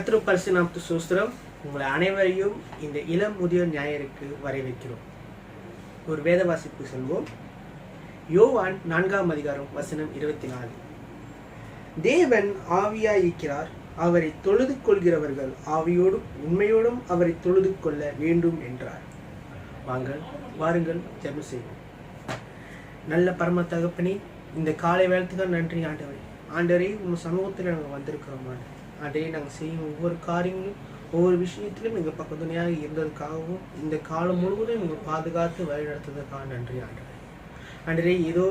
கர்த்தர் பரிசுத்த நாமத்துக்கு ஸ்தோத்திரம். உங்களை அனைவரையும் இந்த இளம் முதியோர் ஞாயிறுக்கு வரவேற்கிறோம். ஒரு வேத வாசிப்பு செல்வோம். யோவான் 4ஆம் அதிகாரம் வசனம் 24. தேவன் ஆவியாயிருக்கிறார், அவரை தொழுது கொள்கிறவர்கள் ஆவியோடும் உண்மையோடும் அவரை தொழுது கொள்ள வேண்டும் என்றார். வாருங்கள் ஜெபம் செய்வோம். நல்ல பரம தகப்பனே, இந்த காலை வேளத்துக்கு நன்றி ஆண்டவரே. ஆண்டவரே, உங்கள் சமூகத்தில் நாங்கள் வந்திருக்கிறோம். ஆண்டவரே, நாங்கள் செய்யும் ஒவ்வொரு காரியங்களும் ஒவ்வொரு விஷயத்திலும் எங்கள் பக்கத்துணையாக இருந்ததுக்காகவும் இந்த காலம் முழுவதும் எங்கள் பாதுகாத்து வழிநடத்துவதற்காக நன்றி ஆண்டவரே. ஆண்டவரே, ஏதோ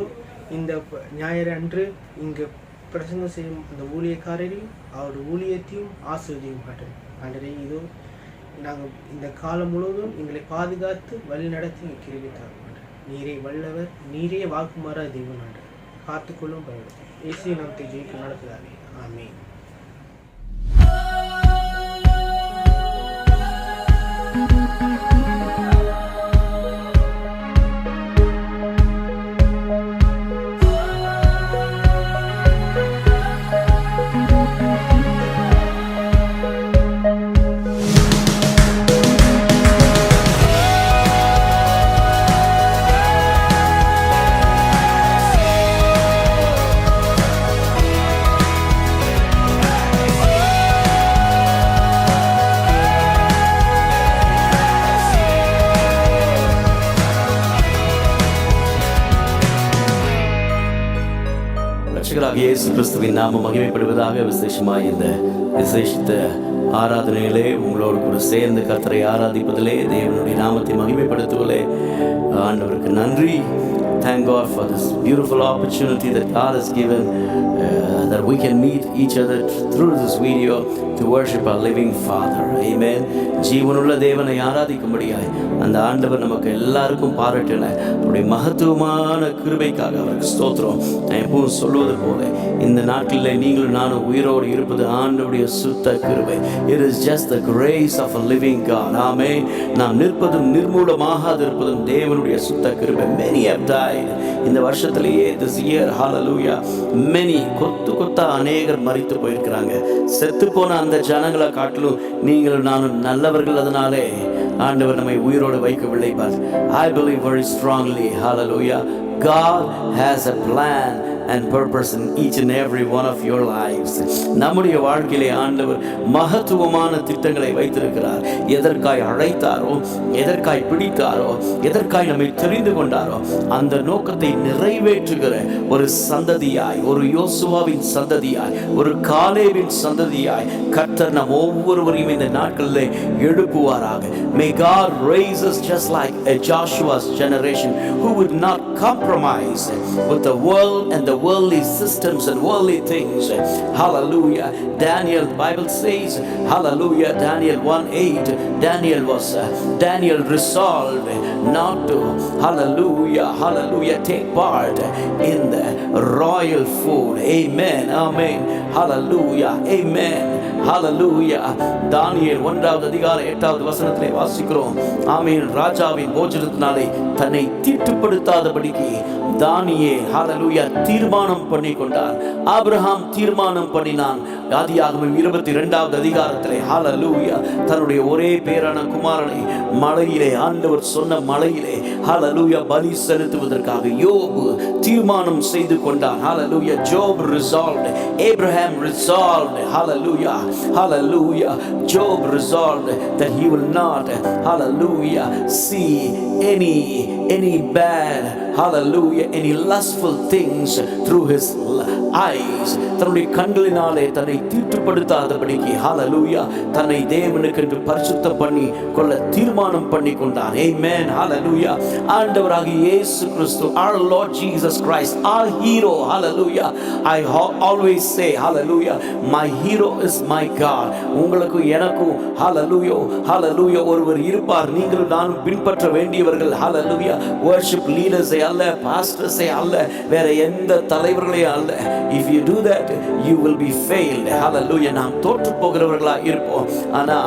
இந்த ஞாயிறு அன்று இங்கே பிரசங்கம் செய்யும் அந்த ஊழியக்காரரையும் அவருடைய ஊழியத்தையும் ஆசிர்வதியும் ஆண்டவரே. இதோ நாங்கள் இந்த காலம் முழுவதும் எங்களை பாதுகாத்து வழி நடத்தி கிருபை தரும். நீரே வல்லவர், நீரே வாக்குமாறா தெய்வம் ஆண்டவர். காத்துக்கொள்ளும் பயன்படுத்தும் இயேசு நாமத்தை ஜெயிக்க நடத்துதாவே. ஆமென். இயேசு கிறிஸ்துவின் நாமம் மகிமைப்படுவதாக. விசேஷமாக இந்த விசேஷித்த ஆராதனையிலே உங்களோடு கூட சேர்ந்து கர்த்தரை ஆராதிப்பதிலே, தேவனுடைய நாமத்தை மகிமைப்படுத்துவதிலே ஆண்டவருக்கு நன்றி. Thank God for this beautiful opportunity that God has given, that we can meet each other through this video to worship our living Father. Amen. ஜீவனுள்ள தேவனை ஆராதிக்கும்படியாய் அந்த ஆண்டவர் நமக்கு எல்லாருக்கும் பாராட்டின அவருடைய மகத்துவமான கிருபைக்காக அவருக்கு ஸ்தோத்திரம். நான் எப்பவும் சொல்வது போல இந்த நாட்டில் நீங்களும் நானும் உயிரோடு இருப்பது ஆண்டவருடைய சுத்த கிருபை. It is just the grace of a living God. Amen. நாம் நிற்பதும் நிர்மூலமாகாது இருப்பதும் தேவனுடைய சுத்த கிருபை. Many have died இந்த வருஷத்திலேயே, this year, hallelujah, many கொத்தா அநேகர் மரித்து போயிருக்கிறாங்க. செத்து போன அந்த ஜனங்களை காட்டிலும் நீங்களும் நானும் நல்லவர்கள். அதனாலே ஆண்டவர் நம்மை உயிரோடு வைக்கவில்லை. But I believe very strongly, hallelujah, God has a plan and purpose in each and every one of your lives. நம்முடைய வாழ்க்கையிலே ஆண்டவர் மகத்துவமான திட்டங்களை வைத்திருக்கிறார். எதற்காய் அழைத்தாரோ, எதற்காய் பிடித்தாரோ, எதற்காய் நம்மை தெரிந்து கொண்டாரோ அந்த நோக்கத்தை நிறைவேற்றுகிற ஒரு சந்ததியாய், ஒரு யோசுவாவின் சந்ததியாய், ஒரு காலேபின் சந்ததியாய் கர்த்தர் நம் ஒவ்வொருவரையும் இந்த நாட்களிலே எழுப்புவாராக. May God raise us just like a Joshua's generation who would not compromise with the world and the worldly systems and worldly things. Hallelujah. Daniel, Bible says, hallelujah, Daniel 1:8, Daniel resolved not to, hallelujah, take part in the royal food. Amen. Hallelujah. Amen. Hallelujah. தானியேல் 1ஆவது அதிகாரம் 8வது வசனத்திலே வாசிக்கிறோம். ஆமென். ராஜாவின் போஜனத்தினாலே தன்னை தீட்டுப்படுத்தாதபடிக்கு தானியேல், ஹalleluya, தீர்மானம் பண்ணி கொண்டார். Abraham தீர்மானம் பண்ணினான். ஆதியாகமம் 22வது அதிகாரத்திலே, ஹalleluya, தன்னுடைய ஒரே பேரான குமாரனை மலையிலே, ஆண்டவர் சொன்ன மலையிலே, ஹalleluya, பலி செலுத்துவதற்காக யோபு தீர்மானம் செய்து கொண்டார். ஹalleluya. Job resolved, Abraham resolved, hallelujah, Job resolved that he will not, hallelujah, see any bad, hallelujah, any lustful things through his eyes. தன்னுடைய கண்களினாலே தன்னை தீட்டுப்படுத்தாதபடிக்கு, hallelujah, தன்னை தேவனுக்கு என்று பரிசுத்தம் பண்ணி கொள்ள தீர்மானம் பண்ணி கொண்டான். Amen. Hallelujah. ஆண்டவராகிய இயேசு கிறிஸ்து, our Lord Jesus Christ, our hero. Hallelujah. I always say, hallelujah, my hero is my God. உங்களுக்கு எனக்கும், hallelujah, ஒருவர் இருப்பார். நீங்களும் நானும் பின்பற்ற வேண்டியவர்கள். Hallelujah. Worship leaders, they அல்ல, பாஸ்டர்ஸை அல்ல, வேற எந்த தலைவர்களையும் அல்ல. If you do that, you will be failed. Hallelujah. நாம் தோற்று போகிறவர்களா இருப்போம். ஆனா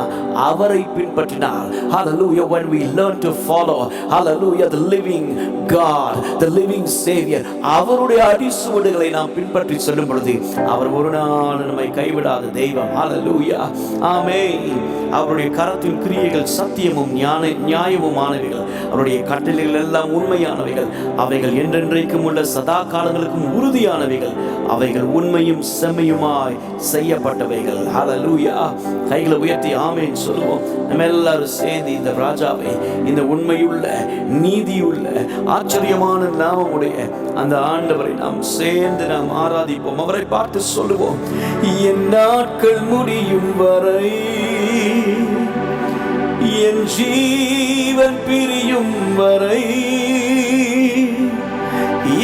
அவரை பின்பற்றினால், hallelujah, when we learn to follow, hallelujah, the living God, the living Savior, அவருடைய அடிசுவடுகளை நாம் பின்பற்றி செல்லும் பொழுது அவர் ஒரு நாள் நம்மை கைவிடாத தெய்வம். ஹalleluya, ஆமென். அவருடைய கரத்தின் கிரியைகள் சத்தியமும் நியாயமுமானவைகள். அவருடைய கட்டளைகள் எல்லாம் உண்மையானவைகள். அவைகள் என்றென்றைக்கும் உள்ள சதா காலங்களுக்கும் உறுதியானவைகள். அவைகள் உண்மையும் செம்மையுமாய் செய்யப்பட்டவைகள். ஹalleluya. கைகளை உயர்த்தி ஆமென் சொல்லுவோம். நம்ம எல்லாரும் சேர்ந்து இந்த ராஜாவை, இந்த உண்மையுள்ள நீதியுள்ள ஆச்சரியமான நாமமுடைய அந்த ஆண்டவரை நாம் சேர்ந்து நாம் ஆராதிப்போம். அவரை பார்த்து சொல்லுவோம், என் நாட்கள் முடியும் வரை, என் ஜீவன் பிரியும் வரை,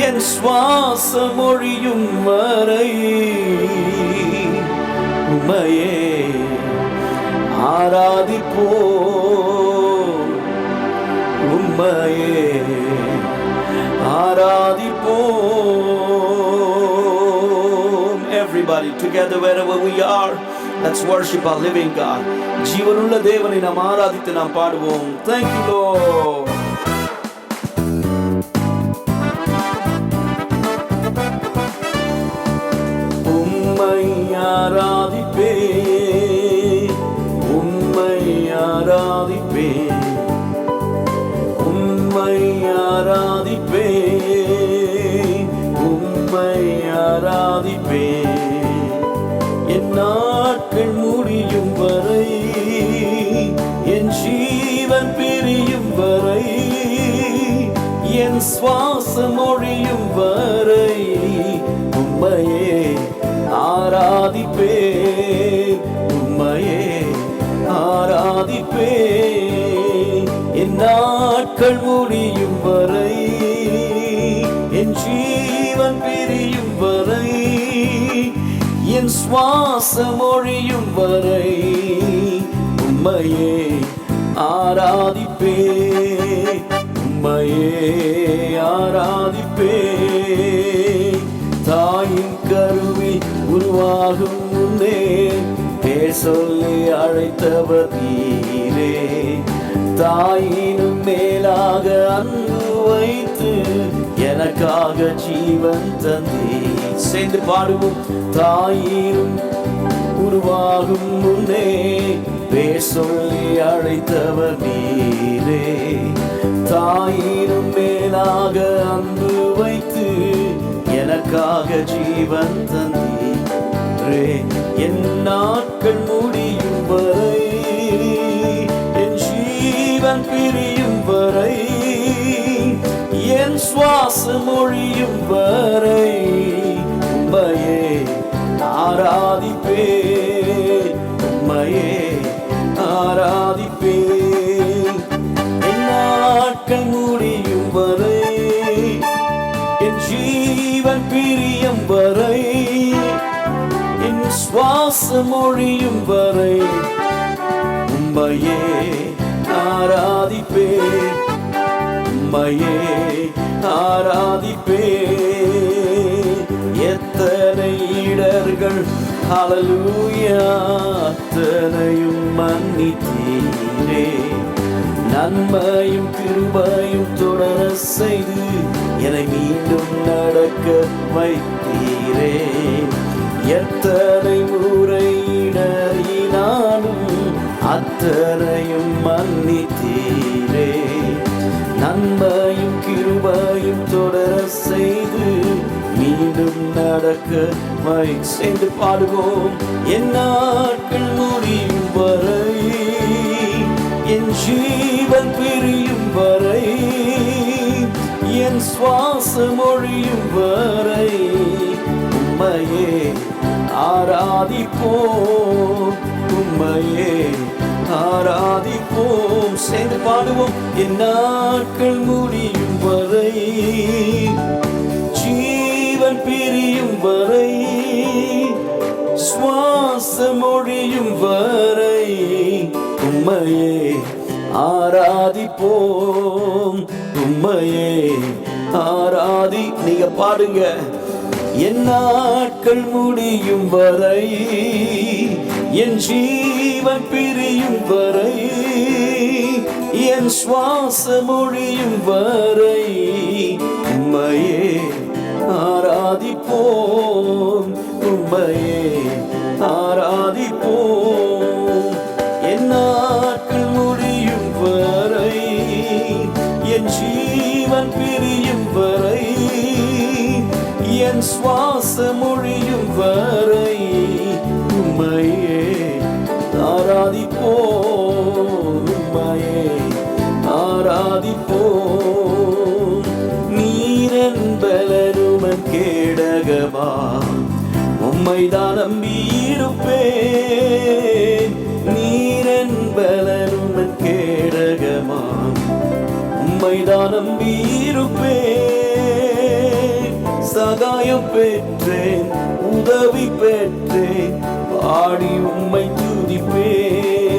என் சுவாசம் ஒழியும் வரை உம்மையே ஆராதிப்போம், உம்மையே ஆராதிப்போம். Everybody together wherever we are, let's worship our living God. ஜீவனுள்ள தேவனை நாம் ஆராதித்து நாம் பாடுவோம். Thank you Lord. உம்மை ஆராதிப்பேன், உம்மை ஆராதிப்பேன், உம்மை ஆராதிப்பேன், உம்மை ஆராதிப்பேன். என் நாட்கள் முடியும் வரை, என் ஜீவன் பிரியும் வரை, என் சுவாசம் ஒழியும் வரை உம்மையே ஆராதிப்பேன், உம்மையே ஆராதிப்பேன். என் நாட்கள் முடியும் வரை, என் ஜீவன் பிரியும் வரை, என் சுவாசம் ஒழியும் வரை உம்மையே ஆராதிப்பேன், உம்மையே ஆராதிப்பேன். தாயின் கருவில் உருவாகும் முன்னே பேர் சொல்லி அழைத்தவர் நீரே. தாயினும் மேலாக அன்பு வைத்து எனக்காக ஜீவன் தந்தே. சேர்ந்து பாடுவோம். தாயினும் உருவாகும் முன்னே பேர் சொல்லி அழைத்தவர் நீரே. தாயினும் மேலாக அன்பு வைத்து எனக்காக ஜீவன் தந்தீரே. என் நாட்கள் முடியும் வரை, என் ஜீவன் பிரியும் வரை, என் சுவாசம் ஒழியும் வரை உம்மையே ஆராதிப்பேன், உம்மையே ஆராதிப்பேன். என் நாட்கள் முடியும் வரை, என் ஜீவன் பிரியும் வரை, என் சுவாசம் ஒழியும் வரை உம்மையே ஆராதிப்பேன், உம்மையே ஆராதிப்பேன். எத்தனை இடர்கள் ஹல்லேலூயா அத்தனையும் மன்னித்தீரே. நன்மையும் கிருபையும் தொடர செய்து என்னை மீண்டும் நடக்க வைத்தீரே. எத்தனை முறை இடறினாலும் அத்தனையும் மன்னித்தீரே. நன்மையும் கிருபையும் தொடர செய்து மீண்டும் நடக்க சேர்ந்து பாடுவோம். என் நாட்கள் முடியும் வரை, என் ஜீவன் பிரியும் வரை, என் சுவாசம் ஒழியும் வரை உம்மையே ஆராதிப்போம், உம்மையே ஆராதிப்போம். சேர்ந்து பாடுவோம். என் நாட்கள் முடியும் வரை, ஜீவன் பிரியும் வரை, சுவாசம் ஒழியும் வரை உம்மையே ஆராதிப்போம், உம்மையே ஆராதி. நீங்க பாடுங்க. என் நாட்கள் முடியும் வரை, என் ஜீவன் பிரியும் வரை, என் சுவாசம் ஒழியும் வரை உம்மையே ஆராதிப்போம், உம்மையே ஆராதிப்போம். என் நாட்கள் முடியும் வரை, என் ஜீவன் பிரியும் வரை, என் சுவாசம் ஒழியும் வரை உம்மையே ஆராதிப்போம், உம்மையே ஆராதிப்போம். நீரன் பலனுமன் கேடகமா, உம்மைதான் நம்பியிருப்பேன். நீரன் பலனுமன் கேடகமா, உம்மைதான் நம்பியிருப்பேன். சகாயம் பெற்றேன், உதவி பெற்றேன், பாடி உம்மை துதிப்பேன்.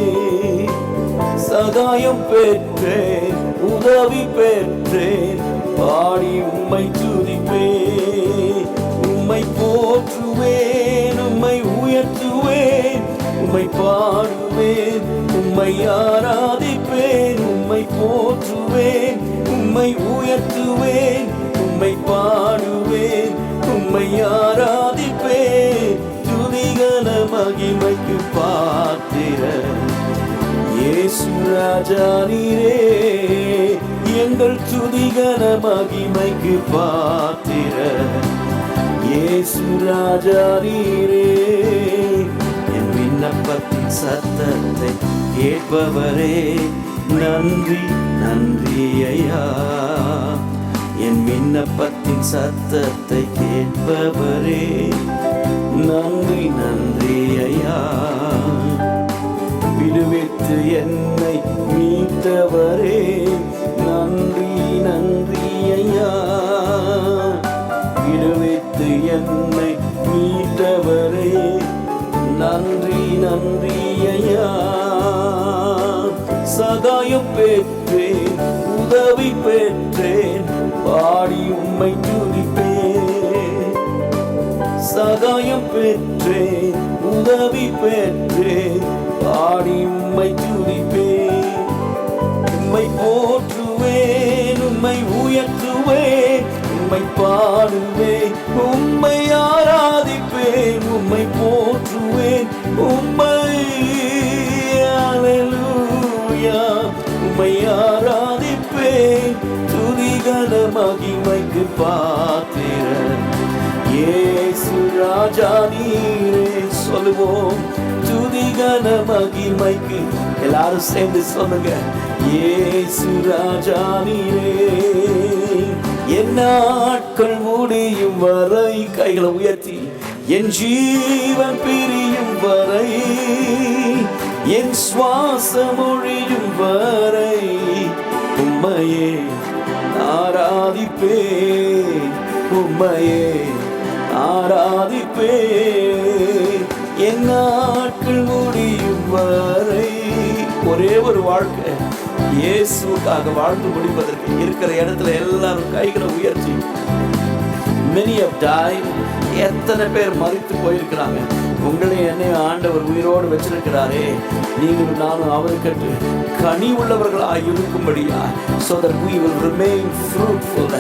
சகாயம் பெற்றேன், உதவி பெற்றேன், பாடி உம்மை துதிப்பேன். உம்மை போற்றுவேன், உம்மை உயர்த்துவேன், உம்மை பாடுவேன், உம்மை ஆராதிப்பேன். உம்மை போற்றுவேன், உம்மை உயர்த்துவேன், உம்மை பாடுவேன், உம்மை ஆராதிப்பேன். துதிகன மகிமைக்கு பாத்திரர் இயேசு ராஜா நீரே, எங்கள் துதிகன மகிமைக்கு பாத்திரர் இயேசு ராஜா நீரே. என் விண்ணப்பத்தின் சத்தத்தை கேட்பவரே, நன்றி நன்றி ஐயா. என் விண்ணப்பத்தின் சத்தத்தை கேட்பவரே, நன்றி நன்றி ஐயா. விடுவித்து என்னை மீட்டவரே, நன்றி நன்றி ஐயா. விடுவித்து என்னை மீட்டவரே, நன்றி நன்றி ஐயா. சகாயம் பெற்றேன், உதவி பெற்றேன், பாடி உம்மை துதிப்பேன். சகாயம் பெற்றேன், உதவி பெற்றேன், பாடி உம்மை துதிப்பேன். உம்மை போற்றுவேன், உம்மை உயர்த்துவேன், உம்மை பாடுவேன், உம்மை ஆராதிப்பேன். உம்மை போற்றுவேன், உம்மை அல்லேலூயா, உம்மை ஆராதிப்பேன். துதிகன மகிமைக்கு பாத்திரர் இயேசு ராஜா நீரே. சொல்லுவோம், துதிகன மகிமைக்கு. எல்லாரும் சேர்ந்து சொல்லுங்க, இயேசு ராஜா நீரே. என் நாட்கள் முடியும் வரை, கைகளை உயர்த்தி, என் ஜீவன் பிரியும் வரை, என் சுவாசம் ஒழியும் வரை உம்மையே ஆராதிப்பேன், உம்மையே ஆராதிப்பேன். என் நாட்கள் முடியும் வரை. ஒரே ஒரு வாழ்க்கை இயேசுக்காக வாழ்ந்து முடிப்பதற்கு இருக்கிற இடத்துல எல்லாரும் கைகளை உயர்த்தி. Many have died. எத்தனை பேர் மரித்து போயிருக்கிறாங்க. உங்களை என்னை ஆண்டவர் உயிரோடு வச்சிருக்கிறாரே, நீங்கள் நானும் அவருக்கு கனி உள்ளவர்களாக இருக்கும்படியா, so that we will remain fruitful.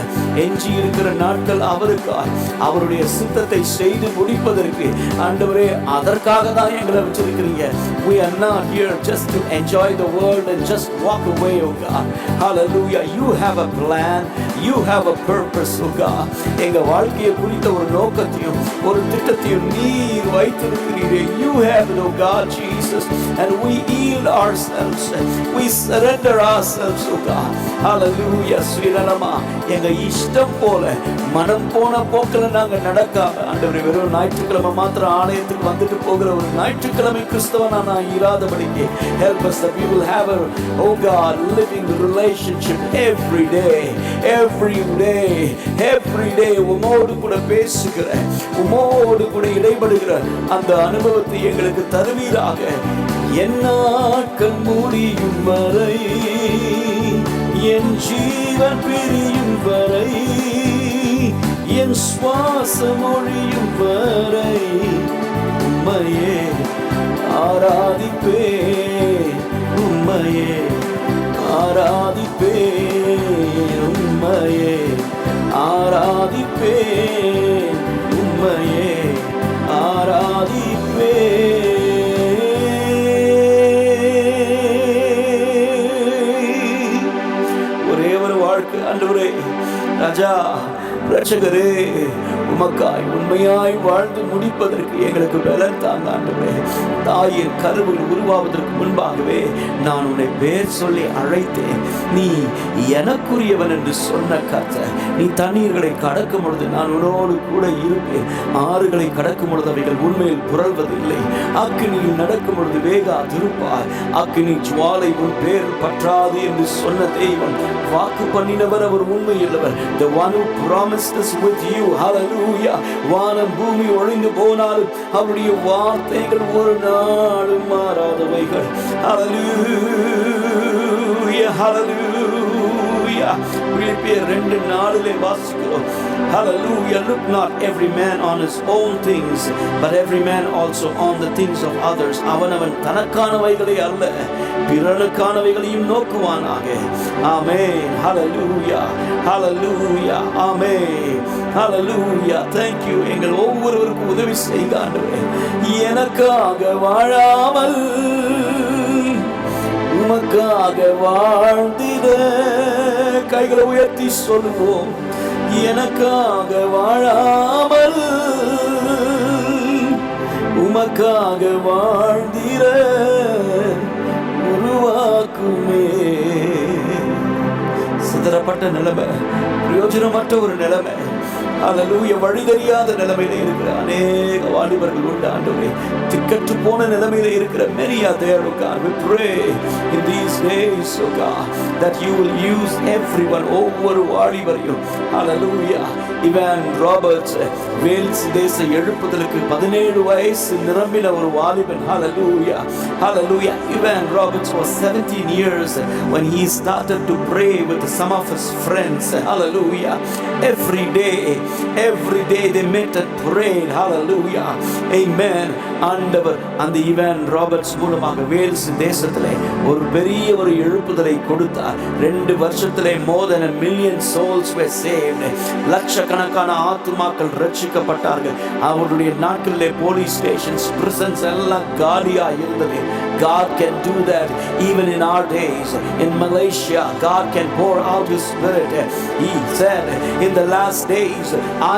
எஞ்சி இருக்கிற நாட்கள் அவருக்காய் அவருடைய சித்தத்தை செய்து முடிப்பதற்கு ஆண்டவரே, அதற்காக தான் எங்களை வச்சிருக்கிறீங்க. We are not here just to enjoy the world and just walk away, oh God. Hallelujah. You have a plan. You have a purpose, oh God. எங்க வாழ்க்கையை குறித்த ஒரு நோக்கத்தையும் ஒரு திட்டத்தையும் நீர் வைத்திருக்கிறீரே. You have it, oh God, Jesus. And we yield ourselves. We surrender ourselves, oh God. Hallelujah. ஸ்ரீரனமா, எங்க இஷ்டம் போல மனம் போன போக்கில் நாங்க நடக்காம ஆண்டவரே, வெறும் ஞாயிற்றுக்கிழமை மாத்திரம் ஆலயத்துக்கு வந்துட்டு போகிற ஒரு ஞாயிற்றுக்கிழமை கிறிஸ்தவனா நான் இராதபடிக்கு help us that we will have a, oh God, living relationship every day. உமோடு கூட பேசுகிற, உமோடு கூட இடைபடுகிற அந்த அனுபவத்தை எங்களுக்கு தருவீராக. என் நாட்கள் முடியும் வரை, என் ஜீவன் பிரியும் வரை, என் சுவாசம் ஒழியும் வரை உம்மையே ஆராதிப்பேன், உம்மையே ஆராதிப்பேன், உம்மையே ஆராதிப்பேன், உம்மையே ஆராதிப்பேன். ஒரே ஒரு வாழ்க்கை ஆண்டவரே, ராஜா, ரட்சகரே, உமக்காய் உண்மையாய் வாழ்ந்து முடிப்பதற்கு எங்களுக்கு பலன் தாங்க ஆண்டவரே. தாயின் கருவில் உருவாவதற்கு முன்பாகவே நான் உன்னை பேர் சொல்லி அழைத்தேன். நீ எனக்குரியவன் என்று சொன்ன கர்த்தர். நீ தண்ணீர்களை கடக்கும் பொழுது நான் உன்னோடு கூட இருப்பேன். ஆறுகளை கடக்கும் பொழுது அவைகள் உண்மையில் புரள்வதில்லை. அக்கினியில் நடக்கும் பொழுது வேகாதிருப்பாய். அக்கினி ஜுவாலை உன் பேர் பற்றாது என்று சொன்ன தெய்வம், வாக்கு பண்ணினவர், அவர் உண்மையுள்ளவர். The one who promised us with you, hallelujah. வானம் பூமி ஒழிந்து போனாலும் அவருடைய வார்த்தைகள் ஒரு நாளும் மாறாதவைகள். hallelujah, hallelujah. பிலிப்பியர் 2:4 வாசிக்கிறோம். hallelujah. Look not every man on his own things, but every man also on the things of others. அவனவன் தனக்கானவைகளை அல்ல, பிறனுக்கானவைகளையும் நோக்குவானாக. ஆமென். hallelujah, hallelujah, amen, hallelujah. thank you. எங்கள் ஒவ்வொருவருக்கும் உதவி செய்யுங்க ஆண்டவரே. எனக்காக வாழாமல் உமக்காக வாழ்ந்திட, கைகளை உயர்த்தி சொல்லுவோம். எனக்காக வாழாமல் உமக்காக வாழ்ந்திட உருவாக்குமே. சிதறப்பட்ட நிலைமை, பிரயோஜனமற்ற ஒரு நிலைமை, அல்லேலூயா, வழி தெரியாத நிலைமையில இருக்கிற அநேக வாலிபர்கள் உண்டு ஆண்டவரே. திக்கற்று போன நிலைமையில இருக்கிற many are there, oh God. We pray in these days, oh God, that you will use everyone, ஒவ்வொரு வாலிபரையும். hallelujah. இவான் ராபர்ட்ஸ் வேல்ஸ் தேச எழுப்புதலுக்கு 17 வயசு நிரம்பின ஒரு வாலிபன். hallelujah, hallelujah. Ivan Roberts was 17 years when he started to pray with some of his friends. hallelujah. Every day they met and prayed. hallelujah, amen. ஆண்டவர் அந்த Ivan Roberts மூலமாக Wales தேசத்திலே ஒரு பெரிய ஒரு எழுப்புதலை கொடுத்தார். 2 வருஷத்திலே more than 1 million souls were saved. லட்சக்கணக்கான ஆத்துமாக்கள் ரட்சிக்கப்பட்டார்கள். அவருடைய நாட்களிலே போலீஸ் ஸ்டேஷன்ஸ், பிரிசன்ஸ் எல்லாம் காலியா இருந்தது. God can do that even in our days. In Malaysia, God can pour out His Spirit. He said, in the last days,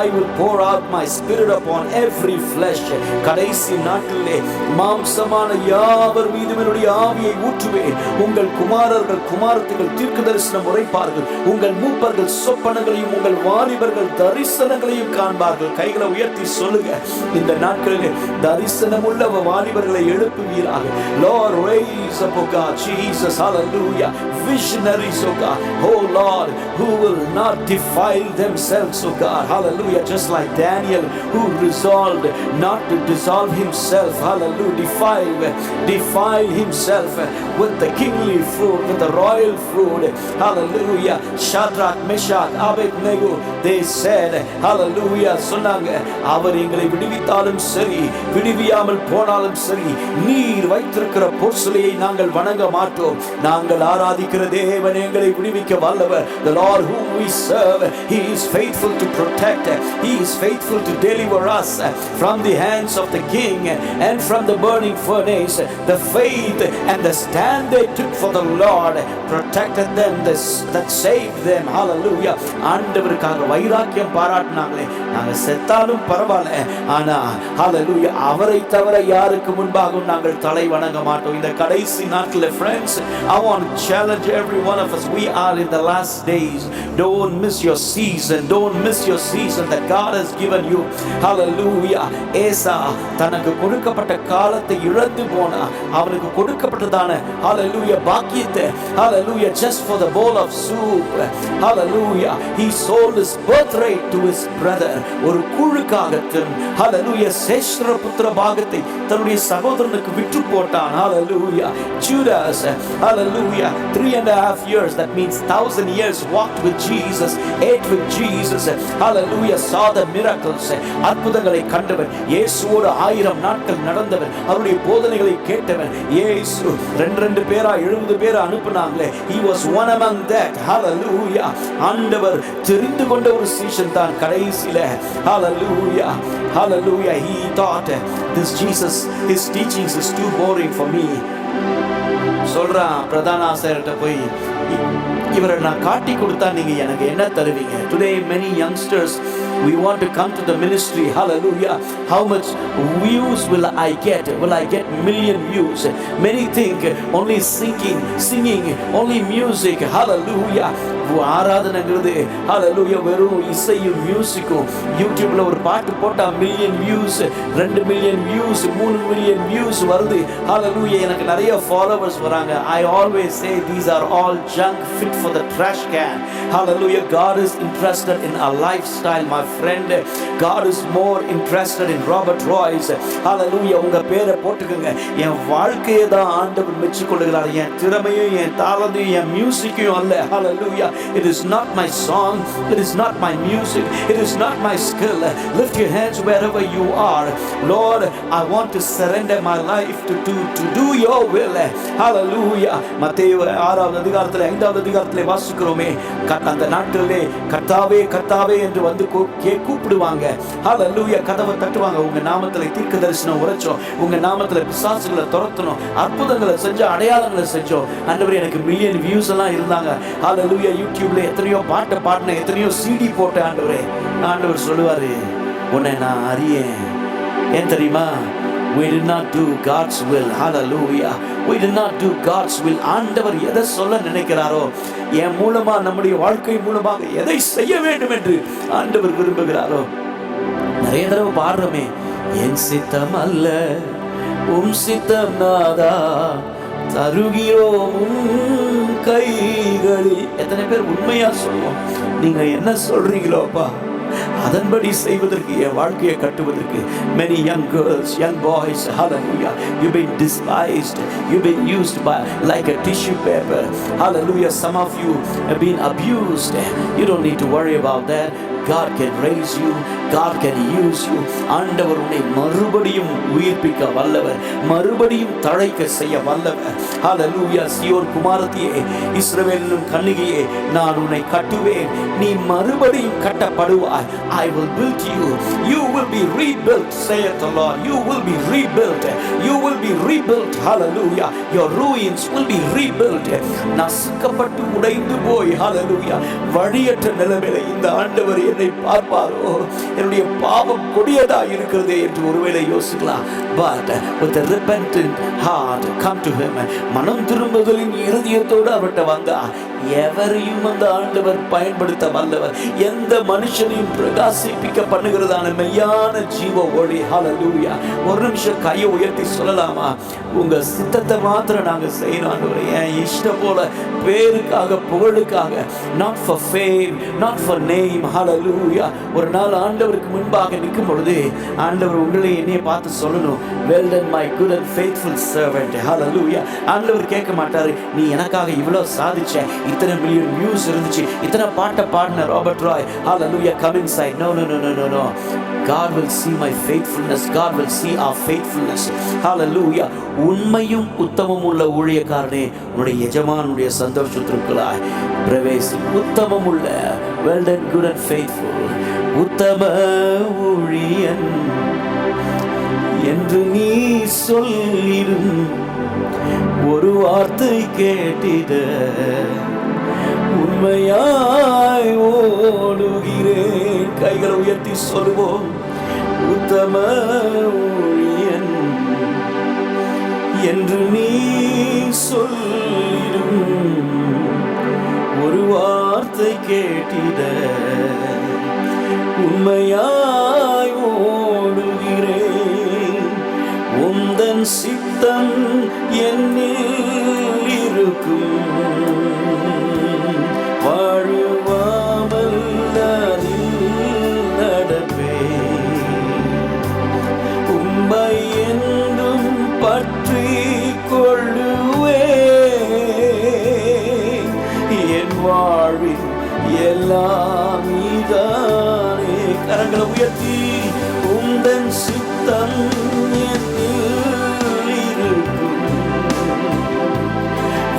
I will pour out my Spirit upon every flesh. கடைசி நாட்களிலே மாம்சமான யாவர் மீதும் என்னுடைய ஆவியை ஊற்றுவேன். உங்கள் குமாரர்கள் குமாரத்திகள் தீர்க்கதரிசனம் உரைப்பார்கள். உங்கள் மூப்பர்கள் சொப்பனங்களையும் உங்கள் வாலிபர்கள் தரிசனங்களையும் காண்பார்கள். கைகளை உயர்த்தி சொல்லுங்க, இந்த நாட்களிலே தரிசனம் உள்ள வாலிபர்களை எழுப்புவீராக. Lord, raise up, oh God, Jesus, hallelujah, visionaries, oh God, oh Lord, who will not defile themselves, oh God, hallelujah, just like Daniel, who resolved not to dissolve himself, hallelujah, defile himself with the kingly fruit, with the royal fruit, hallelujah. Shadrach, Meshach, Abednego, they said, hallelujah, சொன்னாங்க, அவர் எங்களை விடுவித்தாலும் சரி விடுவியாமல் போனாலும் சரி நீர் வைத்திருக்கிற பொற்சிலையை நாங்கள் வணங்க மாட்டோம். நாங்கள் ஆராதிக்கிற தேவன் எங்களை விடுவிக்க வல்லவர். The Lord whom we serve, He is faithful to protect, He is faithful to deliver us from the hands of the king and from the burning furnace. The faith and the stand they took for the Lord protected them, that saved them. hallelujah. ஆண்டவருக்காக வைராக்கியம் பாராட்டினாங்களே, நாங்கள் செத்தாலும் பரவாயில்ல, ஆனா hallelujah, அவரை தவிர யாருக்கு முன்பாகவும் நாங்கள் தலை வணங்க மாட்டோம். இந்த கடைசி நாட்களில் friends, I want to challenge every one of us. We are in the last days. Don't miss your season. Don't miss your season that God has given you. Hallelujah. ஏசா தனக்கு கொடுக்கப்பட்ட காலத்தை இழந்து போனா அவனுக்கு கொடுக்கப்பட்டதான hallelujah பாக்கியத்தை hallelujah just for the bowl of soup. Hallelujah. He sold his birthright to his brother. ஒரு கூழுக்காக hallelujah சேஷ்டபுத்திர பாகத்தை தன்னுடைய சகோதரனுக்கு விற்று போட்டான். Hallelujah. Judas, hallelujah, 3.5 years, that means 1,000 years, walked with Jesus, ate with Jesus, hallelujah, saw the miracles. அற்புதங்களை கண்டவன், இயேசுவோடு 1000 நாட்கள் நடந்தவன், அவருடைய போதனைகளை கேட்டவன். இயேசு 2 பேரா 70 பேரை அனுப்புனாங்களே, he was one among that. Hallelujah. ஆண்டவர் தெரிந்து கொண்ட ஒரு சீஷன் தான் கடைசியில. Hallelujah. Hallelujah. He thought this Jesus, his teachings is too boring for me. சொல்றான் பிரதான ஆசாரியர்கிட்ட போய், இவரை நான் காட்டி கொடுத்தா நீங்க எனக்கு என்ன தருவீங்க? Today many youngsters, we want to come to the ministry. Hallelujah. How much views will I get? Will I get million views? Many think only singing, only music. Hallelujah. ஆராதனைங்கிறது hallelujah வெறும் இசையும் மியூசிக்கும். யூடியூப்ல ஒரு பாட்டு போட்டா million views, 2 million views, 3 million views வருது. hallelujah. எனக்கு நிறைய ஃபாலோவர்ஸ் வராங்க. I always say these are all junk fit for the trash can. hallelujah. God is interested in a lifestyle, my friend. God is more interested in Robert Royce. hallelujah. உங்க பேரை போட்டுக்கங்க. என் வாழ்க்கையை தான் ஆண்டவர் மெச்சிக்கொள்கிறார். என் திறமையும் என் தாளத்தையும் என் மியூசிக்கையும் அல்ல. hallelujah. It is not my song, it is not my music, it is not my skill. Lift your hands wherever you are. Lord, I want to surrender my life to do your will. Hallelujah. மத்தேயு 6வது அதிகாரத்திலே 5வது அதிகாரத்திலே வாசிக்கிறோமே, அந்த நாட்களிலே கர்த்தாவே கர்த்தாவே என்று வந்து கூப்பிடுவாங்க. Hallelujah. கதவை தட்டுவாங்க. உங்க நாமத்திலே தீர்க்கதரிசனம் உரைச்சோம், உங்க நாமத்திலே பிசாசுகளை துரத்தணும், அற்புதங்களை செஞ்சோம், அடையாளங்களை செஞ்சோம். ஆண்டவரே எனக்கு மில்லியன் வியூஸ் எல்லாம் இருந்தாங்க. Hallelujah. யூடியூப்ல எத்தனையோ பாட்டை பாடின, எத்தனையோ சிடி போட்ட. ஆண்டவர் சொல்லுவாரு, உன்னை நான் அறியேன். ஏன் தெரியுமா? We did not do God's will. Hallelujah. We did not do God's will. ஆண்டவர் எதை சொல்ல நினைக்கிறாரோ, என் மூலமா நம்முடைய வாழ்க்கை மூலமாக எதை செய்ய வேண்டும் என்று ஆண்டவர் விரும்புகிறாரோ. நிறைய தடவை பாடுறோமே, என் சித்தம் அல்ல உம் சித்தம் நாதா தருகிறோம் உம் கைகளில். எத்தனை பேர் உண்மையா சொல்லுவோம், நீங்க என்ன சொல்றீங்களோப்பா அதன்படி செய்வதற்கு, என் வாழ்க்கையை கட்டுவதற்கு. Many young girls, young boys, hallelujah, you've been despised, you've been used by like a tissue paper. Hallelujah. Some of you have been abused. You don't need to worry about that. God can raise you, God can use you. ஆண்டவர் உன்னை மறுபடியும் உயிர்ப்பிக்க வல்லவர், மறுபடியும் தழைக்க செய்ய வல்லவர். ஹalleluya. Zion குமாரத்தியே, இஸ்ரவேலின் கன்னிகையே, நான் உன்னை கட்டுவேன், நீ மறுபடியும் கட்டப்படுவாய். I will build you, you will be rebuilt, saith the Lord. You will be rebuilt, you will be rebuilt. Hallelujah. Your ruins will be rebuilt. நசுக்கப்பட்டு உடைந்து போய் hallelujah வழியற்ற நிலைமையில இந்த ஆண்டவர் என்னை பார்ப்பாரோ, என்னுடைய பாவம் கொடியதா இருக்கிறதே என்று ஒருவேளை யோசிக்கலாம். But with a repentant heart come to him. மனம் திரும்புதலின் இருதயத்தோடு அவர்கிட்ட வந்தா எவரையும் அந்த ஆண்டவர் பயன்படுத்த வல்லவர். எந்த மனுஷனையும் பிரகாசிப்பிக்க பண்ணுகிறதான மெய்யான ஜீவ ஒளி. ஹalleluya. ஒரு நிமிஷம் கையை உயர்த்தி சொல்லலாமா? உங்க சித்தத்தை மாத்திரம் நாங்க செய்யணும் ஆண்டவரே. என் இஷ்டம் போல பேருக்காக புகழுக்காக, not for fame, not for name. hallelujah. ஒரு நாள் ஆண்டவருக்கு முன்பாக நிற்கும் பொழுது ஆண்டவர் உங்களை என்னைய பார்த்து சொல்லணும், well done my good and faithful servant. hallelujah. ஆண்டவர் கேட்க மாட்டாரு, நீ எனக்காக இவ்வளவு சாதிச்ச, இத்தனை மில்லியன் வியூஸ் இருந்துச்சு, இத்தனை பாட்டை பாடின Robert Roy, hallelujah, come inside. No. God will see my faithfulness. God will see our faithfulness. hallelujah. உண்மையும் உத்தமம் உள்ள ஊழியக்காரனே, உன்னுடைய எஜமானுடைய சந்தோஷத்திற்குள்ளாய் பிரவேசி. உத்தமம் உள்ள, well done good and faithful, உத்தம ஊழியன் என்று நீ சொல்லிடும் ஒரு வார்த்தை கேட்டிட உண்மையாய் ஓடுகிறேன். கைகளை உயர்த்தி சொல்லுவோம், உத்தம ஊழியன் என்று நீ சொல்லிடும் ஒரு வார்த்தை கேட்டிட உண்மையாய் ஓடுகிறேன். உந்தன் சித்தம் என்னில் இருக்கும். வாழுவாமல் அதில் நடப்பேன். உம்மை என்றும் பற்றி கொள்ளுவேன். என் வாழ்வில் எல்லாம் நீதானே. கரங்களை உயர்த்தி உந்தன் சித்தம் என்னில் இருக்கும்.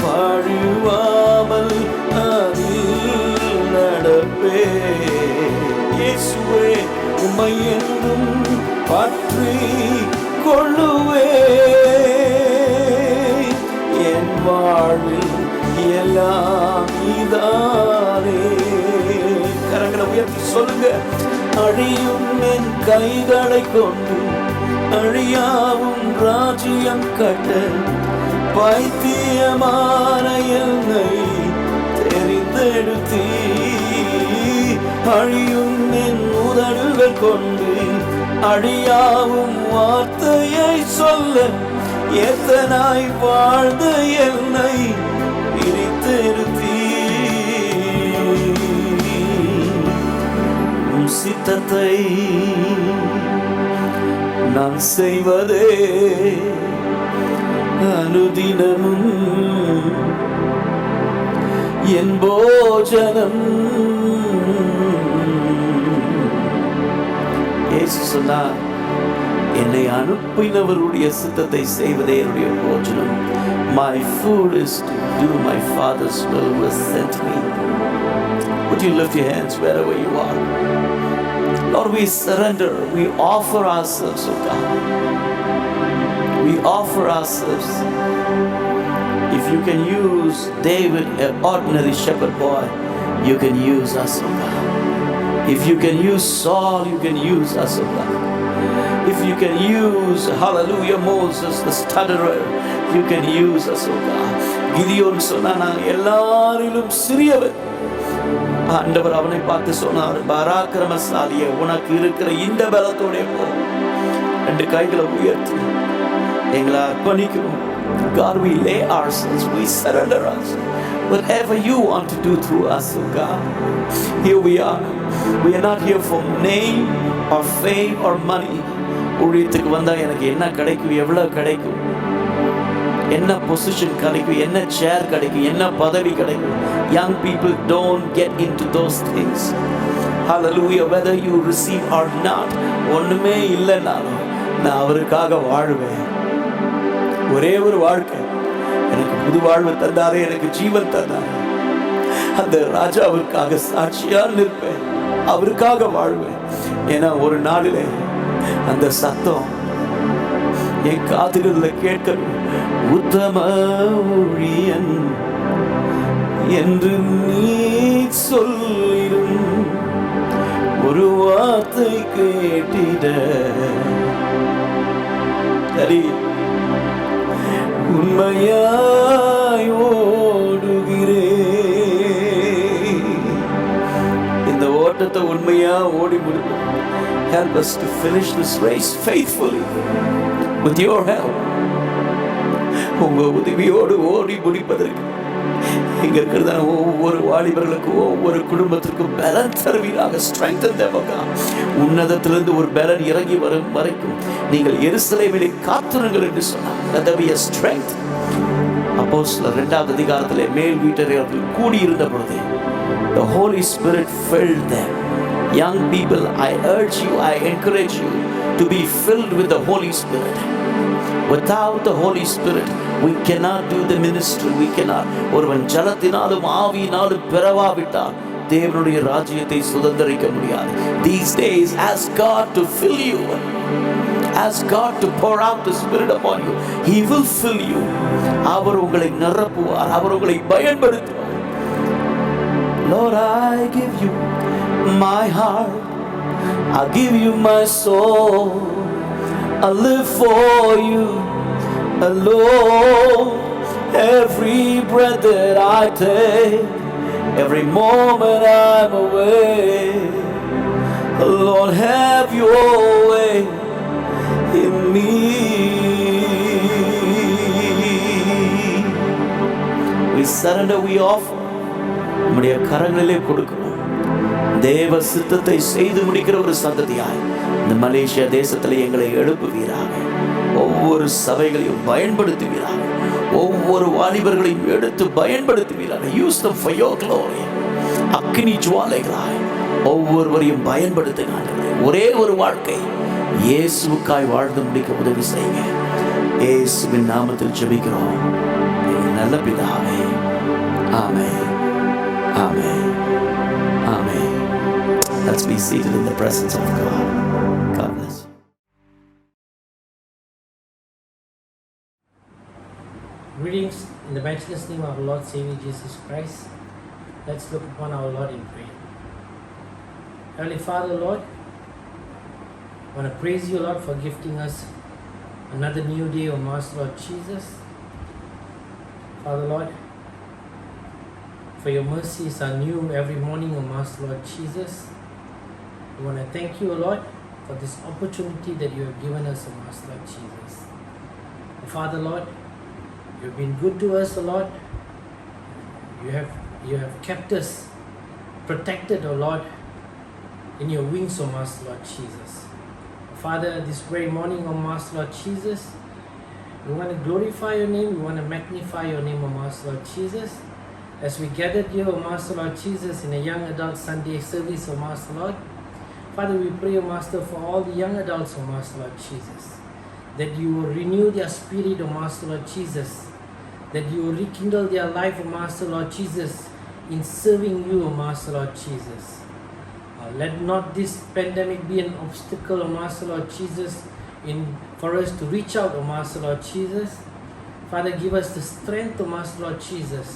வாழுவாமல் அதில் நடப்பேன். இயேசுவே உம்மை என்றும் பற்றி கொள்ளுவேன். என் வாழ்வில் எல்லாம் நீதானே. கரங்களை உயர்த்தி சொல்லுங்க. அழியும் என் கைகளை கொண்டு அழியாவும் ராஜ்யம் கட்ட பைத்தியமான என்னை தெரிந்தெடுத்தீ. அழியும் என் உதடுகள் கொண்டு அழியாவும் வார்த்தையை சொல்ல எத்தனாய் வாழ்ந்த என்னை பிரித்தெடுத்தீ. உம் சித்தத்தை நான் செய்வதே அனுதினமும் என் போஜனம். இயேசு சொன்னார், என்னை அனுப்பினவருடைய சித்தத்தை செய்வதே என்னுடைய போஜனம். My food is to do my Father's will who has sent me. Would you lift your hands wherever you are? Lord, we surrender, we offer ourselves, oh God. We offer ourselves. If you can use David, an ordinary shepherd boy, you can use us, oh God. If you can use Saul, you can use us, oh God. If you can use, hallelujah, Moses, the stutterer, you can use us, oh God. Gideon சொன்னானா, எல்லாரிலும் சிறியவர். ஆண்டவர் அவனை பார்த்து சொன்னார், பராக்கிரமசாலியே, உனக்கு இருக்கிற இந்த பலத்தோட போ. ரெண்டு கைகளை உயர்த்தி எங்களை அர்ப்பணிக்கிறோம். God, we lay ourselves, we surrender us. Whatever you want to do through us, oh God. Here we are. We are not here for name or fame or money. ஊழியத்துக்கு வந்தா எனக்கு என்ன கிடைக்கும், எவ்வளவு கிடைக்கும், என்ன பொசிஷன் கிடைக்கும், என்ன சேர் கிடைக்கும், என்ன பதவி கிடைக்கும். Young people don't get into those things. Hallelujah. Whether you receive or not, ஒண்ணுமே இல்லைனாலும் நான் அவருக்காக வாழ்வேன். ஒரே ஒரு வாழ்க்கை, எனக்கு புது வாழ்வு தந்தாரே, எனக்கு ஜீவன் தந்தாரே, அந்த ராஜாவிற்காக சாட்சியா நிற்பேன், அவருக்காக வாழ்வேன். ஏன்னா ஒரு நாளிலே அந்த சத்தம் என் காதுகள்ல கேட்கணும். உத்தம ஊழியன் என்று நீ சொல்லிடும் ஒரு வார்த்தை கேட்டிட. சரி, உண்மையாய் ஓடுகிறேன். இந்த ஓட்டத்தை உண்மையா ஓடி முடிக்கும். Help us to finish this race faithfully with your help. உங்க உதவியோடு ஓடி முடிப்பதற்கு இங்க இருக்கிற ஒவ்வொரு வாலிபர்களுக்கும் ஒவ்வொரு குடும்பத்திற்கும் பலன் தருவீராக. strengthen them, God. உன்னதத்திலிருந்து ஒரு பலன் இறங்கி வரும் வரைக்கும் நீங்கள் எருசலேமிலே காத்திருங்கள் என்று சொன்னார். Let there be a strength. அப்போஸ்தலர் 2வது அதிகாரத்திலே மேல் வீட்டறையில் கூடியிருந்த பொழுது the Holy Spirit filled them. Young people, I urge you, I encourage you to be filled with the Holy Spirit. Without the Holy Spirit, we cannot do the ministry. We cannot. ஒருவன் ஜலத்தினாலும் ஆவியினாலும் பிறவாவிட்டால் தேவனுடைய ராஜ்யத்தை சுதந்தரிக்க முடியாது. These days, ask God to fill you. Ask God to pour out the Spirit upon you. He will fill you. அவர் உங்களை நிரப்புவார், அவர் உங்களை பயன்படுத்துவார். Lord, I give you my heart, I give you my soul, I live for you alone. Every breath that I take, every moment I'm away, Lord, have your way in me. We surrender, we offer. நம்முடைய கரங்களிலே கொடுக்கிறோம். தேவ சித்தத்தை செய்து முடிக்கிற ஒரு சந்ததியாய் இந்த Malaysia தேசத்திலே எங்களை எழுப்புவீராக. ஒவ்வொரு சபைகளையும் பயன்படுத்துவீராக. ஒவ்வொரு வாலிபர்களையும் எடுத்து பயன்படுத்துவீராக. Use them for your glory. அக்கினி ஜுவாலைகளாய் ஒவ்வொருவரையும் பயன்படுத்துகிறாங்க. ஒரே ஒரு வாழ்க்கை இயேசுவுக்காய் வாழ்ந்து முடிக்க உதவி செய்யுங்க. இயேசுவின் நாமத்தில் ஜெபிக்கிறோம் எங்கள் நல்ல பிதாவே. ஆமென். Amen. Amen. Let's be seated in the presence of God. God bless you. Greetings in the matchless name of our Lord Savior Jesus Christ. Let's look upon our Lord in prayer. Heavenly Father, Lord, I want to praise you, Lord, for gifting us another new day, O Master Lord Jesus. Father, Lord, for your mercies are new every morning, O Master Lord Jesus. We want to thank you, O Lord, for this opportunity that you have given us, O Master Lord Jesus. Father, Lord, you have been good to us, O Lord. You have kept us protected, O Lord, in your wings, O Master Lord Jesus. Father, this very morning, O Master Lord Jesus, we want to glorify your name, we want to magnify your name, O Master Lord Jesus. As we gathered here, O Master Lord Jesus, in a young adult Sunday service, O Master Lord, Father, we pray, O Master, for all the young adults, O Master Lord Jesus, that you will renew their spirit, O Master Lord Jesus, that you will rekindle their life, O Master Lord Jesus, in serving you, O Master Lord Jesus. Let not this pandemic be an obstacle, O Master Lord Jesus, for us to reach out, O Master Lord Jesus. Father, give us the strength, O Master Lord Jesus.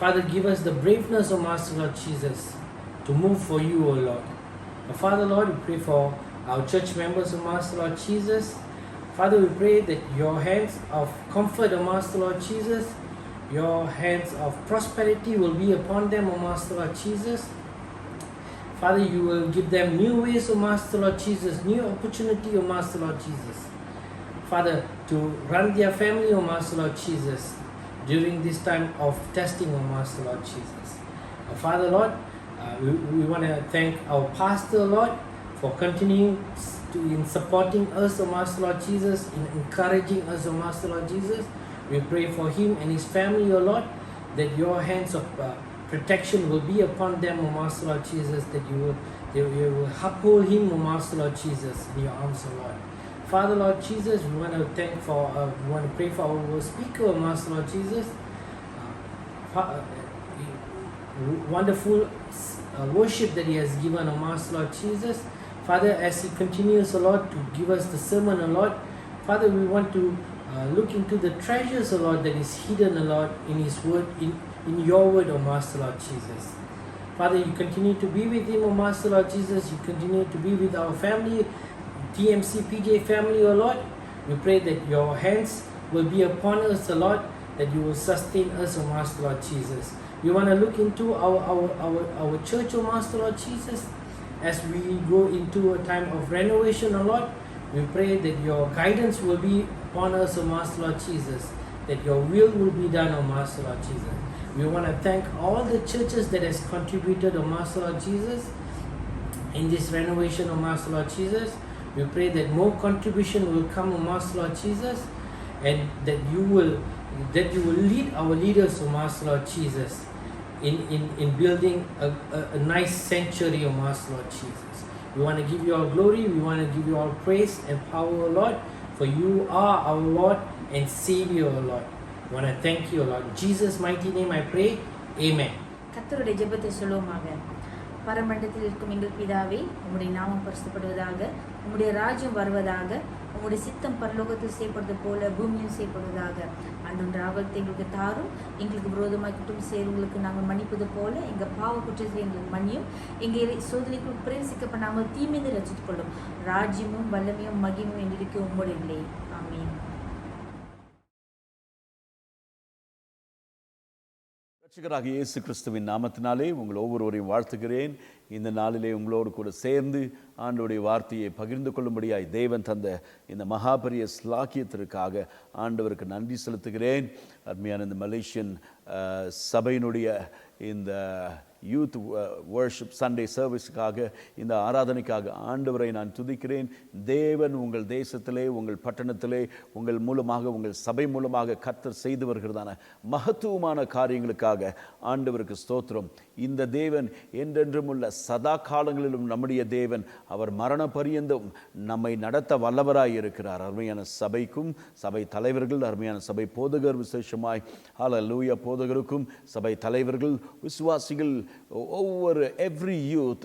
Father, give us the braveness, O Master Lord Jesus, to move for you, O Lord. Father, Lord, we pray for our church members, O Master Lord Jesus. Father, we pray that your hands of comfort, O Master Lord Jesus, your hands of prosperity will be upon them, O Master Lord Jesus. Father, you will give them new ways, O Master Lord Jesus, new opportunity, O Master Lord Jesus. Father, to run their family, O Master Lord Jesus, during this time of testing, O Master Lord Jesus. Father, Lord, we want to thank our pastor, Lord, for continuing in supporting us, O Master Lord Jesus, in encouraging us, O Master Lord Jesus. We pray for him and his family, O Lord, that your hands of protection will be upon them, O Master Lord Jesus, that you will uphold him, O Master Lord Jesus, in your arms, O Lord. Father, Lord Jesus, we want to pray for our speaker, Master Lord Jesus. Wonderful worship that he has given, O Master Lord Jesus. Father, as he continues, O Lord, to give us the sermon, O Lord, Father, we want to look into the treasures, O Lord, that is hidden, O Lord, in his word, in your word, O Master Lord Jesus. Father, you continue to be with him, O Master Lord Jesus. You continue to be with our family, TMC PJ family, O Lord. We pray that your hands will be upon us, O Lord, that you will sustain us, O Master Lord Jesus. We want to look into our church, O Master Lord Jesus, as we go into a time of renovation, O Lord. We pray that your guidance will be upon us, O Master Lord Jesus, that your will be done, O Master Lord Jesus. We want to thank all the churches that has contributed, O Master Lord Jesus, in this renovation, O Master Lord Jesus. We pray that more contribution will come, O Master Lord Jesus, and that you will lead our leaders, O Master Lord Jesus, in building a nice sanctuary, O Master Lord Jesus. We want to give you all glory, we want to give you all praise and power, O Lord, for you are our Lord and Savior, O Lord. We want to thank you, O Lord. In Jesus' mighty name I pray, Amen. கர்த்தருடைய ஜெபத்தை சொல்லுவோமாக. பரமண்டலத்தில் இருக்கும் எங்கள் பிதாவே, உம்முடைய நாமம் பரிசுத்தப்படுவதாக, உம்முடைய ராஜ்யம் வருவதாக, உம்முடைய சித்தம் பரலோகத்தில் செய்யப்படுவது போல பூமியில் செய்யப்படுவதாக. அன்றும் ராகத்தை எங்களுக்கு தாரும், எங்களுக்கு விரோதமாய் குற்றம் செய்கிறவங்களுக்கு நாங்கள் மன்னிப்பது போல எங்கள் பாவ குற்றத்தை எங்களுக்கு மன்னியும், எங்களை சோதனைக்குள் பிரவேசிக்கப்படாமல் தீமையை ரசித்துக் கொள்ளும். ராஜ்யமும் வல்லமையும் மகிமையும் எங்களுக்கு உம்முடையதே. ஆமென். ரட்சகராக இயேசு கிறிஸ்துவின் நாமத்தினாலே உங்கள் ஒவ்வொருவரையும் வாழ்த்துகிறேன். இந்த நாளிலே உங்களோடு கூட சேர்ந்து ஆண்டவருடைய வார்த்தையை பகிர்ந்து கொள்ளும்படியாய் தேவன் தந்த இந்த மகாபரிய ஸ்லாக்கியத்திற்காக ஆண்டவருக்கு நன்றி செலுத்துகிறேன். அருமையான இந்த மலேசியன் சபையினுடைய இந்த யூத் வர்ஷிப் சண்டே சர்வீஸுக்காக, இந்த ஆராதனைக்காக ஆண்டவரை நான் துதிக்கிறேன். தேவன் உங்கள் தேசத்திலே, உங்கள் பட்டணத்திலே, உங்கள் மூலமாக, உங்கள் சபை மூலமாக கர்த்தர் செய்து வருகிறதான மகத்துவமான காரியங்களுக்காக ஆண்டவருக்கு ஸ்தோத்திரம். இந்த தேவன் என்றென்றும் உள்ள சதா காலங்களிலும் நம்முடைய தேவன். அவர் மரண பரியந்தம் நம்மை நடத்த வல்லவராய் இருக்கிறார். அருமையான சபைக்கும், சபை தலைவர்கள், அருமையான சபை போதகர், விசேஷமாய் ஹல்லேலூயா போதகருக்கும், சபை தலைவர்கள், விசுவாசிகள், ஒவ்வொரு every youth,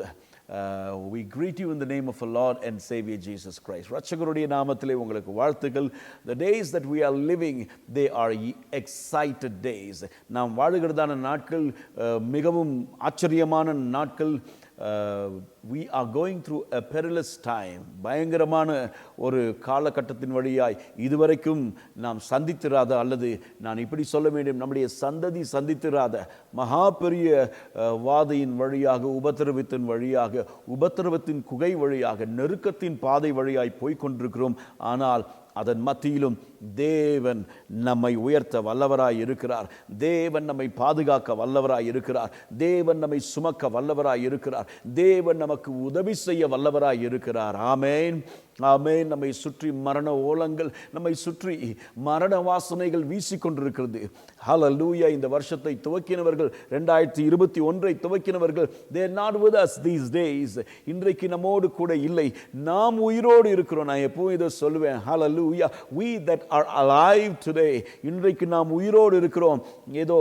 we greet you in the name of our Lord and Savior Jesus Christ. ரட்சகருடைய நாமத்திலே உங்களுக்கு வாழ்த்துக்கள். The days that we are living, they are excited days. நாம் வாழுகிறதான நாட்கள் மிகவும் ஆச்சரியமான நாட்கள். We are going through a perilous time. பயங்கரமான ஒரு காலகட்டத்தின் வழியாய் இதுவரைக்கும் நாம் சந்தித்திராத, அல்லது நான் இப்படி சொல்ல வேண்டும், நம்முடைய சந்ததி சந்தித்திராத மகா பெரிய வாதையின் வழியாக, உபத்திரவத்தின் வழியாக, உபத்திரவத்தின் குகை வழியாக, நெருக்கத்தின் பாதை வழியாய் போய்கொண்டிருக்கிறோம். ஆனால் அதன் மத்தியிலும் தேவன் நம்மை உயர்த்த வல்லவராய் இருக்கிறார். தேவன் நம்மை பாதுகாக்க வல்லவராய் இருக்கிறார். தேவன் நம்மை சுமக்க வல்லவராய் இருக்கிறார். தேவன் நமக்கு உதவி செய்ய வல்லவராய் இருக்கிறார். ஆமென், ஆமென். நம்மை சுற்றி மரண ஓலங்கள், நம்மை சுற்றி மரண வாசனைகள் வீசிக்கொண்டிருக்கிறது. ஹல்லேலூயா. இந்த வருஷத்தை துவக்கினவர்கள், 2021 துவக்கினவர்கள், they are not with us these days. இன்றைக்கு நம்மோடு கூட இல்லை. நாம் உயிரோடு இருக்கிறோம். நான் எப்பவும் இதை சொல்லுவேன், ஹல்லேலூயா, we that are alive today. இன்றைக்கு நாம் உயிரோடு இருக்கிறோம். ஏதோ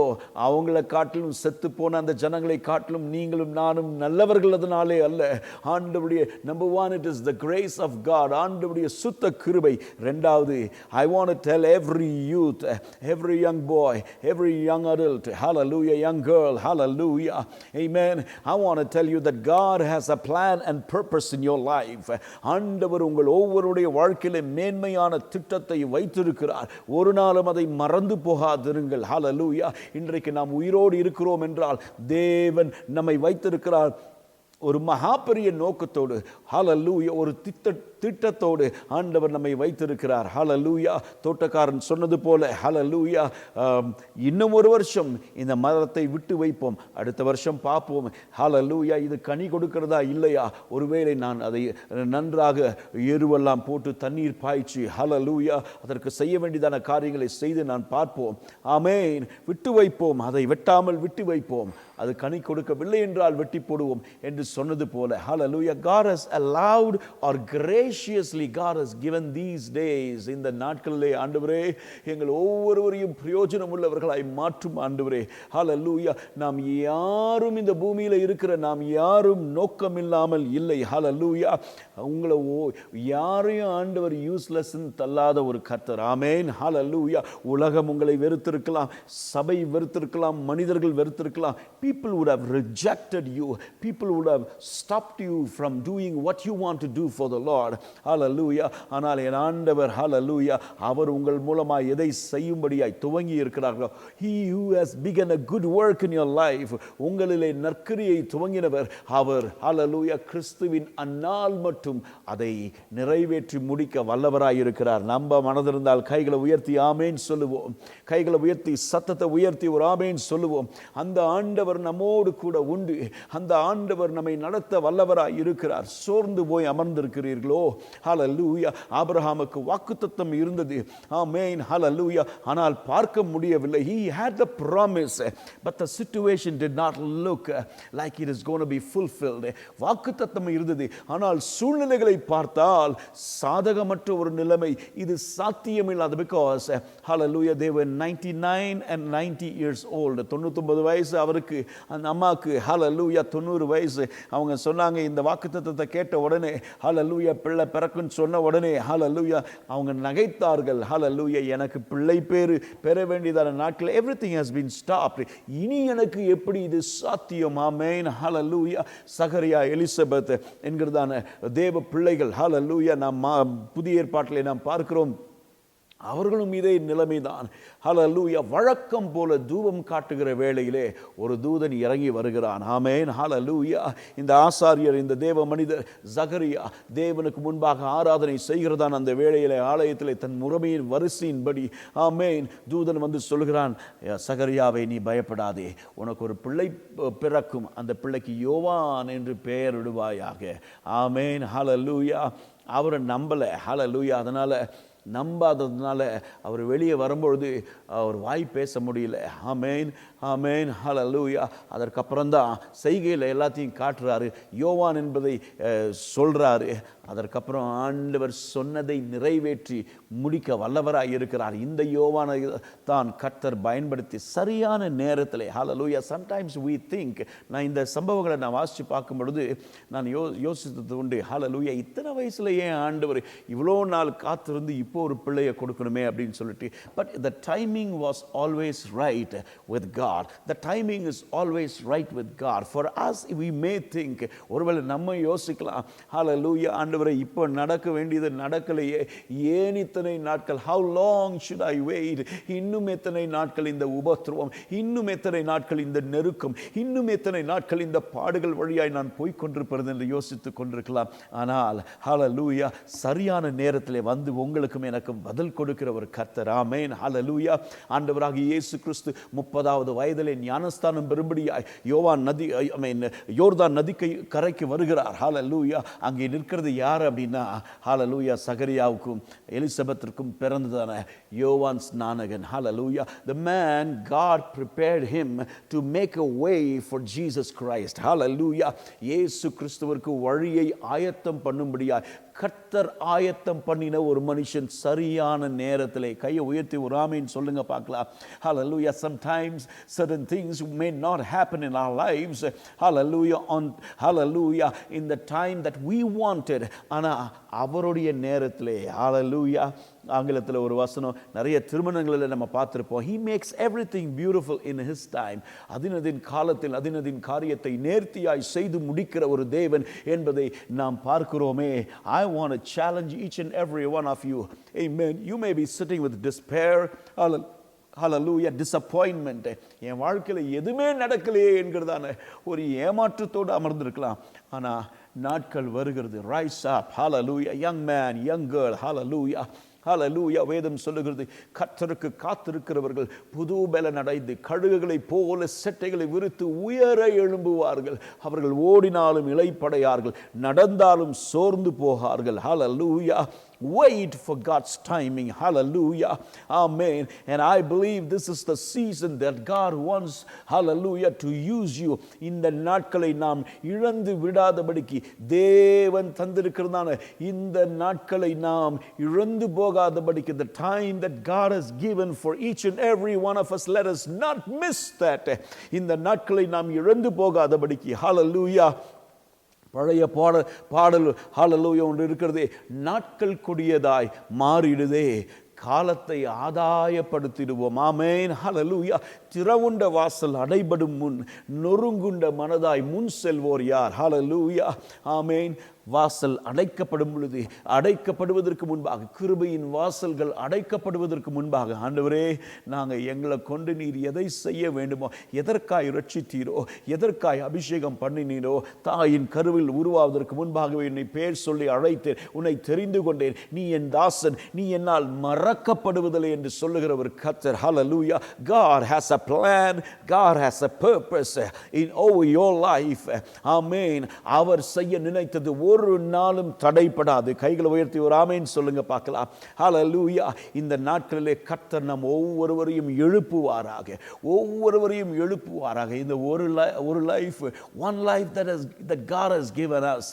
அவங்களை காட்டிலும், செத்து போன அந்த ஜனங்களை காட்டிலும் நீங்களும் நானும் நல்லவர்கள் அதனாலே அல்ல. ஆண்டவருடைய number one, it is the grace of God. ஆண்டவருடைய சுத்த கிருபை. இரண்டாவது, I want to tell every youth, every young boy, every young adult, hallelujah, young girl, hallelujah, amen, I want to tell you that God has a plan and purpose in your life. ஆண்டவர் உங்கள் ஒவ்வொருடைய வாழ்க்கையிலே மேன்மையான திட்டத்தை வைத்திருக்கிறார். ஒரு நாளும் அதை மறந்து போகாதிருங்கள். ஹல்லேலூயா. இன்றைக்கு நாம் உயிரோடு இருக்கிறோம் என்றால் தேவன் நம்மை வைத்திருக்கிறார் ஒரு மகாபெரிய நோக்கத்தோடு. ஹல்லேலூயா. ஒரு திட்டத்தோடு ஆண்டவர் நம்மை வைத்திருக்கிறார். ஹல்லேலூயா. தோட்டக்காரன் சொன்னது போல, ஹல்லேலூயா, இன்னும் ஒரு வருஷம் இந்த மரத்தை விட்டு வைப்போம், அடுத்த வருஷம் பார்ப்போம். ஹல்லேலூயா. இது கனி கொடுக்கிறதா இல்லையா, ஒருவேளை நான் அதை நன்றாக எருவெல்லாம் போட்டு தண்ணீர் பாய்ச்சி, ஹல்லேலூயா, அதற்கு செய்ய வேண்டியதான காரியங்களை செய்து நான் பார்ப்போம். ஆமென். விட்டு வைப்போம், அதை வெட்டாமல் விட்டு வைப்போம். அது கனி கொடுக்கவில்லை என்றால் வெட்டி போடுவோம் என்று சொன்னது போல, ஹல்லேலூயா, God has allowed or graciously God has given these days. இந்த நாட்களிலே ஆண்டவரே எங்கள் ஒவ்வொருவரையும் பிரயோஜனம் உள்ளவர்களாய் மாற்றும் ஆண்டவரே. ஹல்லேலூயா. நாம் யாரும் இந்த பூமியில இருக்கிற நாம் யாரும் நோக்கம் இல்லாமல் இல்லை. ஹல்லேலூயா. உங்களை யாரையும் ஆண்டவர் யூஸ்லெஸ் தள்ளாத ஒரு கர்த்தர். ஆமென். ஹல்லேலூயா. உலகம் உங்களை வெறுத்திருக்கலாம், சபை வெறுத்திருக்கலாம், மனிதர்கள் வெறுத்திருக்கலாம். People would have rejected you. People would have stopped you from doing what you want to do for the Lord. Hallelujah. ஆனால் என் ஆண்டவர், hallelujah, அவர் உங்கள் மூலமாய் எதை செய்யும்படியாய் துவங்கி இருக்கிறார்களோ, he who has begun a good work in your life, உங்களிலே நற்கிரியை துவங்கினவர் அவர். hallelujah. கிறிஸ்துவின் அந்நாள் மட்டும் அதை நிறைவேற்றி முடிக்க வல்லவராய் இருக்கிறார். நம்ப மனதிருந்தால் கைகளை உயர்த்தி ஆமேன் சொல்லுவோம். கைகளை உயர்த்தி சத்தத்தை உயர்த்தி ஒரு ஆமேன் சொல்லுவோம். அந்த ஆண்டவர் நம்மோடு கூட உண்டு. அந்த ஆண்டவர் நம்மை நடத்த வல்லவராய் இருக்கிறார். சோர்ந்து போய் அமர்ந்திருக்கிறீர்களோ? ஹல்லேலூயா. ஆபிரகாமுக்கு வாக்குத்தத்தம் இருந்தது. ஆமென். ஹல்லேலூயா. ஆனால் பார்க்க முடியவில்லை. He had the promise, but the situation did not look like it is going to be fulfilled. வாக்குத்தத்தம் இருந்தது, ஆனால் சூழ்நிலைகளை பார்த்தால் சாதகமற்ற ஒரு நிலைமை. இது சாத்தியமில்லாத. because hallelujah, they were 99 and 90 years old. 99 வயசு அவருக்கு, அந்த அம்மாவுக்கு ஹல்லேலூயா 90 வயசு. அவங்க சொன்னாங்க, இந்த வாக்குத்தத்தத்தை கேட்ட உடனே, ஹல்லேலூயா, பிள்ளை பிறக்குன்னு சொன்ன உடனே, ஹல்லேலூயா, அவங்க நகைத்தார்கள். ஹல்லேலூயா. எனக்கு பிள்ளை பேரு பெற வேண்டியதான நாட்கள், everything has been stopped. இனி எனக்கு எப்படி இது சாத்தியம்? ஆமென். ஹல்லேலூயா. சகரியா, எலிசபெத் என்கிறதான தேவ பிள்ளைகள், ஹல்லேலூயா, நாம் புதிய ஏற்பாட்டிலே நாம் பார்க்கிறோம். அவர்களும் இதே நிலைமைதான். ஹல்லேலூயா. வழக்கம் போல தூபம் காட்டுகிற வேளையிலே ஒரு தூதன் இறங்கி வருகிறான். ஆமென். ஹல்லேலூயா. இந்த ஆசாரியர், இந்த தேவ மனிதர் சகரியா தேவனுக்கு முன்பாக ஆராதனை செய்கிறதான் அந்த வேளையிலே ஆலயத்திலே தன் முறைமையின் வரிசையின்படி ஆமென் தூதன் வந்து சொல்கிறான், சகரியாவை நீ பயப்படாதே, உனக்கு ஒரு பிள்ளை பிறக்கும், அந்த பிள்ளைக்கு யோவான் என்று பெயரிடுவாயாக. ஆமென். ஹல்லேலூயா. அவரை நம்பலை. ஹல்லேலூயா. அதனால் நம்பாததுனால அவர் வெளியே வரும்பொழுது அவர் வாய் பேச முடியல. ஆமென். ஆமென். ஹல்லேலூயா. அதற்கப்புறம்தான் செய்கையில் எல்லாத்தையும் காட்டுறாரு, யோவான் என்பதை சொல்கிறாரு. அதற்கப்புறம் ஆண்டவர் சொன்னதை நிறைவேற்றி முடிக்க வல்லவராய் இருக்கிறார். இந்த யோவானை தான் கர்த்தர் பயன்படுத்தி சரியான நேரத்தில். ஹல்லேலூயா. சம்டைம்ஸ் we think, நான் இந்த சம்பவங்களை நான் வாசித்து பார்க்கும் பொழுது நான் யோசித்தது உண்டு. ஹல்லேலூயா. இத்தனை வயசில் ஏன் ஆண்டவர் இவ்வளோ நாள் காத்திருந்து இப்போ ஒரு பிள்ளையை கொடுக்கணுமே அப்படின்னு சொல்லிட்டு. But the timing was always right with God. The timing is always right with God. For us, we may think, ஒருவேளை நம்ம யோசிக்கலாம், ஹல்லேலூயா, ஆண்டவரே இப்போ நடக்க வேண்டியது நடக்கலையே, ஏன் இத்தனை நாட்கள், how long should I wait, இன்னும் எத்தனை நாட்கள் இந்த உபத்திரவம், இன்னும் எத்தனை நாட்கள் இந்த நெருக்கம், இன்னும் எத்தனை நாட்கள் இந்த பாடுகள் வழியாய் நான் போய்கொண்டிருப்பது என்று யோசித்துக் கொண்டிருக்கலாம். ஆனால் ஹல்லேலூயா, சரியான நேரத்தில் வந்து உங்களுக்கும் எனக்கும் பதில் கொடுக்கிற ஒரு கர்த்தர். ஆமென். ஹல்லேலூயா. ஆண்டவராகிய இயேசு கிறிஸ்து 30வது வயதிலே ஞானஸ்தானம் பெறும்படியாய் யோர்தான் நதிக்கு கரைக்கு வருகிறார். ஹல்லேலூயா. அங்கே நிற்கிறது யார் அப்படின்னா, ஹல்லேலூயா, சகரியாவுக்கும் எலிசபெத்திற்கும் பிறந்ததான யோவான் ஸ்நானகன். ஹல்லேலூயா. The man God prepared him to make a way for Jesus Christ. ஹல்லேலூயா. இயேசு கிறிஸ்துவிற்கு வழியை ஆயத்தம் பண்ணும்படியாய் கர்த்தர் ஆயத்தம் பண்ணின ஒரு மனுஷன் சரியான நேரத்திலே. கையை உயர்த்தி ஒரு ஆமென் சொல்லுங்க பார்க்கலாம். Hallelujah. Sometimes certain things may not happen in our lives. Hallelujah. Hallelujah. In the time that we wanted. ஆனா அவருடைய நேரத்திலே. Hallelujah. ஆங்கிலத்தில் ஒரு வசனம் நிறைய திருமணங்களில் நம்ம பார்த்துருப்போம். He makes everything beautiful in his time. அதினதின் காலத்தில் அதினதின் காரியத்தை நேர்த்தியாய் செய்து முடிக்கிற ஒரு தேவன் என்பதை நாம் பார்க்கிறோமே. I want to challenge each and every one of you. Amen. You may be sitting with despair. Hallelujah. Disappointment. என் வாழ்க்கையில் எதுவுமே நடக்கலையே என்கிறதான ஒரு ஏமாற்றத்தோடு அமர்ந்திருக்கலாம். ஆனால் நாட்கள் வருகிறது. Rise up. Hallelujah. Young man, young girl. Hallelujah. ஹல்லேலூயா. வேதம் சொல்லுகிறது, கர்த்தருக்கு காத்திருக்கிறவர்கள் புது பலன் அடைந்து கழுகுகளை போல செட்டைகளை விரித்து உயர எழும்புவார்கள். அவர்கள் ஓடினாலும் இளைப்படையார்கள், நடந்தாலும் சோர்ந்து போகார்கள். ஹல்லேலூயா. Wait for God's timing. Hallelujah. Amen. And I believe this is the season that God wants, hallelujah, to use you. இந்த நாட்களை நாம் இழந்து விடாதபடிக்கு தேவன் தந்திருக்கிறதான இந்த நாட்களை நாம் இழந்து போகாதபடிக்கு, the time that God has given for each and every one of us, let us not miss that. இந்த நாட்களை நாம் இழந்து போகாதபடிக்கு. Hallelujah. பழைய பாடல் ஹல்லேலூயா ஒன்று இருக்கிறதே, நாட்கள் கொடியதாய் மாறிடுதே, காலத்தை ஆதாயப்படுத்திடுவோம். ஆமென். ஹல்லேலூயா. திறவுண்ட வாசல் அடைபடும் முன் நொறுங்குண்ட மனதாய் முன் செல்வோர் யார்? ஹல்லேலூயா. ஆமென். வாசல் அடைக்கப்படும் பொழுது, அடைக்கப்படுவதற்கு முன்பாக, கிருபையின் வாசல்கள் அடைக்கப்படுவதற்கு முன்பாக, ஆண்டவரே, நாங்கள் எங்களை கொண்டு நீர் எதை செய்ய வேண்டுமோ, எதற்காய் ரட்சித்தீரோ, எதற்காய் அபிஷேகம் பண்ணினீரோ, தாயின் கருவில் உருவாவதற்கு முன்பாகவே என்னை பேர் சொல்லி அழைத்தேன், உன்னை தெரிந்து கொண்டேன், நீ என் தாசன், நீ என்னால் மறக்கப்படுவதில்லை என்று சொல்லுகிற ஒரு கர்த்தர். ஹல்லேலூயா. God has a plan. God has a purpose in over your life. ஆமென். அவர் செய்ய நினைத்தது ஒரு நாளும் தடைப்படாது. கைகளை உயர்த்தி ஒரு ஆமென் சொல்லுங்க பார்க்கலாம். ஹல்லேலூயா. இந்த நாட்களிலே கர்த்தர் நம் ஒவ்வொருவரையும் எழுப்புவாராக, ஒவ்வொருவரையும் எழுப்புவாராக. இந்த ஒரு life, one life that God has given us,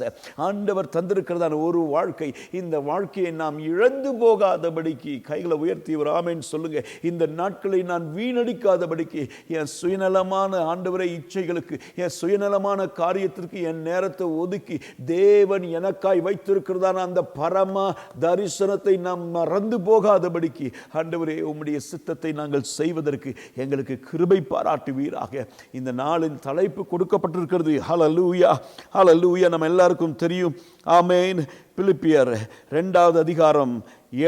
ஆண்டவர் தந்திருக்கிறதான ஒரு வாழ்க்கை, இந்த வாழ்க்கையை நாம் இழந்து போகாதபடிக்கு கைகளை உயர்த்தி ஒரு ஆமென் சொல்லுங்க. இந்த நாட்களை நான் வீணடிக்காதபடிக்கு, என் சுயநலமான ஆண்டவரை இச்சைகளுக்கு, என் சுயநலமான காரியத்திற்கு என் நேரத்தை ஒதுக்கி தேவன் தேவன் எனக்காய் வைத்திருக்கிறதான அந்த பரம தரிசனத்தை நாம் மறந்து போகாதபடிக்கு ஆண்டவரே உம்முடைய சித்தத்தை நாங்கள் செய்வதற்கு எங்களுக்கு கிருபை பாராட்டுவீராக. இந்த நாளின் தலைப்பு கொடுக்கப்பட்டிருக்கிறது. ஹல்லேலூயா, ஹல்லேலூயா. நம்ம எல்லாருக்கும் தெரியும். ஆமென். பிலிப்பியர் 2வது அதிகாரம்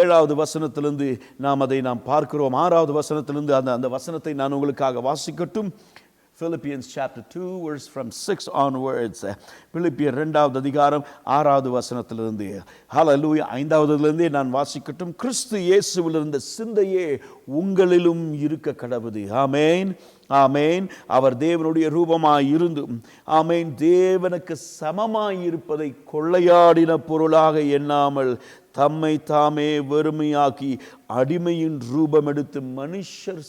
7வது வசனத்திலிருந்து நாம் பார்க்கிறோம். 6வது வசனத்திலிருந்து அந்த வசனத்தை நான் உங்களுக்காக வாசிக்கட்டும். Philippians chapter 2 verse from 6 onwards. பிலிப்பியர் 2வது அதிகாரம் 6வது வசனத்திலிருந்து. ஹல்லேலூயா. 5வதிலிருந்தே நான் வாசிக்கட்டும். கிறிஸ்து இயேசுவில் இருந்த சிந்தையே உங்களிலும் இருக்க கடவுது. ஆமென், ஆமென். அவர் தேவனுடைய ரூபமாய் இருந்தும் ஆமென் தேவனுக்கு சமமாய் இருப்பதை கொள்ளையாடின பொருளாக எண்ணாமல் தம்மை தாமே வெறுமையாக்கி அடிமையின் ரூபம் எடுத்து மனுஷர்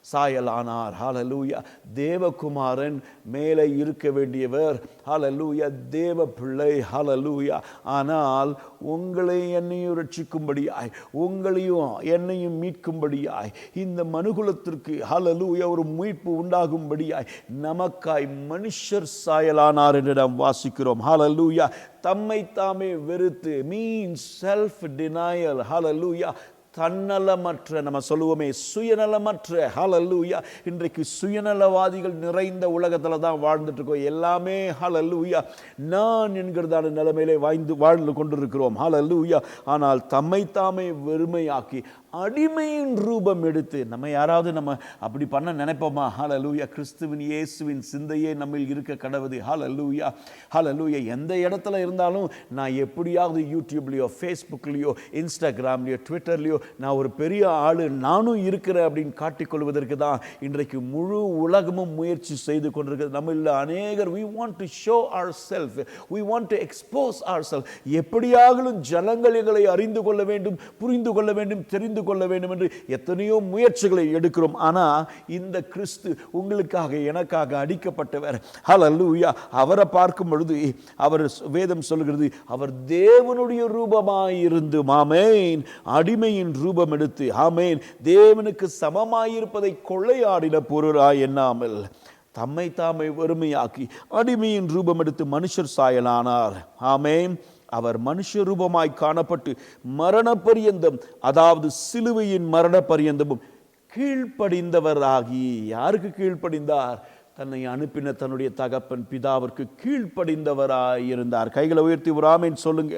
சாயலானார். ஹல்லேலூயா. தேவகுமாரன் மேலே இருக்க வேண்டியவர். ஹல்லேலூயா. தேவ பிள்ளை. ஹல்லேலூயா. ஆனால் உங்களை என்னையும் ரட்சிக்கும்படியாய், உங்களையும் என்னையும் மீட்கும்படியாய், இந்த மனுகுலத்திற்கு ஹல்லேலூயா ஒரு மீட்பு உண்டாகும்படியாய் நமக்காய் மனுஷர் சாயலானார் என்று நாம் வாசிக்கிறோம். ஹல்லேலூயா. தம்மை தாமே வெறுத்து மீன்ஸ் செல்ஃப் டினையல். ஹல்லேலூயா. தன்னலமற்ற, நம்ம சொல்லுவோமே சுயநலமற்ற. ஹல்லேலூயா. இன்றைக்கு சுயநலவாதிகள் நிறைந்த உலகத்துல தான் வாழ்ந்துட்டு இருக்கோம். எல்லாமே ஹல்லேலூயா நான் என்கிறதான நிலைமையிலே வாழ்ந்து கொண்டிருக்கிறோம். ஹல்லேலூயா. ஆனால் தம்மை தாமே வெறுமையாக்கி அடிமையின் ரூபம் எடுத்து, நம்ம யாராவது நம்ம அப்படி பண்ண நினைப்போமா? ஹல்லேலூயா. கிறிஸ்துவின் இயேசுவின் சிந்தையே நம்மில் இருக்க கடவுது. ஹல்லேலூயா, ஹல்லேலூயா. எந்த இடத்துல இருந்தாலும் நான் எப்படியாவது யூடியூப்லையோ ஃபேஸ்புக்லையோ இன்ஸ்டாகிராம்லையோ ட்விட்டர்லையோ நான் ஒரு பெரிய ஆளு நானும் இருக்கிறேன் அப்படின்னு காட்டிக்கொள்வதற்கு தான் இன்றைக்கு முழு உலகமும் முயற்சி செய்து கொண்டிருக்கிறது. நம்ம இல்லை அநேகர் we want to show ourselves, we want to expose ourselves. எப்படியாகலும் ஜனங்கள் எங்களை அறிந்து கொள்ள வேண்டும், புரிந்து கொள்ள வேண்டும், தெரிந்து கொள்ள வேண்டும் என்று எத்தனையோ முயற்சிகளை எடுக்கிறோம். ஆனா இந்த கிறிஸ்து உங்களுக்காக எனக்காக அடிக்கப்பட்டவர். ஹல்லேலூயா. அவரை பார்க்கும் பொழுது அவர் வேதம் சொல்கிறது அவர் தேவனுடைய ரூபமாயிருந்து ஆமென் அடிமையின் ரூபம் எடுத்து ஆமென் தேவனுக்கு சமமாயிருப்பதை கொள்ளையாடின பொருளாய் எண்ணாமல் தம்மை தாமே வெறுமையாக்கி அடிமையின் ரூபம் எடுத்து மனுஷர் சாயலானார். ஆமென். அவர் மனுஷ ரூபமாய் காணப்பட்டு மரண பரியந்தம், அதாவது சிலுவையின் மரண பரியந்தமும் கீழ்ப்படிந்தவராகி. யாருக்கு கீழ்ப்படிந்தார்? தன்னை அனுப்பின தன்னுடைய தகப்பன் பிதாவிற்கு கீழ்ப்படிந்தவராய் இருந்தார். கைகளை உயர்த்தி ஒரு ஆமென் சொல்லுங்க.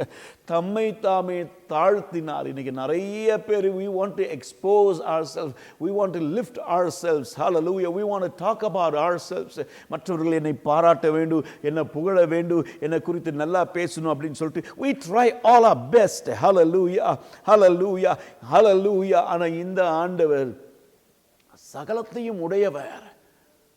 தம்மை தாமே தாழ்த்தினார். இன்னைக்கு நிறைய பேர் we want to expose ourselves, we want to lift ourselves. Hallelujah. We want to talk about ourselves. மற்றவர்கள் என்னை பாராட்ட வேண்டும், என்னை புகழ வேண்டும், என்னை குறித்து நல்லா பேசணும் அப்படின்னு சொல்லிட்டு we try all our best. Hallelujah, hallelujah, hallelujah. ஆனா இந்த ஆண்டவர் சகலத்தையும் உடையவர்,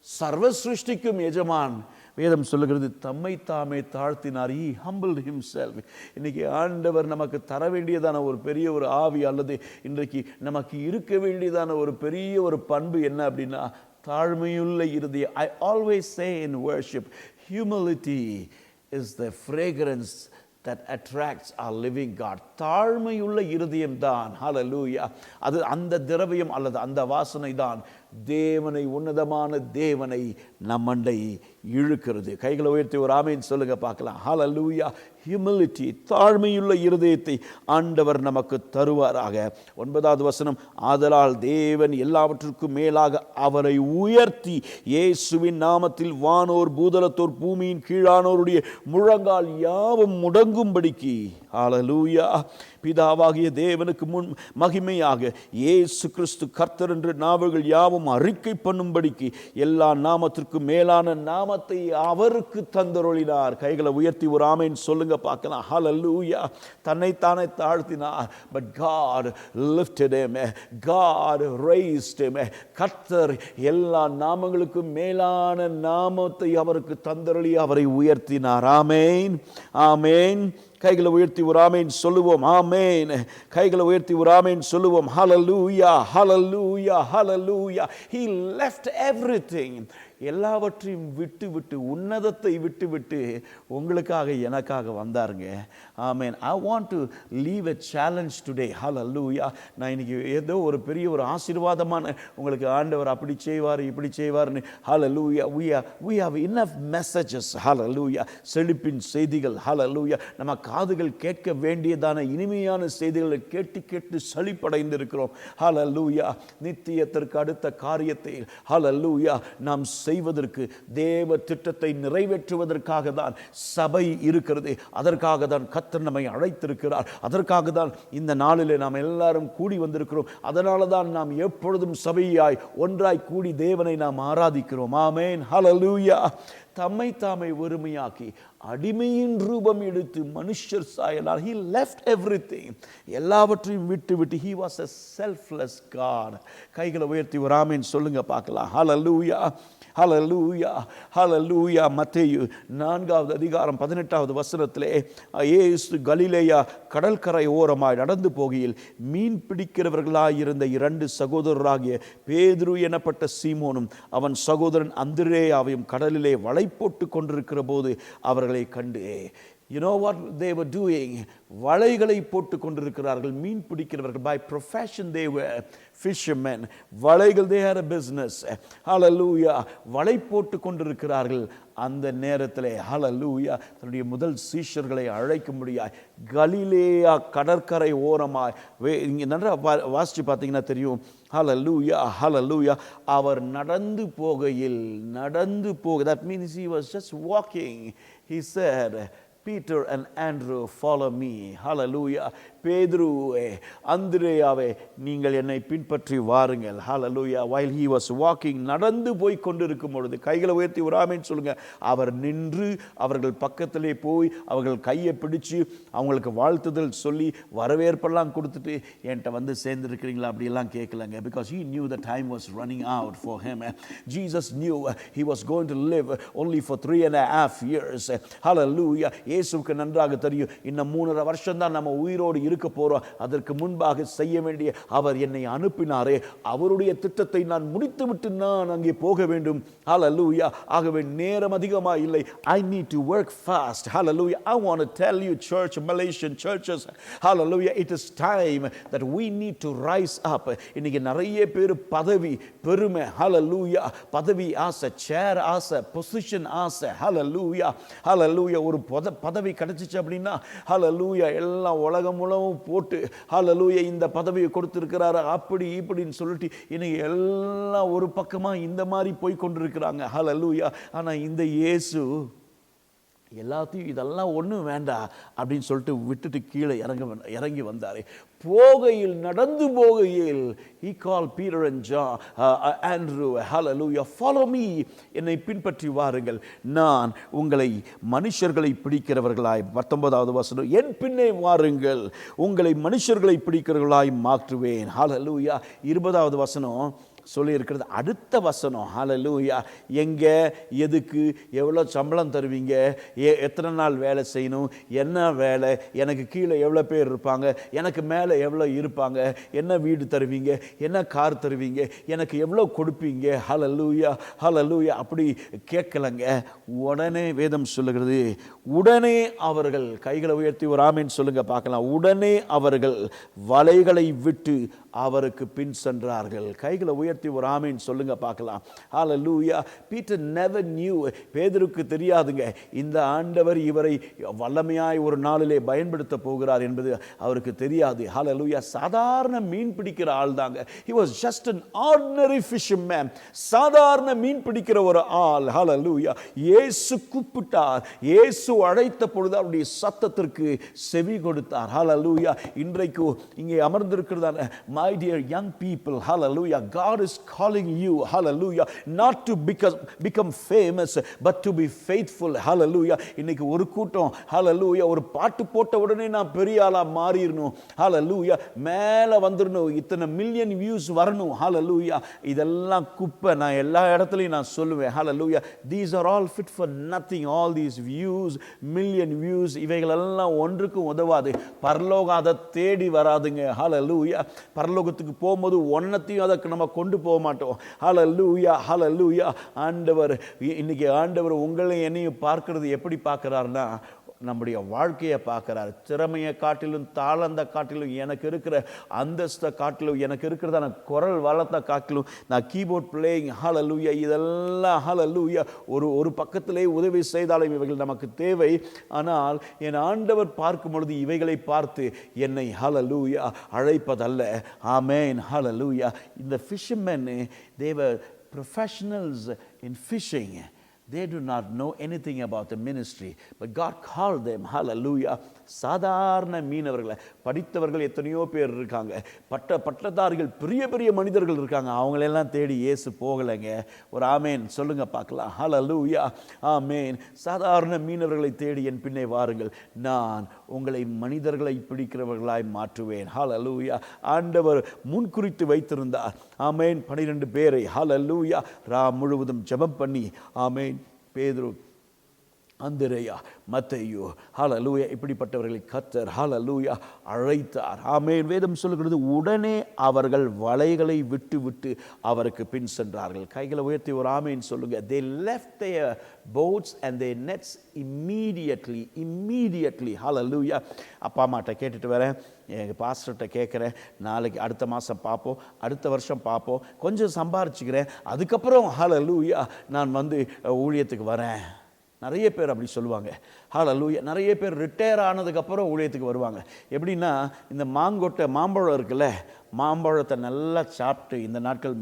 சர்வ சிருஷ்டிக்கும் எஜமான். வேதம் சொல்லுகிறது தம்மை தாமே தாழ்த்தினார். he humbled himself. இன்னைக்கு ஆண்டவர் நமக்கு தர வேண்டியதான ஒரு பெரிய ஒரு ஆவி அல்லது இன்றைக்கு நமக்கு இருக்க வேண்டியதான ஒரு பெரிய ஒரு பண்பு என்ன அப்படின்னா தாழ்மையுள்ள இருதயம். I always say in worship, humility is the fragrance that attracts our living God. தாழ்மையுள்ள இருதயம் தான் ஹல்லேலூயா அது அந்த திரவியம் அல்லது அந்த வாசனை தான் தேவனை, உன்னதமான தேவனை நம்மண்டை இழுக்கிறது. கைகளை உயர்த்தி ஒரு ஆமென் சொல்லுங்க பார்க்கலாம். ஹல்லேலூயா. ஹியூமிலிட்டி, தாழ்மையுள்ள இருதயத்தை ஆண்டவர் நமக்கு தருவாராக. 9வது வசனம், ஆதலால் தேவன் எல்லாவற்றிற்கும் மேலாக அவரை உயர்த்தி இயேசுவின் நாமத்தில் வானோர் பூதலத்தோர் பூமியின் கீழானோருடைய முழங்கால் யாவும் முடங்கும்படிக்கு. ஹல்லேலூயா. பிதாவாகிய தேவனுக்கு முன் மகிமையாக இயேசு கிறிஸ்து கர்த்தர் என்று நாவுகள் யாவும் அறிக்கை பண்ணும்படிக்கு எல்லா நாமத்திற்கும் மேலான நாமத்தை அவருக்கு தந்தருளினார். கைகளை உயர்த்தி ஒரு ஆமென் சொல்லுங்க பார்க்கலாம். ஹல்லேலூயா. தன்னைத்தானே தாழ்த்தினார். But God lifted him. God raised him. கர்த்தர் எல்லா நாமங்களுக்கும் மேலான நாமத்தை அவருக்கு தந்தருளி அவரை உயர்த்தினார். ஆமென், ஆமென். கைகளை உயர்த்தி ஒரு ஆமென் சொல்லுவோம். ஆமென். கைகளை உயர்த்தி ஒரு ஆமென் சொல்லுவோம். ஹல்லேலூயா, ஹல்லேலூயா, ஹல்லேலூயா. He left everything. எல்லாவற்றையும் விட்டு விட்டு உன்னதத்தை விட்டு விட்டு உங்களுக்காக எனக்காக வந்தாருங்க. ஆமென். I want to leave a challenge today. Hallelujah. நான் இன்னைக்கு ஏதோ ஒரு பெரிய ஒரு ஆசீர்வாதமான உங்களுக்கு ஆண்டவர் அப்படி செய்வார் இப்படி செய்வார்னு. Hallelujah. We have enough messages. Hallelujah. செழிப்பின் செய்திகள். Hallelujah. நம்ம காதுகள் கேட்க வேண்டியதான இனிமையான செய்திகளை கேட்டு கேட்டு சலிப்படைந்து இருக்கிறோம். Hallelujah. நித்தியத்திற்கு அடுத்த காரியத்தை Hallelujah நாம் செய்வதற்கு தேவ திட்டத்தை நிறைவேற்றுவதற்காக தான் சபை இருக்கிறது. அதற்காக தான் கர்த்தர் நம்மை அழைத்திருக்கிறார். அதற்காக தான் இந்த நாளிலே நாம் எல்லாரும் கூடி வந்திருக்கிறோம். அதனால தான் நாம் எப்பொழுதும் சபையாய் ஒன்றாய் கூடி தேவனை நாம் ஆராதிக்கிறோம். ஆமென். ஹல்லேலூயா. தம்மை தாமை வெறுமையாக்கி அடிமையின் ரூபம் எடுத்து மனுஷர் சாயலால் he left everything. எல்லாவற்றையும் விட்டு விட்டு he was a selfless God. கைகளை உயர்த்தி ஒரு ஆமென் சொல்லுங்க பார்க்கலாம். ஹல்லேலூயா. ஹல்லேலூயா. ஹல்லேலூயா. மத்தேயு 4வது அதிகாரம் 18வது வசனத்திலே இயேசு கலிலேயா கடற்கரை ஓரமாய் நடந்து போகையில் மீன் பிடிக்கிறவர்களாயிருந்த 2 சகோதரராகிய பேதுரு எனப்பட்ட சீமோனும் அவன் சகோதரன் அந்திரேயாவையும் கடலிலே வலை போட்டு கொண்டிருக்கிற போது அவர்களை கண்டு, you know what they were doing? வலைகளை போட்டு கொண்டிருக்கிறார்கள். மீன் பிடிக்கிறவர்கள். by profession they were fishermen. வலைகள், they had a business. hallelujah. வலை போட்டு கொண்டிருக்கிறார்கள். அந்த நேரத்திலே hallelujah தன்னுடைய முதல் சீஷர்களை அழைக்க முடியாய் கலிலேயா கடற்கரை ஓரமாய் இங்க நன்றா வாசிச்சு பார்த்தீங்கன்னா தெரியும். hallelujah. hallelujah. அவர் நடந்து போகையில் that means he was just walking. He said, Peter and Andrew, follow me. Hallelujah. பேதுருவே அந்திரேயாவே நீங்கள் என்னை பின்பற்றி வாருங்கள். Hallelujah. While he was walking நடந்து போய் கொண்டிருக்கும் பொழுது கைகளை உயர்த்தி ஒரு ஆமென் சொல்லுங்க. அவர் நின்று அவர்கள் பக்கத்திலே போய் அவர்கள் கையை பிடிச்சு அவங்களுக்கு வாழ்த்துதல் சொல்லி வரவேற்பெல்லாம் கொடுத்துட்டு என்கிட்ட வந்து சேர்ந்துருக்கிறீங்களா அப்படியெல்லாம் கேட்கலங்க. Because he knew the time was running out for him. Jesus knew he was going to live only for 3.5 years. Hallelujah. இயேசுவுக்கு நன்றாக தெரியும் இன்னும் 3.5 வருஷம் தான் நம்ம உயிரோடு இருக்க போறோம். அதற்கு முன்பாக செய்ய வேண்டிய அவர் என்னை அனுப்பினாரே அவருடைய திட்டத்தை நான் முடித்துவிட்டு நான் அங்கே போக வேண்டும். Hallelujah. ஆகவே நேரம் அதிகமா இல்லை. I need to work fast. Hallelujah. I want to tell you church, Malaysian churches, hallelujah, it is time that we need to rise up. இன்னைக்கு நிறைய பேர் பதவி பெருமை hallelujah பதவி ஆசை சேர் ஆசை பொசிஷன் ஆசை hallelujah hallelujah ஒரு பதவி கிடைச்சிச்சு அப்படின்னா hallelujah எல்லாம் உலகம் முழுவதும் போட்டு hallelujah இந்த பதவியை கொடுத்திருக்கிறாரு அப்படி இப்படின்னு சொல்லிட்டு இன்னைக்கு எல்லாம் ஒரு பக்கமா இந்த மாதிரி போய் கொண்டிருக்கிறாங்க hallelujah. ஆனா இந்த இயேசு எல்லாத்தையும் இதெல்லாம் ஒன்றும் வேண்டாம் அப்படின்னு சொல்லிட்டு விட்டுட்டு கீழே இறங்கி வந்தார். போகையில் நடந்து போகையில் he called Peter and John, Andrew, hallelujah, follow me. என்னை பின்பற்றி வாருங்கள் நான் உங்களை மனுஷர்களை பிடிக்கிறவர்களாய் 19வது வசனம் என் பின்னே வாருங்கள் உங்களை மனுஷர்களை பிடிக்கிறவர்களாய் மாற்றுவேன். hallelujah. 20வது வசனம் சொல்லி இருக்கிறது அடுத்த வசனம் ஹalleluya. எங்க எதுக்கு எவ்வளோ சம்பளம் தருவீங்க எத்தனை நாள் வேலை செய்யணும் என்ன வேலை எனக்கு கீழே எவ்வளோ பேர் இருப்பாங்க எனக்கு மேலே எவ்வளோ இருப்பாங்க என்ன வீடு தருவீங்க என்ன கார் தருவீங்க எனக்கு எவ்வளோ கொடுப்பீங்க ஹalleluya ஹalleluya அப்படி கேட்கலங்க. உடனே வேதம் சொல்லுகிறது உடனே அவர்கள் கைகளை உயர்த்தி ஒரு ஆமென் சொல்லுங்க பார்க்கலாம். உடனே அவர்கள் வலைகளை விட்டு அவருக்கு பின் சென்றார்கள். கைகளை உயர்த்தி ஒரு ஆமென் சொல்லுங்க பார்க்கலாம். ஹalleluya. பீட்டர் never knew பேதுருக்கு தெரியாதுங்க இந்த ஆண்டவர் இவரை வல்லமையாய் ஒரு நாளிலே பயன்படுத்த போகிறார் என்பது அவருக்கு தெரியாது. ஹalleluya. சாதாரண மீன் பிடிக்கிற ஆள் தாங்க. he was just an ordinary fisherman. சாதாரண மீன் பிடிக்கிற ஒரு ஆள். ஹalleluya. இயேசு கூப்பிட்டார். இயேசு அழைத்த பொழுது அவருடைய சத்தத்திற்கு செவி கொடுத்தார். ஹalleluya. இன்றைக்கு இங்கே அமர்ந்திருக்கிறதான my dear young people, hallelujah, God is calling you, hallelujah, not to become famous but to be faithful. hallelujah. இன்னைக்கு ஒரு கூட்டம் hallelujah ஒரு பாட்டு போட்ட உடனே நான் பெரிய ஆளா மாறிரணும் hallelujah மேல வந்துறணும் இத்தனை மில்லியன் வியூஸ் வரணும் hallelujah இதெல்லாம் குப்பை. நான் எல்லா இடத்துலயும் நான் சொல்லுவேன் hallelujah these are all fit for nothing. all these views million views இவைகள் எல்லாம் ஒன்றுக்கும் உதவாது. பரலோகம் அதை தேடி வராதுங்க hallelujah. பரலோகத்துக்கு போகும்போது ஒன்னத்தையும் அதற்கு நம்ம கொண்டு கொண்டு போக மாட்டோம். ஹல்லேலூயா, ஹல்லேலூயா. ஆண்டவர் இன்னைக்கு ஆண்டவர் உங்களை என்னையும் பார்க்கிறது எப்படி பார்க்கிறாருன்னா, நம்முடைய வாழ்க்கையை பார்க்குறாரு. திறமையை காட்டிலும் தாளந்த காட்டிலும் எனக்கு இருக்கிற அந்தஸ்தை காட்டிலும் எனக்கு இருக்கிறதான குரல் வளத்தை காட்டிலும் நான் கீபோர்ட் பிளேயிங் ஹல்லேலூயா இதெல்லாம் ஹல்லேலூயா ஒரு பக்கத்திலே உதவி செய்தாலும் இவைகள் நமக்கு தேவை. ஆனால் என் ஆண்டவர் பார்க்கும் பொழுது இவைகளை பார்த்து என்னை ஹல்லேலூயா அழைப்பதல்ல. ஆமென், ஹல்லேலூயா. இந்த fishermen, they were professionals in fishing. They do not know anything about the ministry, but God called them. Hallelujah. சாதாரண மீனவர்களை, படித்தவர்கள் எத்தனையோ பேர் இருக்காங்க, பட்டதாரிகள், பெரிய பெரிய மனிதர்கள் இருக்காங்க. அவங்களெல்லாம் தேடி இயேசு போகலைங்க. ஒரு ஆமேன் சொல்லுங்க பார்க்கலாம். ஹல்லேலூயா, ஆமேன். சாதாரண மீனவர்களை தேடி என் பின்னே வாருங்கள், நான் உங்களை மனிதர்களை பிடிக்கிறவர்களாய் மாற்றுவேன். ஹல்லேலூயா. ஆண்டவர் முன்குறித்து வைத்திருந்தார். ஆமேன். 12 பேரை ஹல்லேலூயா முழுவதும் ஜெபம் பண்ணி, ஆமேன், பேதுரு, அந்திரேயா, மத்தேயு, ஹல்லேலூயா, இப்படிப்பட்டவர்களை கர்த்தர் ஹல்லேலூயா அழைத்தார். ஆமென். வேதம் சொல்லுகிறது, உடனே அவர்கள் வலைகளை விட்டு விட்டு அவருக்கு பின் சென்றார்கள். கைகளை உயர்த்தி ஒரு ஆமென் சொல்லுங்க. They left their boats and their nets immediately. ஹல்லேலூயா. அப்பா அம்மாட்ட கேட்டுட்டு வரேன், எங்கள் பாஸ்டர்கிட்ட கேட்குறேன், நாளைக்கு அடுத்த மாதம் பார்ப்போம், அடுத்த வருஷம் பார்ப்போம், கொஞ்சம் சம்பாரிச்சுக்கிறேன், அதுக்கப்புறம் ஹல்லேலூயா நான் ஊழியத்துக்கு வரேன். நிறைய பேர் அப்படி சொல்லுவாங்க. ஹல்லேலூயா. நிறைய பேர் ரிட்டையர் ஆனதுக்கப்புறம் ஊழியத்துக்கு வருவாங்க. எப்படின்னா, இந்த மாம்பழம் இருக்குல்ல, மாம்பழத்தை நல்லா சாப்பிட்டு, இந்த நாட்கள்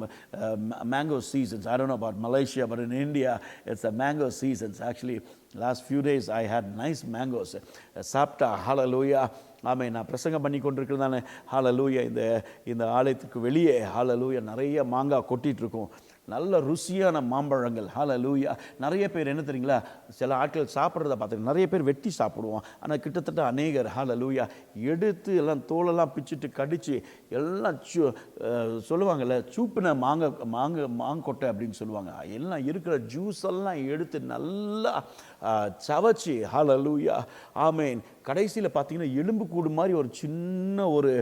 mango seasons. I don't know about Malaysia, but in India it's a mango seasons. Actually last few days I had nice mangoes. சாப்பிட்டா ஹல்லேலூயா. ஆமென். நான் பிரசங்கம் பண்ணி கொண்டிருக்கிறதானே ஹல்லேலூயா, இந்த ஆலயத்துக்கு வெளியே ஹல்லேலூயா நிறைய மாங்காய் கொட்டிகிட்டு இருக்கும். நல்ல ருசியான மாம்பழங்கள். ஹல்லேலூயா. நிறைய பேர் என்ன தெரியுங்களா, சில ஆட்கள் சாப்பிட்றத பார்த்துக்க, நிறைய பேர் வெட்டி சாப்பிடுவோம். ஆனால் கிட்டத்தட்ட அநேகர் ஹல்லேலூயா எடுத்து எல்லாம் தோலெல்லாம் பிச்சுட்டு கடித்து எல்லாம் சொல்லுவாங்கள்ல, சூப்பின மாங்கொட்டை அப்படின்னு சொல்லுவாங்க. எல்லாம் இருக்கிற ஜூஸ் எல்லாம் எடுத்து நல்லா சவச்சி ஹல்லேலூயா. ஆமென். கடைசியில் பார்த்தீங்கன்னா எலும்பு கூடு மாதிரி ஒரு சின்ன ஒரு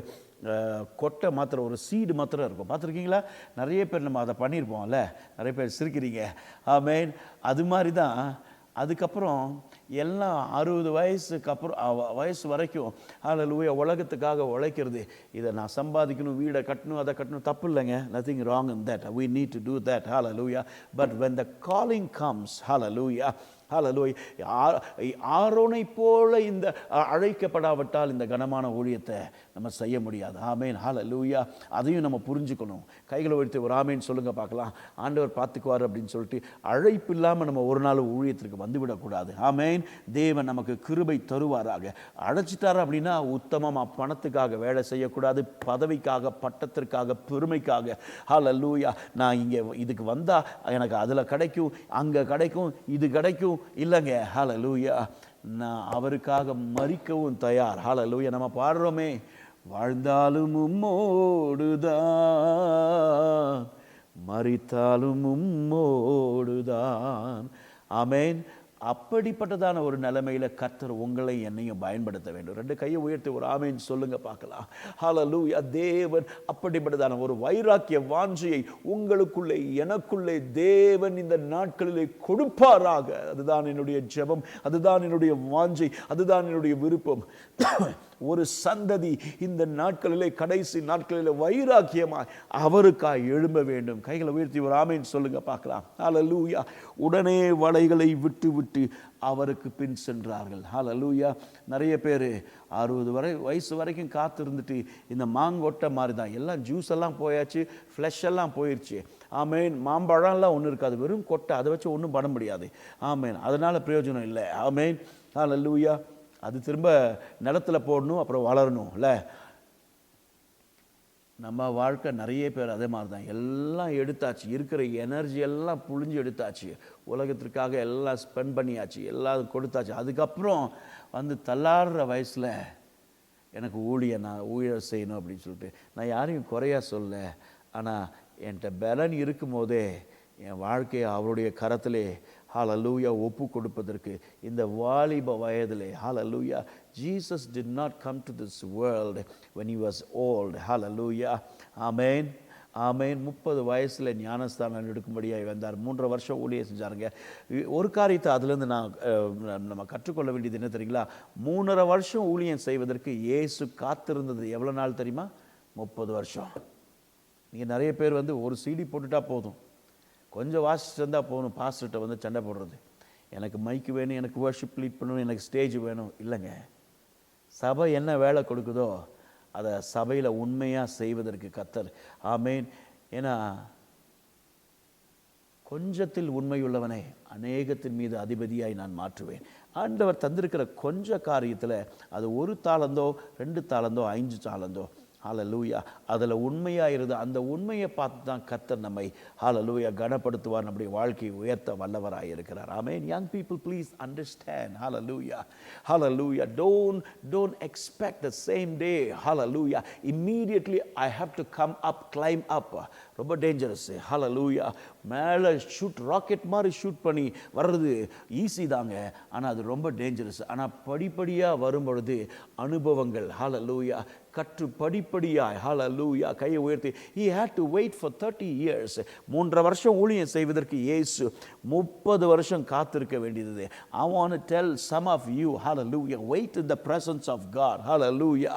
கொட்டை மாத்திரம், ஒரு சீடு மாத்திரம் இருக்கும். பார்த்துருக்கீங்களா? நிறைய பேர் நம்ம அதை பண்ணியிருப்போம்ல. நிறைய பேர் சிரிக்கிறீங்க. ஆமென். அது மாதிரி தான். அதுக்கப்புறம் எல்லாம் 60 வயசுக்கு அப்புறம் வயசு வரைக்கும் ஹல்லேலூயா உலகத்துக்காக உழைக்கிறது. இதை நான் சம்பாதிக்கணும், வீடை கட்டணும், அதை கட்டணும், தப்பு இல்லைங்க. nothing wrong in that. We need to do that. Hallelujah. But when the calling comes, hallelujah, ஹல்லேலூயா, ஆரோனை போல இந்த அழைக்கப்படாவிட்டால் இந்த கனமான ஊழியத்தை நம்ம செய்ய முடியாது. ஆமேன். ஹல்லேலூயா. அதையும் நம்ம புரிஞ்சுக்கணும். கைகளை உயர்த்தி ஒரு ஆமேன் சொல்லுங்க பார்க்கலாம். ஆண்டவர் பார்த்துக்குவார் அப்படின்னு சொல்லிட்டு அழைப்பு இல்லாமல் நம்ம ஒரு நாள் ஊழியத்திற்கு வந்துவிடக்கூடாது. ஆமேன். தேவன் நமக்கு கிருபை தருவாராக. அழைச்சிட்டார் அப்படின்னா உத்தமமாக பணத்துக்காக வேலை செய்யக்கூடாது, பதவிக்காக, பட்டத்திற்காக, பெருமைக்காக. ஹல்லேலூயா. நான் இங்கே இதுக்கு வந்தால் எனக்கு அதில் கிடைக்கும், அங்கே கிடைக்கும், இது கிடைக்கும் இல்லைங்க. ஹல்லேலூயா. நான் அவருக்காக மரிக்கவும் தயார். ஹல்லேலூயா. நம்ம பாடுறோமே, வாழ்ந்தாலும் உம்மோடுதான், மரித்தாலும் உம்மோடுதான். ஆமேன். அப்படிப்பட்டதான ஒரு நிலைமையில கர்த்தர் உங்களை என்னையும் பயன்படுத்த வேண்டும். 2 கையை உயர்த்தி ஒரு ஆமேன் சொல்லுங்க பார்க்கலாம். ஹல்லேலூயா. தேவன் அப்படிப்பட்டதான ஒரு வைராக்கிய வாஞ்சையை உங்களுக்குள்ளே, எனக்குள்ளே தேவன் இந்த நாட்களிலே கொடுப்பாராக. அதுதான் என்னுடைய ஜெபம், அதுதான் என்னுடைய வாஞ்சை, அதுதான் என்னுடைய விருப்பம். ஒரு சந்ததி இந்த நாட்களிலே, கடைசி நாட்களிலே வைராக்கியமாய் அவருக்காய் எழும்ப வேண்டும். கைகளை உயர்த்தி ஒரு ஆமேன் சொல்லுங்க பார்க்கலாம். ஹல்லேலூயா. உடனே வலைகளை விட்டு விட்டு அவருக்கு பின் சென்றார்கள். ஹல்லேலூயா. நிறைய பேர் 60 வயசு வரைக்கும் காத்திருந்துட்டு இந்த மாங்கொட்டை மாதிரி தான். எல்லாம் ஜூஸ் எல்லாம் போயாச்சு, ஃப்ளஷ் எல்லாம் போயிடுச்சு. ஆமேன். மாம்பழம்லாம் ஒன்றும் இருக்காது, வெறும் கொட்டை. அதை வச்சு ஒன்றும் பண்ண முடியாது. ஆமேன். அதனால் பிரயோஜனம் இல்லை. ஆமேன். ஹல்லேலூயா. அது திரும்ப நிலத்தில் போடணும், அப்புறம் வளரணும் இல்லை. நம்ம வாழ்க்கை நிறைய பேர் அதே மாதிரி தான். எல்லாம் எடுத்தாச்சு, இருக்கிற எனர்ஜி எல்லாம் புழிஞ்சு எடுத்தாச்சு, உலகத்திற்காக எல்லாம் ஸ்பெண்ட் பண்ணியாச்சு, எல்லாம் கொடுத்தாச்சு. அதுக்கப்புறம் தள்ளாடுற வயசில் எனக்கு ஊழியர் செய்யணும் அப்படின்னு சொல்லிட்டு நான் யாரையும் குறையா சொல்ல. ஆனால் என்கிட்ட பலன் இருக்கும் போதே என் வாழ்க்கையை அவருடைய கரத்திலே ஹல்லேலூயா ஒப்பு கொடுப்பதற்கு இந்த வாலிப வயதிலே ஹல்லேலூயா. Jesus did not come to this world when he was old. Hallelujah. Amen. ஆமேன். 30 வயசில் ஞானஸ்தானம் எடுக்கும்படியாக வந்தார். 3.5 வருஷம் ஊழியம் செஞ்சாருங்க. ஒரு காரியத்தை அதுலேருந்து நம்ம கற்றுக்கொள்ள வேண்டியது என்ன தெரியுங்களா? 3.5 வருஷம் ஊழியம் செய்வதற்கு இயேசு காத்திருந்தது எவ்வளோ நாள் தெரியுமா? 30 வருஷம். நீங்கள் நிறைய பேர் ஒரு CD போட்டுட்டா போதும், கொஞ்சம் வாசிச்சுட்டு இருந்தால் போகணும், பாஸ்டர்கிட்ட சண்டை போடுறது. எனக்கு மைக்கு வேணும், எனக்கு வர்ஷிப் லீட் பண்ணணும், எனக்கு ஸ்டேஜ் வேணும். இல்லைங்க, சபை என்ன வேலை கொடுக்குதோ அதை சபையில் உண்மையாக செய்வதற்கு கர்த்தர். ஆமேன். ஏன்னா கொஞ்சத்தில் உண்மையுள்ளவனை அநேகத்தின் மீது அதிபதியாய் நான் மாற்றுவேன். ஆண்டவர் தந்திருக்கிற கொஞ்ச காரியத்தில் அது 1 தாளந்தோ 2 தாளந்தோ 5 தாளந்தோ, ஹல்லேலூயா, அதில் உண்மையாக இருந்து அந்த உண்மையை பார்த்து தான் கர்த்தர் நம்மை ஹல்லேலூயா கனப்படுத்துவார், நம்முடைய வாழ்க்கையை உயர்த்த வல்லவராக இருக்கிறார். Amen. Young people please understand. Hallelujah, hallelujah. Don't expect the same day, hallelujah, immediately I have to come up, climb up. ரொம்ப டேஞ்சரஸ். ஹல்லேலூயா. மேலே ராக்கெட் மாதிரி ஷூட் பண்ணி வர்றது ஈஸி தாங்க, ஆனால் அது ரொம்ப டேஞ்சரஸ். ஆனால் படிப்படியாக வரும்பொழுது அனுபவங்கள், ஹல்லேலூயா, கற்று படிப்படியாய், ஹல்லேலூயா, கையை உயர்த்தி. He had to wait for 30 years. 3.5 வருஷம் ஊழியம் செய்வதற்கு இயேசு 30 வருஷம் காத்திருக்க வேண்டியது. I want to tell some of you, hallelujah, wait in the presence of God, hallelujah,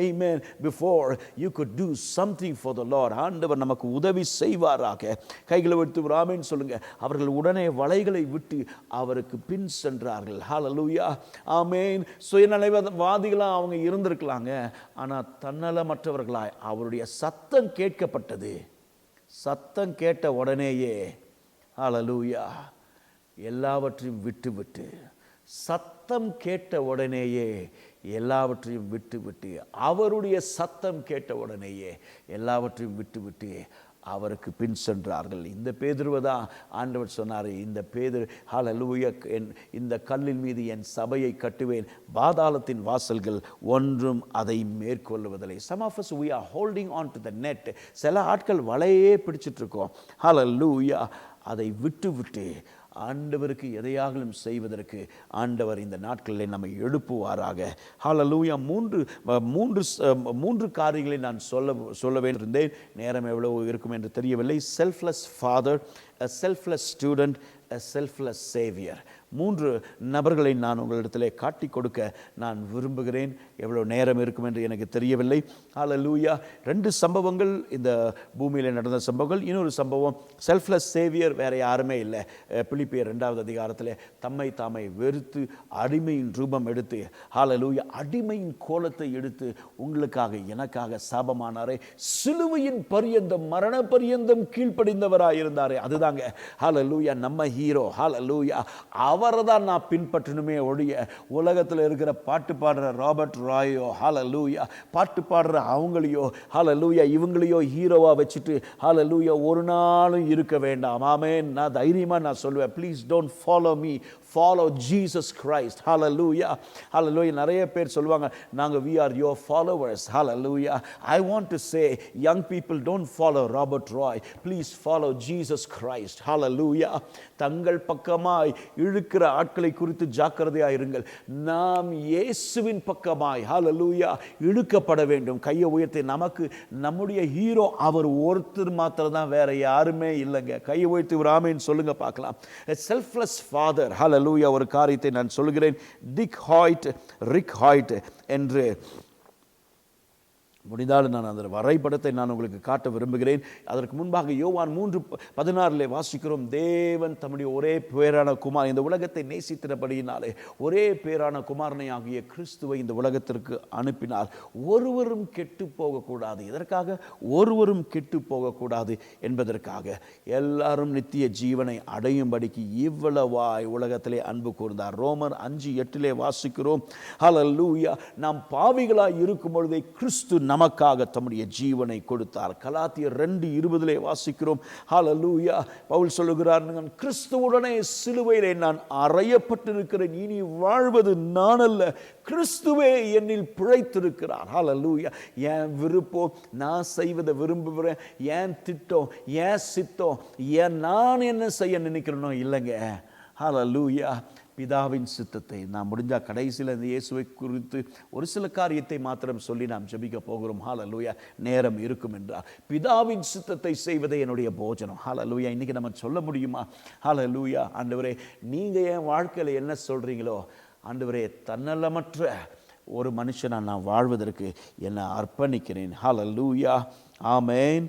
amen, before you could do something for the Lord. ஆண்டவர் நமக்கு உதவி செய்வாராக. கைகளை எடுத்து ஆமென் சொல்லுங்க. அவர்கள் உடனே வலைகளை விட்டு அவருக்கு பின் சென்றார்கள். ஹல்லேலூயா, ஆமென். சுயநலவாதிகளாக அவங்க இருந்திருக்கலாங்க, ஆனால் தன்னலமற்றவர்களாய் அவருடைய சத்தம் கேட்கப்பட்டது. சத்தம் கேட்ட உடனேயே ஹல்லேலூயா எல்லாவற்றையும் விட்டு சத்தம் கேட்ட உடனேயே எல்லாவற்றையும் விட்டு அவருடைய சத்தம் கேட்ட உடனேயே எல்லாவற்றையும் விட்டு அவருக்கு பின் சென்றார்கள். இந்த பேதுருவை தான் ஆண்டவர் சொன்னார், இந்த பேதுரு, ஹல்லேலூயா, இந்த கல்லின் மீது என் சபையை கட்டுவேன், பாதாளத்தின் வாசல்கள் ஒன்றும் அதை மேற்கொள்வதில்லை. Some of us we are holding on to the net. சில ஆட்கள் வலையே பிடிச்சிட்டு இருக்கோம். ஹல்லேலூயா, அதை விட்டு ஆண்டவருக்கு எதையாகலும் செய்வதற்கு ஆண்டவர் இந்த நாட்களில் நம்மை எழுப்புவாராக. ஹல்லேலூயா. மூன்று காரியங்களை நான் சொல்ல வேண்டியிருந்தேன். நேரம் எவ்வளவு இருக்கும் என்று தெரியவில்லை. Selfless father, a selfless student, a selfless savior. 3 நபர்களை நான் உங்களிடத்திலே காட்டி கொடுக்க நான் விரும்புகிறேன். எவ்வளோ நேரம் இருக்கும் என்று எனக்கு தெரியவில்லை. ஹல்லேலூயா. 2 சம்பவங்கள் இந்த பூமியில் நடந்த சம்பவங்கள். இன்னொரு சம்பவம் செல்ஃப்லெஸ் சேவியர் வேற யாருமே இல்லை. பிலிப்பியர் 2வது அதிகாரத்தில் தம்மை தாமை வெறுத்து அடிமையின் ரூபம் எடுத்து, ஹல்லேலூயா, அடிமையின் கோலத்தை எடுத்து உங்களுக்காக எனக்காக சாபமானாரே, சிலுவையின் பரியந்தம், மரண பரியந்தம் கீழ்ப்படிந்தவராக இருந்தாரே, அதுதாங்க ஹல்லேலூயா நம்ம ஹீரோ. ஹல்லேலூயா. அவரை தான் நான் பின்பற்றணுமே ஒழிய உலகத்தில் இருக்கிற பாட்டு பாடுற ராபர்ட் ராயோ, ஹல்லேலூயா, பாட்டு பாடுற அவங்களையோ, ஹல்லேலூயா, இவங்களையோ ஹீரோவா வச்சுட்டு ஹல்லேலூயா ஒரு நாளும் இருக்க வேண்டாம். ஆமென். நான் தைரியமாக நான் சொல்லுவேன், please don't follow me, follow Jesus Christ. Hallelujah, hallelujah. நிறைய பேர் சொல்லுவாங்க, நாங்கள் we are your followers. Hallelujah. I want to say, young people, don't follow Robert Roy, please follow Jesus Christ. Hallelujah. தங்கள் பக்கமாய் இழுக்கிற ஆட்களை குறித்து ஜாக்கிரதையாக இருங்கள். நாம் இயேசுவின் பக்கமாய், ஹல்லேலூயா, இழுக்கப்பட வேண்டும். கையை உயர்த்தி, நமக்கு நம்முடைய ஹீரோ அவர் ஒருத்தர் மாத்திரம் தான், வேற யாருமே இல்லைங்க. கையை உயர்த்தி ஒரு ஆமென் சொல்லுங்க பார்க்கலாம். செல்ஃப்லெஸ் ஃபாதர், ஹல்லேலூயா. ஒரு காரியத்தை நான் சொல்கிறேன். ரிக் ஹாய்ட் என்று முடிந்தாலும் நான் அந்த வரைபடத்தை நான் உங்களுக்கு காட்ட விரும்புகிறேன். அதற்கு முன்பாக யோவான் 3:16 வாசிக்கிறோம், தேவன் தம்முடைய ஒரே பேரான குமார், இந்த உலகத்தை நேசித்திருப்படியினாலே ஒரே பேரான குமாரனை ஆகிய கிறிஸ்துவை இந்த உலகத்திற்கு அனுப்பினார், ஒருவரும் கெட்டு போகக்கூடாது. எதற்காக? ஒருவரும் கெட்டு போகக்கூடாது என்பதற்காக, எல்லாரும் நித்திய ஜீவனை அடையும்படிக்கு இவ்வளவாய் உலகத்திலே அன்பு கூர்ந்தார். ரோமர் 5:8 வாசிக்கிறோம், ஹல்லேலூயா, நாம் பாவிகளாய் இருக்கும் பொழுதே கிறிஸ்து நமக்காக தம்முடைய ஜீவனை கொடுத்தார். கலாத்தியர் 2:20 வாசிக்கிறோம், ஹல்லேலூயா, பவுல் சொல்லுகிறார், நான் கிறிஸ்துவுடனே சிலுவையிலே நான் அறையப்பட்டிருக்கிறேன், இனி வாழ்வது நான் அல்ல, கிறிஸ்துவே என்னில் பிழைத்திருக்கிறார். ஹல்லேலூயா. என் விருப்பம், நான் செய்வதை விரும்புகிறேன், என் திட்டம், என் சித்தம், நான் என்ன செய்ய நினைக்கிறேனோ இல்லைங்க. ஹல்லேலூயா. பிதாவின் சித்தத்தை நாம் முடிஞ்சால் கடைசியில் இந்த இயேசுவை குறித்து ஒரு சில காரியத்தை மாத்திரம் சொல்லி நாம் ஜெபிக்க போகிறோம். ஹல்லேலூயா. நேரம் இருக்கும் என்றால் பிதாவின் சித்தத்தை செய்வதே என்னுடைய போஜனம். ஹல்லேலூயா. இன்னைக்கு நம்ம சொல்ல முடியுமா? ஹல்லேலூயா. ஆண்டவரே, நீங்கள் என் வாழ்க்கையில் என்ன சொல்கிறீங்களோ, ஆண்டவரே, தன்னலமற்ற ஒரு மனுஷனா நான் வாழ்வதற்கு என்னை அர்ப்பணிக்கிறேன். ஹல்லேலூயா. ஆமேன்,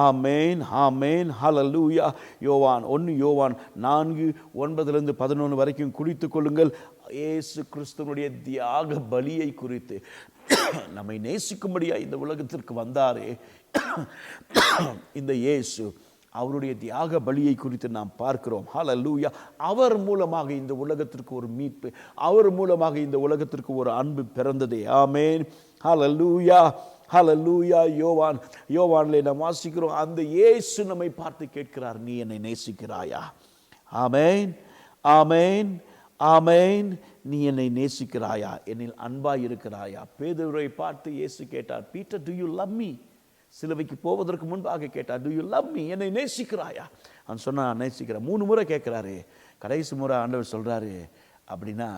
ஆமேன், ஆமேன். ஹல்லேலூயா. யோவான் 4:9-11 வரைக்கும் குறித்து கொள்ளுங்கள். இயேசு கிறிஸ்துவனுடைய தியாக பலியை குறித்து நம்மை நேசிக்கும்படியா இந்த உலகத்திற்கு வந்தாரே இந்த இயேசு, அவருடைய தியாக பலியை குறித்து நாம் பார்க்கிறோம். ஹல்லேலூயா. அவர் மூலமாக இந்த உலகத்திற்கு ஒரு மீட்பு, அவர் மூலமாக இந்த உலகத்திற்கு ஒரு அன்பு பிறந்ததே. ஆமேன். ஹல்லேலூயா. ஹல்லேலூயா. யோவான்ல நாம் வாசிக்கிறோம், அந்த இயேசு நம்மை பார்த்து கேட்கிறார், நீ என்னை நேசிக்கிறாயா? ஆமேன், ஆமேன், ஆமேன். நீ என்னை நேசிக்கிறாயா? என்னில் அன்பாய் இருக்கிறாயா? பேதுருவை பார்த்து இயேசு கேட்டார், Peter, to you love me? சிலுவைக்கு போவதற்கு முன்பாக கேட்டார், டு யூ லவ் மீ? என்னை நேசிக்கிறாயா? அவன் சொன்னா, நேசிக்கிறேன். 3 முறை கேட்கிறாரு. கடைசி முறை ஆண்டவர் சொல்றாரு, அப்படின்னா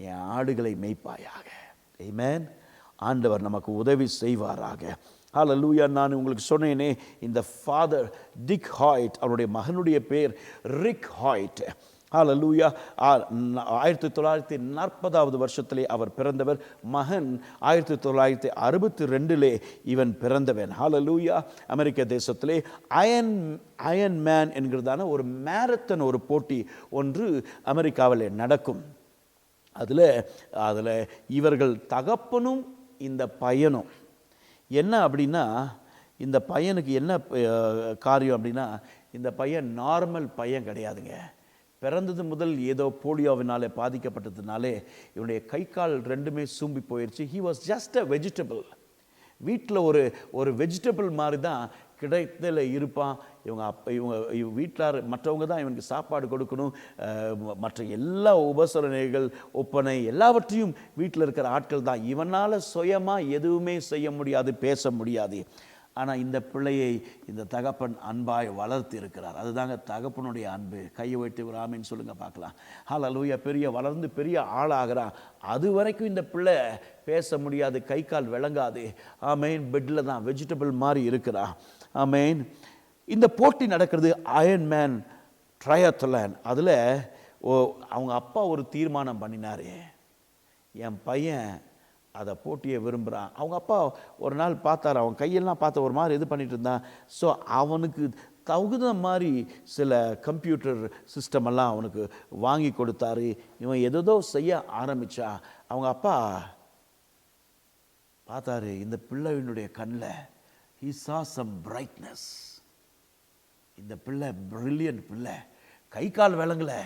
என் ஆடுகளை மேய்ப்பாயாக. ஆமென். ஆண்டவர் நமக்கு உதவி செய்வாராக. ஹல்லேலூயா. நான் உங்களுக்கு சொன்னேனே, இந்த ஃபாதர் டிக் ஹாய்ட், அவருடைய மகனுடைய பேர் ரிக் ஹாய்ட். ஹல்லேலூயா. 1940 வருஷத்திலே அவர் பிறந்தவர். மகன் 1962 இவன் பிறந்தவன். ஹல்லேலூயா. அமெரிக்க தேசத்திலே அயன் மேன் என்கிறதான ஒரு மேரத்தன், ஒரு போட்டி ஒன்று அமெரிக்காவில் நடக்கும். அதில் இவர்கள் தகப்பனும் இந்த பையனும் என்ன அப்படின்னா, இந்த பையனுக்கு என்ன காரியம் அப்படின்னா, இந்த பையன் நார்மல் பையன் கிடையாதுங்க. பிறந்தது முதல் ஏதோ போலியோவினாலே பாதிக்கப்பட்டதுனாலே இவனுடைய கை கால் ரெண்டுமே சூம்பி போயிடுச்சு. He was just a vegetable. வீட்டில் ஒரு வெஜிடபிள் மாதிரி தான் கிடைத்தல இருப்பான். இவங்க வீட்டில் மற்றவங்க தான் இவனுக்கு சாப்பாடு கொடுக்கணும். மற்ற எல்லா உபசரணைகள், ஒப்பனை எல்லாவற்றையும் வீட்டில் இருக்கிற ஆட்கள் தான். இவனால் சுயமாக எதுவுமே செய்ய முடியாது, பேச முடியாது. ஆனால் இந்த பிள்ளையை இந்த தகப்பன் அன்பாய் வளர்த்து இருக்கிறார். அதுதாங்க தகப்பனுடைய அன்பு. கையை வைத்து ஒரு ஆமீன் சொல்லுங்க பார்க்கலாம். ஹல்லேலூயா. வளர்ந்து பெரிய ஆளாகிறான். அது வரைக்கும் இந்த பிள்ளை பேச முடியாது, கை கால் விளங்காது. ஆமேன். பெட்டில் தான் வெஜிடபிள் மாதிரி இருக்கிறான். ஆமேன். இந்த போட்டி நடக்கிறது, அயன் மேன் ட்ரையத்லான். அதில் அவங்க அப்பா ஒரு தீர்மானம் பண்ணினார், என் பையன் அதை போட்டியை விரும்புகிறான். அவங்க அப்பா ஒரு நாள் பார்த்தார், அவன் கையெல்லாம் பார்த்து ஒரு மாதிரி இது பண்ணிட்டு இருந்தான். ஸோ அவனுக்கு தகுந்த மாதிரி சில கம்ப்யூட்டர் சிஸ்டமெல்லாம் அவனுக்கு வாங்கி கொடுத்தாரு. இவன் ஏதோ செய்ய ஆரம்பித்தா. அவங்க அப்பா பார்த்தாரு, இந்த பிள்ளையினுடைய கண்ணில் he saw some brightness. இந்த பிள்ளை பிரில்லியன்ட் பிள்ளை, கை கால் விளங்கலை,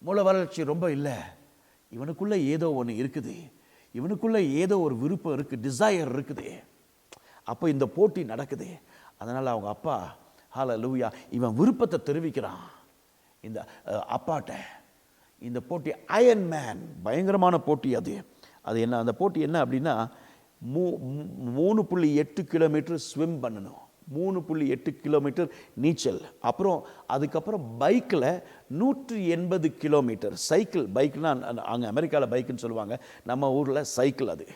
மூளை வளர்ச்சி ரொம்ப இல்லை, இவனுக்குள்ளே ஏதோ ஒன்று இருக்குது, இவனுக்குள்ளே ஏதோ ஒரு விருப்பம் இருக்குது, டிசையர் இருக்குது. அப்போ இந்த போட்டி நடக்குது. அதனால் அவங்க அப்பா ஹல்லேலூயா இவன் விருப்பத்தை தெரிவிக்கிறான் இந்த அப்பாட்ட. இந்த போட்டி அயன் மேன், பயங்கரமான போட்டி. அது என்ன, அந்த போட்டி என்ன அப்படின்னா 3.8 கிலோமீட்டர் ஸ்விம் பண்ணணும், 3.8 கிலோமீட்டர் நீச்சல். அதுக்கப்புறம் பைக்கில் 180 கிலோமீட்டர் சைக்கிள். பைக்னா அங்கே அமெரிக்காவில் பைக்குன்னு சொல்லுவாங்க, நம்ம ஊரில் சைக்கிள். அது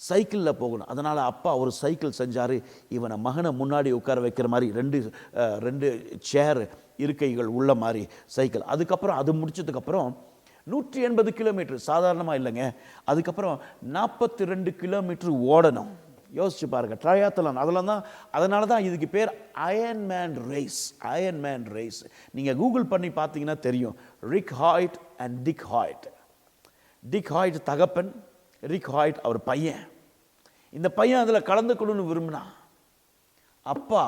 சைக்கிளில் போகணும். அதனால் அப்பா ஒரு சைக்கிள் செஞ்சார். இவனை மகனை முன்னாடி உட்கார வைக்கிற மாதிரி ரெண்டு சேர் இருக்கைகள் உள்ள மாதிரி சைக்கிள். அதுக்கப்புறம் அது முடிச்சதுக்கப்புறம் 180 கிலோமீட்டர் சாதாரணமாக இல்லைங்க. அதுக்கப்புறம் 42 கிலோமீட்டர் ஓடணும். யோசிச்சு பாருங்க, ட்ரையாத்லான். அதனால தான் இதுக்கு பேர் iron man race. Iron man race நீங்கள் கூகுள் பண்ணி பார்த்தீங்கன்னா தெரியும். Rick Hoyt and Dick Hoyt. Dick Hoyt தகப்பன், ரிக் ஹாய்ட் அவர் பையன். இந்த பையன் அதில் கலந்துக்கணும்னு விரும்பினான். அப்பா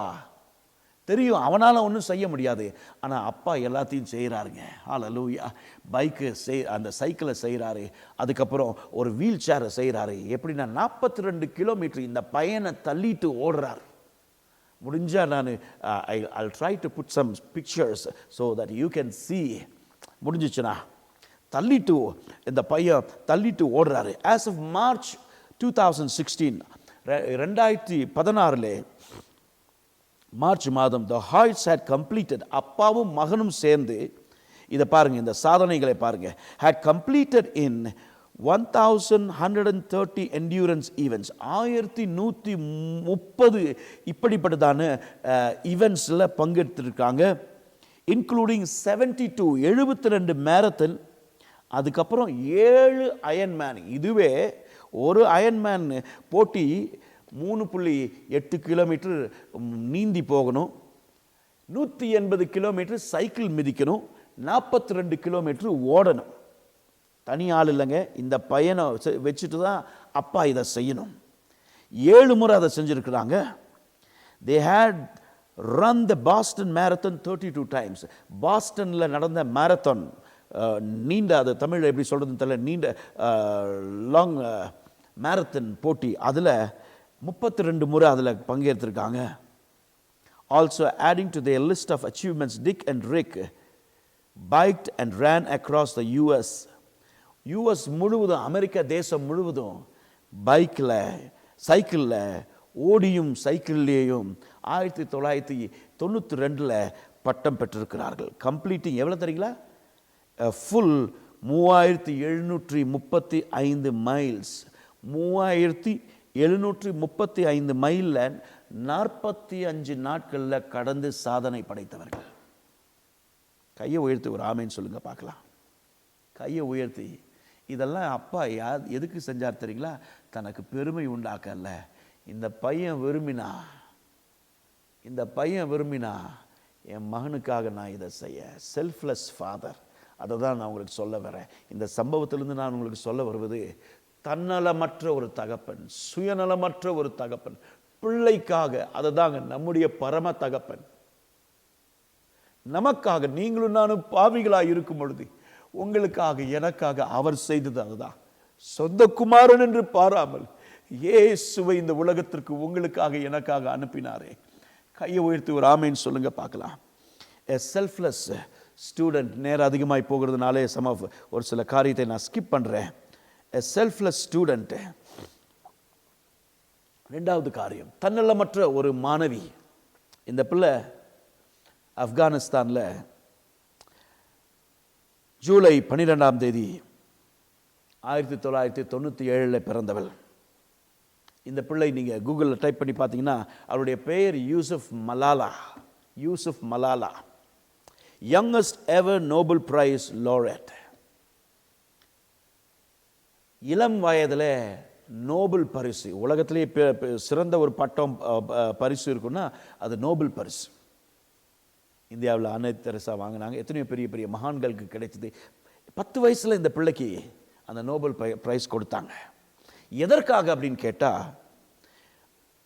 தெரியும் அவனால் ஒன்றும் செய்ய முடியாது, ஆனால் அப்பா எல்லாத்தையும் செய்கிறாருங்க. ஹல்லேலூயா. அந்த சைக்கிளை செய்கிறாரு. அதுக்கப்புறம் ஒரு வீல் சேரை செய்கிறாரு. எப்படின்னா 42 கிலோமீட்டர் இந்த பையனை தள்ளிட்டு ஓடுறார். முடிஞ்சால் I'll try to put some pictures so that you can see. முடிஞ்சிச்சுன்னா இந்த பையன் தள்ளிட்டு ஓடுறாரு. As of March 2016, 2016 மார்ச் மாதம் the Hoyts had completed, அப்பாவும் மகனும் சேர்ந்து இதை பாருங்க, இந்த சாதனைகளை பாருங்க. had completed in 1130 endurance events. 1130 இப்படிப்பட்டதான ஈவெண்ட்ஸில் பங்கெடுத்திருக்காங்க. இன்க்ளூடிங் 72 மேரத்தன், அதுக்கப்புறம் 7 அயன்மேன். இதுவே ஒரு அயன்மேன் போட்டி 3.8 கிலோமீட்டர் நீந்தி போகணும், 180 கிலோமீட்டர் சைக்கிள் மிதிக்கணும், 42 கிலோமீட்டர் ஓடணும். தனி ஆள் இல்லைங்க, இந்த பையனை வச்சுட்டு தான் அப்பா இதை செய்யணும். 7 முறை அதை செஞ்சுருக்கிறாங்க. they had run the Boston Marathon 32 times. பாஸ்டனில் நடந்த மேரத்தான், நீண்ட, அது தமிழில் எப்படி சொல்கிறதுன்னு தெரியல, நீண்ட லாங் மேரத்தான் போட்டி, அதில் 32 முறை அதில் பங்கேற்றிருக்காங்க. Also adding to their list of achievements, Dick and Rick biked and ran across the US முழுவதும், அமெரிக்க தேசம் முழுவதும் பைக்கில், சைக்கிளில் ஓடியும் சைக்கிள்லேயும் 1992 பட்டம் பெற்றிருக்கிறார்கள். கம்ப்ளீட்டிங் எவ்வளோ தெரியுங்களா? Full 3735 miles. 3735 மைலில் 45 நாட்களில் கடந்து சாதனை படைத்தவர்கள். கையை உயர்த்தி ஒரு ஆமேன்னு சொல்லுங்க பார்க்கலாம். கையை உயர்த்தி. இதெல்லாம் அப்பா எதுக்கு செஞ்சார் தெரியுங்களா? தனக்கு பெருமை உண்டாக்கல. இந்த பையன் விரும்பினா என் மகனுக்காக நான் இதை செய்ய. Selfless father. அதை தான் நான் உங்களுக்கு சொல்ல வரேன். இந்த சம்பவத்திலிருந்து நான் உங்களுக்கு சொல்ல வருவது, தன்னலமற்ற ஒரு தகப்பன், சுயநலமற்ற ஒரு தகப்பன், பிள்ளைக்காக. அதை தாங்க நம்முடைய பரம தகப்பன் நமக்காக. நீங்களும் நானும் பாவிகளாக இருக்கும் பொழுது உங்களுக்காக, எனக்காக அவர் செய்தது அதுதான். சொந்த குமாரன் என்று பாராமல் இயேசுவை இந்த உலகத்திற்கு உங்களுக்காக, எனக்காக அனுப்பினாரே. கையை உயர்த்தி ஒரு ஆமேன்னு சொல்லுங்க பார்க்கலாம். a selfless student. நேரம் அதிகமாகி போகிறதுனாலே ஒரு சில காரியத்தை நான் ஸ்கிப் பண்ணுறேன். a selfless student. ரெண்டாவது காரியம், தன்னலமற்ற ஒரு மாணவி. இந்த பிள்ளை ஆப்கானிஸ்தானில் ஜூலை 12ஆம் தேதி 1997 பிறந்தவள். இந்த பிள்ளை நீங்கள் கூகுளில் டைப் பண்ணி பார்த்தீங்கன்னா அவருடைய பெயர் யூசுஃப் மலாலா. யங்கஸ்ட் எவர் நோபல் பிரைஸ் லாரேட். இளம் வயதில் நோபல் பரிசு, உலகத்திலே சிறந்த ஒரு பட்டம் பரிசு இருக்குன்னா அது நோபல் பரிசு. இந்தியாவில் அன்னை தெரசா வாங்கினாங்க. எத்தனையோ பெரிய பெரிய மகான்களுக்கு கிடைச்சது. 10 வயசில் இந்த பிள்ளைக்கு அந்த நோபல் பிரைஸ் கொடுத்தாங்க. எதற்காக அப்படின்னு கேட்டால்,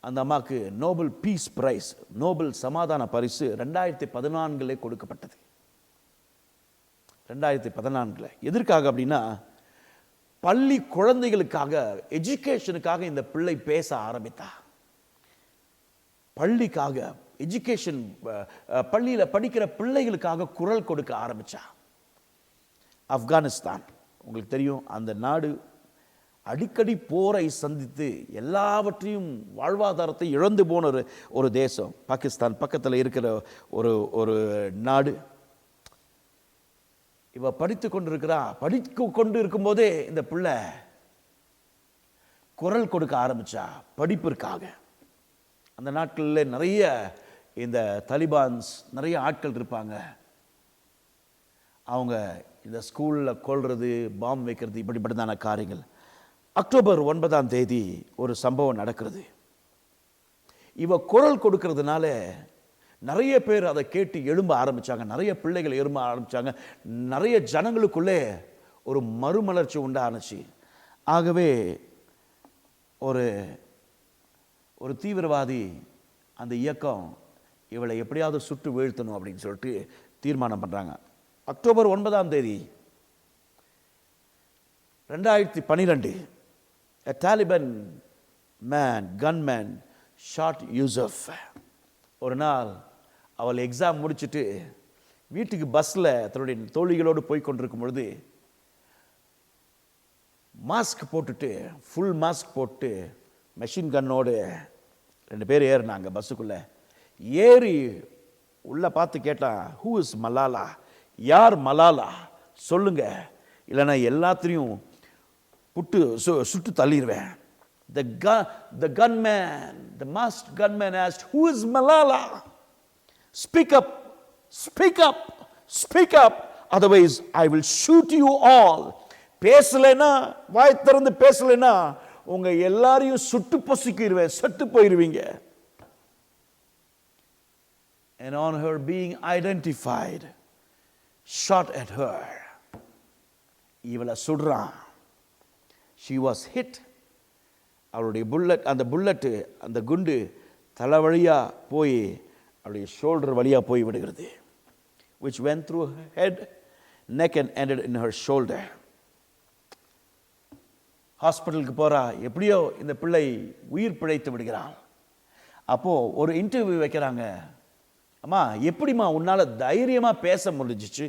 அந்த அம்மாவுக்கு நோபல் பீஸ் பிரைஸ், நோபல் சமாதான பரிசு 2014 கொடுக்கப்பட்டது. 2014. எதற்காக அப்படின்னா, பள்ளி குழந்தைகளுக்காக, எஜுகேஷனுக்காக இந்த பிள்ளை பேச ஆரம்பித்தா. பள்ளிக்காக, எஜுகேஷன், பள்ளியில் படிக்கிற பிள்ளைகளுக்காக குரல் கொடுக்க ஆரம்பிச்சா. ஆப்கானிஸ்தான் உங்களுக்கு தெரியும், அந்த நாடு அடிக்கடி போரை சந்தித்து எல்லாவற்றையும், வாழ்வாதாரத்தை இழந்து போன ஒரு தேசம். பாகிஸ்தான் பக்கத்தில் இருக்கிற ஒரு நாடு. இவ படித்து கொண்டு இருக்கும்போதே இந்த பிள்ளை குரல் கொடுக்க ஆரம்பிச்சா படிப்பிற்காக. அந்த நாட்களில் நிறைய இந்த தலிபான்ஸ் நிறைய ஆட்கள் இருப்பாங்க. அவங்க இந்த ஸ்கூலில் கொல்றது, பாம்பு வைக்கிறது, இப்படிப்பட்டதான காரியங்கள். அக்டோபர் 9ஆம் தேதி ஒரு சம்பவம் நடக்கிறது. இவ குரல் கொடுக்கறதுனால நிறைய பேர் அதை கேட்டு எழும்ப ஆரம்பிச்சாங்க. நிறைய பிள்ளைகள் எழும்ப ஆரம்பிச்சாங்க. நிறைய ஜனங்களுக்குள்ளே ஒரு மறுமலர்ச்சி உண்டானுச்சு. ஆகவே ஒரு தீவிரவாதி அந்த இயக்கம் இவளை எப்படியாவது சுட்டு வீழ்த்தணும் அப்படின்னு சொல்லிட்டு தீர்மானம் பண்ணுறாங்க. அக்டோபர் 9ஆம் தேதி 2012 a Taliban gunman shot Yusuf. ஒரு நாள் அவள் எக்ஸாம் முடிச்சுட்டு வீட்டுக்கு பஸ்ஸில் தன்னுடைய தோழிகளோடு போய் கொண்டிருக்கும் பொழுது மாஸ்க் போட்டுட்டு, ஃபுல் மாஸ்க் போட்டு, மெஷின் கன்னோடு 2 பேர் ஏறினாங்க பஸ்ஸுக்குள்ளே. ஏறி உள்ளே பார்த்து கேட்டான், ஹூ இஸ் மலாலா? யார் மலாலா சொல்லுங்க, இல்லைன்னா எல்லாத்தையும் சுட்டு தள்ளிடுவேன். The gunman, the masked gunman asked, who is Malala? Speak up, speak up, speak up, otherwise I will shoot you all. பேசலைன்னா, வாய் திறந்து பேசலைன்னா உங்க எல்லாரையும் சுட்டு பொசுக்கிடுவேன், செத்து போயிருவீங்க. And on her being identified, shot at her. இவளை சுடுறான். She was hit. அவளுடைய அந்த bullet, அந்த குண்டு தலை வழியா போய் அவளுடைய ஷோல்டர் வழியா போய் விடுகிறது. Which went through her head, neck and ended in her shoulder. ஹாஸ்பிட்டலுக்கு போறா, எப்படியோ இந்த பிள்ளை உயிர் பிழைத்து விடுகிறாள். அப்போ ஒரு இன்டர்வியூ வைக்கிறாங்க. அம்மா, எப்படிமா உன்னால தைரியமா பேச முடிஞ்சிச்சு?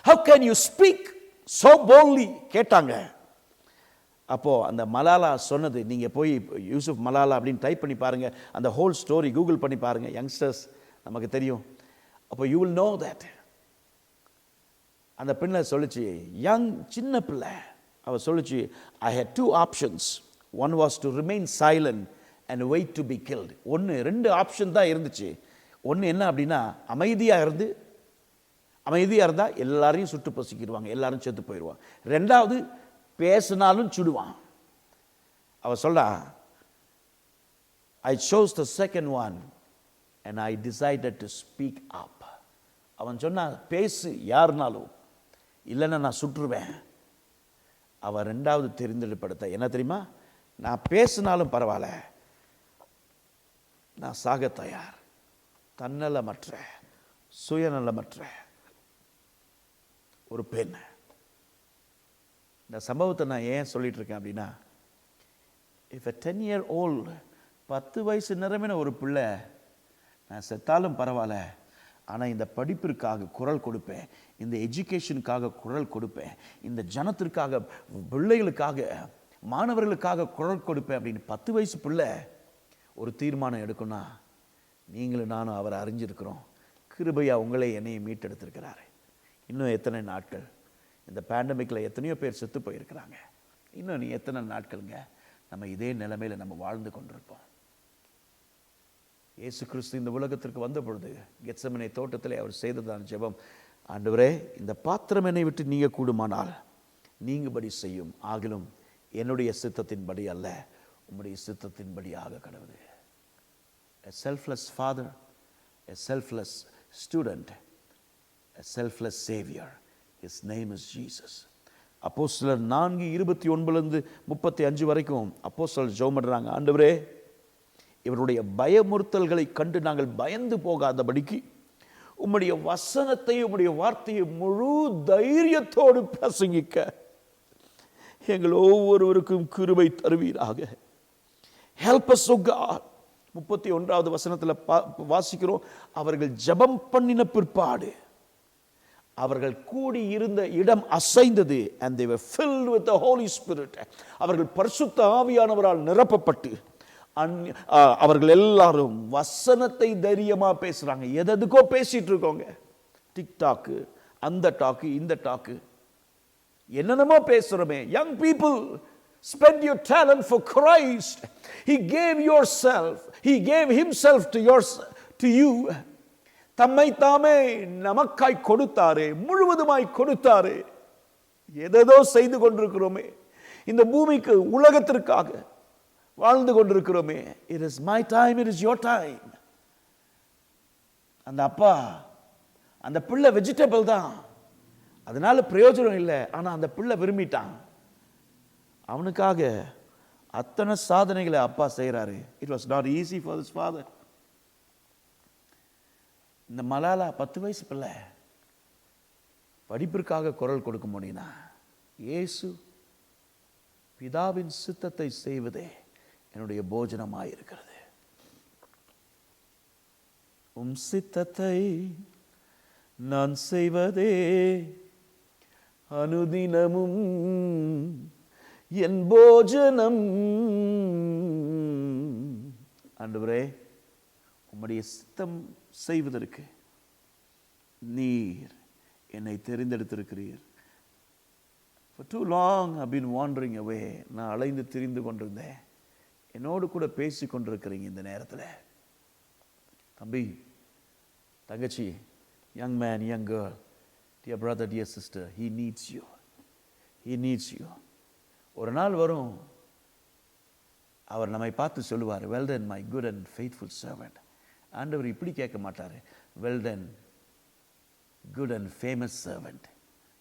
How can you speak so boldly? கேட்டாங்க. அப்போ அந்த மலாலா சொன்னது, நீங்க போய் யூசுப் மலாலா அப்படின்னு டைப் பண்ணி பாருங்க, அந்த ஹோல் ஸ்டோரி கூகுள் பண்ணி பாருங்க, யங்ஸ்டர்ஸ் நமக்கு தெரியும். அப்போ யூ வில் நோ தட். அந்த பிள்ளை சொல்லிச்சு, சின்ன பிள்ளை, அவ சொல்லிச்சு, I had two options. One was to remain silent and wait to be killed. ரெண்டு ஆப்ஷன் தான் இருந்துச்சு. ஒன்று என்ன அப்படின்னா, அமைதியா இருந்தா எல்லாரையும் சுட்டு பொசுக்கிடுவாங்க, எல்லாரும் செத்து போயிடுவாங்க. ரெண்டாவது, பேசினாலும் சுடுவான். அவ சொல்றா, I chose the second one and I decided to speak up. அவன் சொன்னா, பேசு யாருனாலும், இல்லைன்னா நான் சுற்றுவேன். அவ ரெண்டாவது தெரிந்தெடுப்படுத்த என்ன தெரியுமா? நான் பேசினாலும் பரவாயில்ல, நான் சாக தயார். தன்னலமற்ற, சுயநலமற்ற ஒரு பெண். இந்த சம்பவத்தை நான் ஏன் சொல்லிட்டு இருக்கேன் அப்படின்னா, இஃப் a 10-year-old 10 வயசு நிரம்பின ஒரு பிள்ளை, நான் செத்தாலும் பரவாயில்ல, ஆனால் இந்த படிப்பிற்காக குரல் கொடுப்பேன், இந்த எஜுகேஷனுக்காக குரல் கொடுப்பேன், இந்த ஜனத்திற்காக, பிள்ளைகளுக்காக, மாணவர்களுக்காக குரல் கொடுப்பேன் அப்படின்னு 10 வயசு பிள்ளை ஒரு தீர்மானம் எடுக்கும்னா, நீங்களும் நானும் அவரை அறிஞ்சிருக்கிறோம். கிருபையா உங்களை என்னையும் மீட்டெடுத்திருக்கிறாரு. இன்னும் எத்தனை நாட்கள்? இந்த பேண்டமிக்கில் எத்தனையோ பேர் செத்து போயிருக்கிறாங்க. இன்னும் எத்தனை நாட்களுங்க நம்ம இதே நிலைமையில் நம்ம வாழ்ந்து கொண்டிருப்போம்? இயேசு கிறிஸ்து இந்த உலகத்திற்கு வந்த பொழுது கெத்செமனே தோட்டத்தில் அவர் செய்ததான ஜெபம், ஆண்டவரே, இந்த பாத்திரம் என்னை விட்டு நீங்க கூடுமானால் நீங்கும்படி செய்யும், ஆகிலும் என்னுடைய சித்தத்தின்படி அல்ல, உம்முடைய சித்தத்தின்படி ஆக கடவுது. A selfless father, a selfless student, a selfless savior. His name is Jesus. அப்போஸ்தலர் 4:29-35 வரைக்கும் அப்போஸ்தலர் ஜெபம் பண்றாங்க, ஆண்டவரே, இவருடைய பயமுறுத்தல்களை கண்டு நாங்கள் பயந்து போகாதபடிக்கு உம்முடைய வசனத்தை, உம்முடைய வார்த்தையை முழு தைரியத்தோடு பிரசங்கிக்க எங்கள் ஒவ்வொருவருக்கும் கிருபை தருவீராக. Help us, O God. 31வது வசனத்தில் வாசிக்கிறோம், அவர்கள் ஜெபம் பண்ணின பிற்பாடு அவர்கள் கூடி இருந்த இடம் அசைந்தது. and they were filled with the Holy Spirit. அவர்கள் பரிசுத்த ஆவியானவரால் நிரப்பப்பட்டு அவர்கள் எல்லாரும் வசனத்தை தைரியமா பேசுறாங்க. எதுக்கோ பேசிட்டு இருக்கோங்க, டிக்டாக்கு, அந்த டாக்கு, இந்த டாக்கு, என்னென்னமோ பேசுறோமே. young people, spend your talent for Christ. He gave himself to you. தம்மை தாமே நமக்காய் கொடுத்தாரே, முழுவதுமாய் கொடுத்தாரே. ஏதோ செய்து கொண்டிருக்கிறோமே, இந்த பூமிக்கு, உலகத்திற்காக வாழ்ந்து கொண்டிருக்கிறோமே. It is my time, it is your time. அந்த அப்பா, அந்த பிள்ளை வெஜிடபிள் தான், அதனால பிரயோஜனம் இல்லை. ஆனா அந்த பிள்ளை விரும்பிட்டான். அவனுக்காக அத்தனை சாதனைகளை அப்பா செய்யறாரு. It was not easy for his father. இந்த மலாலா 10 வயசு பிள்ளை படிப்பிற்காக குரல் கொடுக்க முடியும்னா, இயேசு பிதாவின் சித்தத்தை செய்வதே என்னுடைய போஜனமாயிருக்கிறது. உம் சித்தத்தை நான் செய்வதே அனுதினமும் என் போஜனம். ஆண்டவரே, உம்முடைய சித்தம் செய்வதற்கு நீர் என்னை தெரிந்தெடுத்திருக்கிறீர். For too long I've been wandering away. நான் அலைந்து திரிந்து கொண்டிருந்தேன். என்னோடு கூட பேசி கொண்டிருக்கிறீங்க இந்த நேரத்தில். தம்பி, தங்கச்சி, young man, young girl, dear brother, dear sister, he needs you. He needs you. ஒரு நாள் வரும், அவர் நம்மை பார்த்து சொல்லுவார், well done my good and faithful servant. ஆண்டவர் இப்படி கேட்க மாட்டார், well done good and famous servant.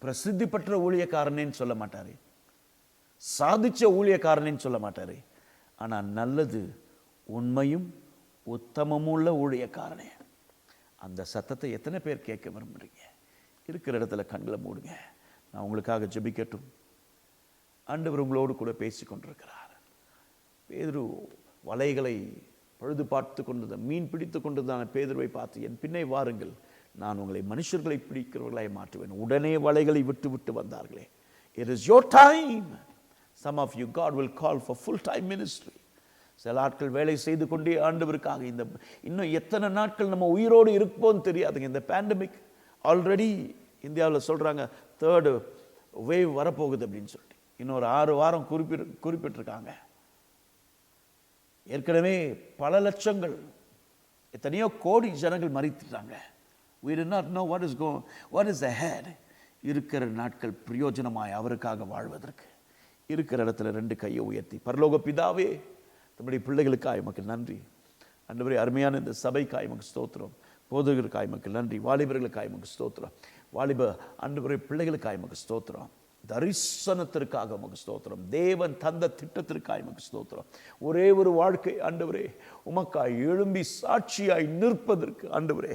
பிரசித்தி பெற்ற ஊழியக்காரனேன்னு சொல்ல மாட்டார், சாதிச்ச ஊழியக்காரனேன்னு சொல்ல மாட்டார். ஆனால் நல்லது, உண்மையும் உத்தமமுள்ள ஊழியக்காரனே. அந்த சத்தத்தை எத்தனை பேர் கேட்க விரும்புறீங்க? இருக்கிற இடத்துல கண்களை மூடுங்க. நான் உங்களுக்காக ஜெபிக்கட்டும். ஆண்டவர் உங்களோடு கூட பேசி கொண்டிருக்கிறார். பேதுரு வலைகளை பழுது பார்த்து கொண்டது, மீன் பிடித்து கொண்டதான பேதுருவை பார்த்து, என் பின்னே வாருங்கள், நான் உங்களை மனுஷர்களை பிடிக்கிறவர்களாய் மாற்றுவேன். உடனே வலைகளை விட்டு விட்டு வந்தார்களே. It is your time. Some of you, God will call for full-time ministry. சில ஆட்கள் வேலை செய்து கொண்டே ஆண்டவருக்காக இன்னும் எத்தனை நாட்கள் நம்ம உயிரோடு இருப்போம்னு தெரியாதுங்க. இந்த பேண்டமிக் ஆல்ரெடி இந்தியாவில் சொல்கிறாங்க 3rd wave வரப்போகுது அப்படின்னு சொல்லிட்டு. இன்னொரு 6 வாரம் குறிப்பிட்டிருக்காங்க. ஏற்கனவே பல லட்சங்கள், எத்தனையோ கோடி ஜனங்கள் மரித்துட்டாங்க. We do not know what is ahead. இருக்கிற நாட்கள் பிரயோஜனமாய் அவருக்காக வாழ்வதற்கு இருக்கிற இடத்துல 2 கையை உயர்த்தி, பரலோக பிதாவே, நம்முடைய பிள்ளைகளுக்காய் உமக்கு நன்றி. ஆண்டவரே, அருமையான இந்த சபைக்காய் உமக்கு ஸ்தோத்திரம். போதகருக்காய் உமக்கு நன்றி. வாலிபர்களுக்காய் உமக்கு ஸ்தோத்திரம். வாலிப ஆண்டவரே பிள்ளைகளுக்காய் உமக்கு ஸ்தோத்திரம். தரிசனத்திற்காக உமக்கு ஸ்தோத்திரம். தேவன் தந்த திட்டத்திற்காய் உமக்கு ஸ்தோத்திரம். ஒரே ஒரு வாழ்க்கை ஆண்டவரே உமக்காய் எழும்பி சாட்சியாய் நிற்பதற்கு ஆண்டவரே,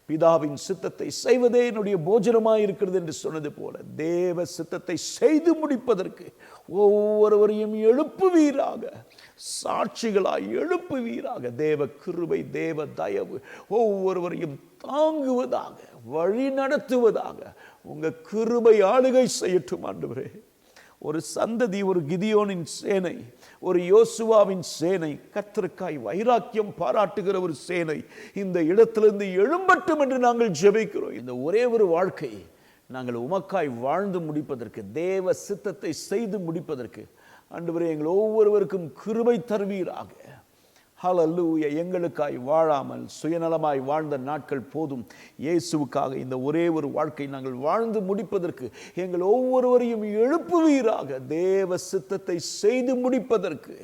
பிதாவின் சித்தத்தை செய்வதே என்னுடைய போஜனமாய் இருக்கிறது என்று சொன்னது போல, தேவ சித்தத்தை செய்து முடிப்பதற்கு ஒவ்வொருவரையும் எழுப்புவீராக, சாட்சிகளாய் எழுப்புவீராக. தேவ கிருபை, தேவ தயவு ஒவ்வொருவரையும் தாங்குவதாக, வழி நடத்துவதாக. உங்க கிருபை ஆளுகை செய்யட்டும் ஆண்டவரே. ஒரு சந்ததி, ஒரு கிதியோனின் சேனை, ஒரு யோசுவாவின் சேனை, கர்த்தருக்காய் வைராக்கியம் பாராட்டுகிற ஒரு சேனை இந்த இடத்திலிருந்து எழும்பட்டும் என்று நாங்கள் ஜெபிக்கிறோம். இந்த ஒரே ஒரு வாழ்க்கை நாங்கள் உமக்காய் வாழ்ந்து முடிப்பதற்கு, தேவ சித்தத்தை செய்து முடிப்பதற்கு ஆண்டவரே எங்கள் ஒவ்வொருவருக்கும் கிருபை தருவீராக. ஹல்லேலூயா. எங்களுக்காய் வாழாமல் சுயநலமாய் வாழ்ந்த நாட்கள் போதும். இயேசுவுக்காக இந்த ஒரே ஒரு வாழ்க்கை நாங்கள் வாழ்ந்து முடிப்பதற்கு எங்கள் ஒவ்வொருவரையும் எழுப்புவீராக. தேவ சித்தத்தை செய்து முடிப்பதற்கு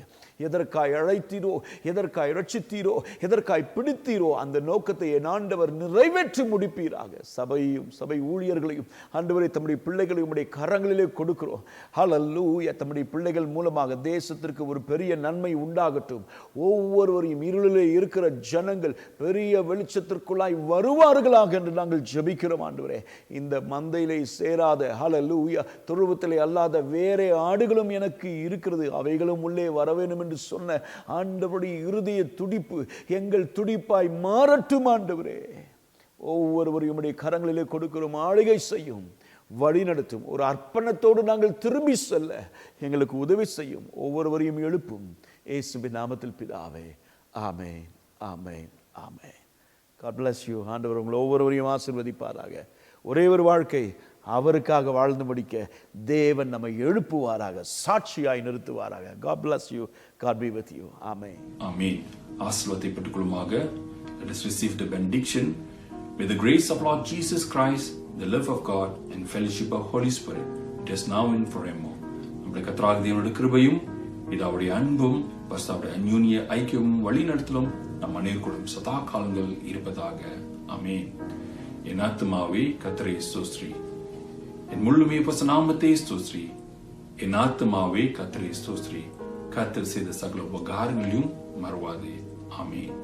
எதற்காய் அழைத்தீரோ, எதற்காய் ரட்சித்தீரோ, எதற்காய் பிடித்தீரோ அந்த நோக்கத்தை என் ஆண்டவர் நிறைவேற்றி முடிப்பீராக. சபையும் சபை ஊழியர்களையும் ஆண்டவரை தம்முடைய பிள்ளைகளையும் உடைய கரங்களிலே கொடுக்கிறோம். ஹல்லேலூயா. தம்முடைய பிள்ளைகள் மூலமாக தேசத்திற்கு ஒரு பெரிய நன்மை உண்டாகட்டும். ஒவ்வொருவரையும் இருளிலே இருக்கிற ஜனங்கள் பெரிய வெளிச்சத்திற்குள்ளாய் வருவார்களாக என்று நாங்கள் ஜெபிக்கிறோம் ஆண்டவரே. இந்த மந்தையிலே சேராத, ஹல்லேலூயா, தொழுவத்திலே அல்லாத வேறே ஆடுகளும் எனக்கு இருக்கிறது, அவைகளும் உள்ளே வர வேண்டும் என்று சொன்ன ஆண்டவருடைய இருதய துடிப்பு எங்கள் துடிப்பாய் மாறட்டும் ஆண்டவரே. ஒவ்வொருவரையும் உம்முடைய கரங்களிலே கொடுக்கிறோம். ஆளுகை செய்யும், வழி நடத்தும். ஒரு அர்ப்பணத்தோடு நாங்கள் திரும்பி செல்ல எங்களுக்கு உதவி செய்யும். ஒவ்வொருவரையும் எழுப்பும். இயேசுவின் நாமத்தில் பிதாவே, ஆமென், ஆமென், ஆமென். God bless you. ஆண்டவர் உங்களை ஒவ்வொருவரையும் ஆசீர்வதிப்பாராக. ஒரே ஒரு வாழ்க்கை அவருக்காக வாழ்ந்து முடிக்க தேவன் நம்மை எழுப்புவாராக, சாட்சியாய் நிறுத்துவாராக. God bless you. God be with you. Amen. Amen. ஆசீர்வாதத்தை பெற்றுக்கொள்ளுமாக. Let us receive the benediction. May the grace of Lord Jesus Christ, the love of God and fellowship of Holy Spirit, just now and forevermore. நம்முடைய கர்த்தராகிய தேவனுடைய கிருபையும் பிதாவுடைய அன்பும் பரிசுத்த அன்யோன்ய ஐக்கியமும் வழிநடத்தலும் நம் அனைவருக்கும் சதா காலங்கள் இருப்பதாக. ஆமென். என் ஆத்துமாவே கர்த்தரை ஸ்தோத்திரி, என் முழுமே நாமத்தை ஸ்தோத்திரி. என் ஆத்துமாவே கர்த்தரை ஸ்தோத்திரி. கர்த்தர் செய்த சகல உபகாரங்களையும் மறவாதே. ஆமென்.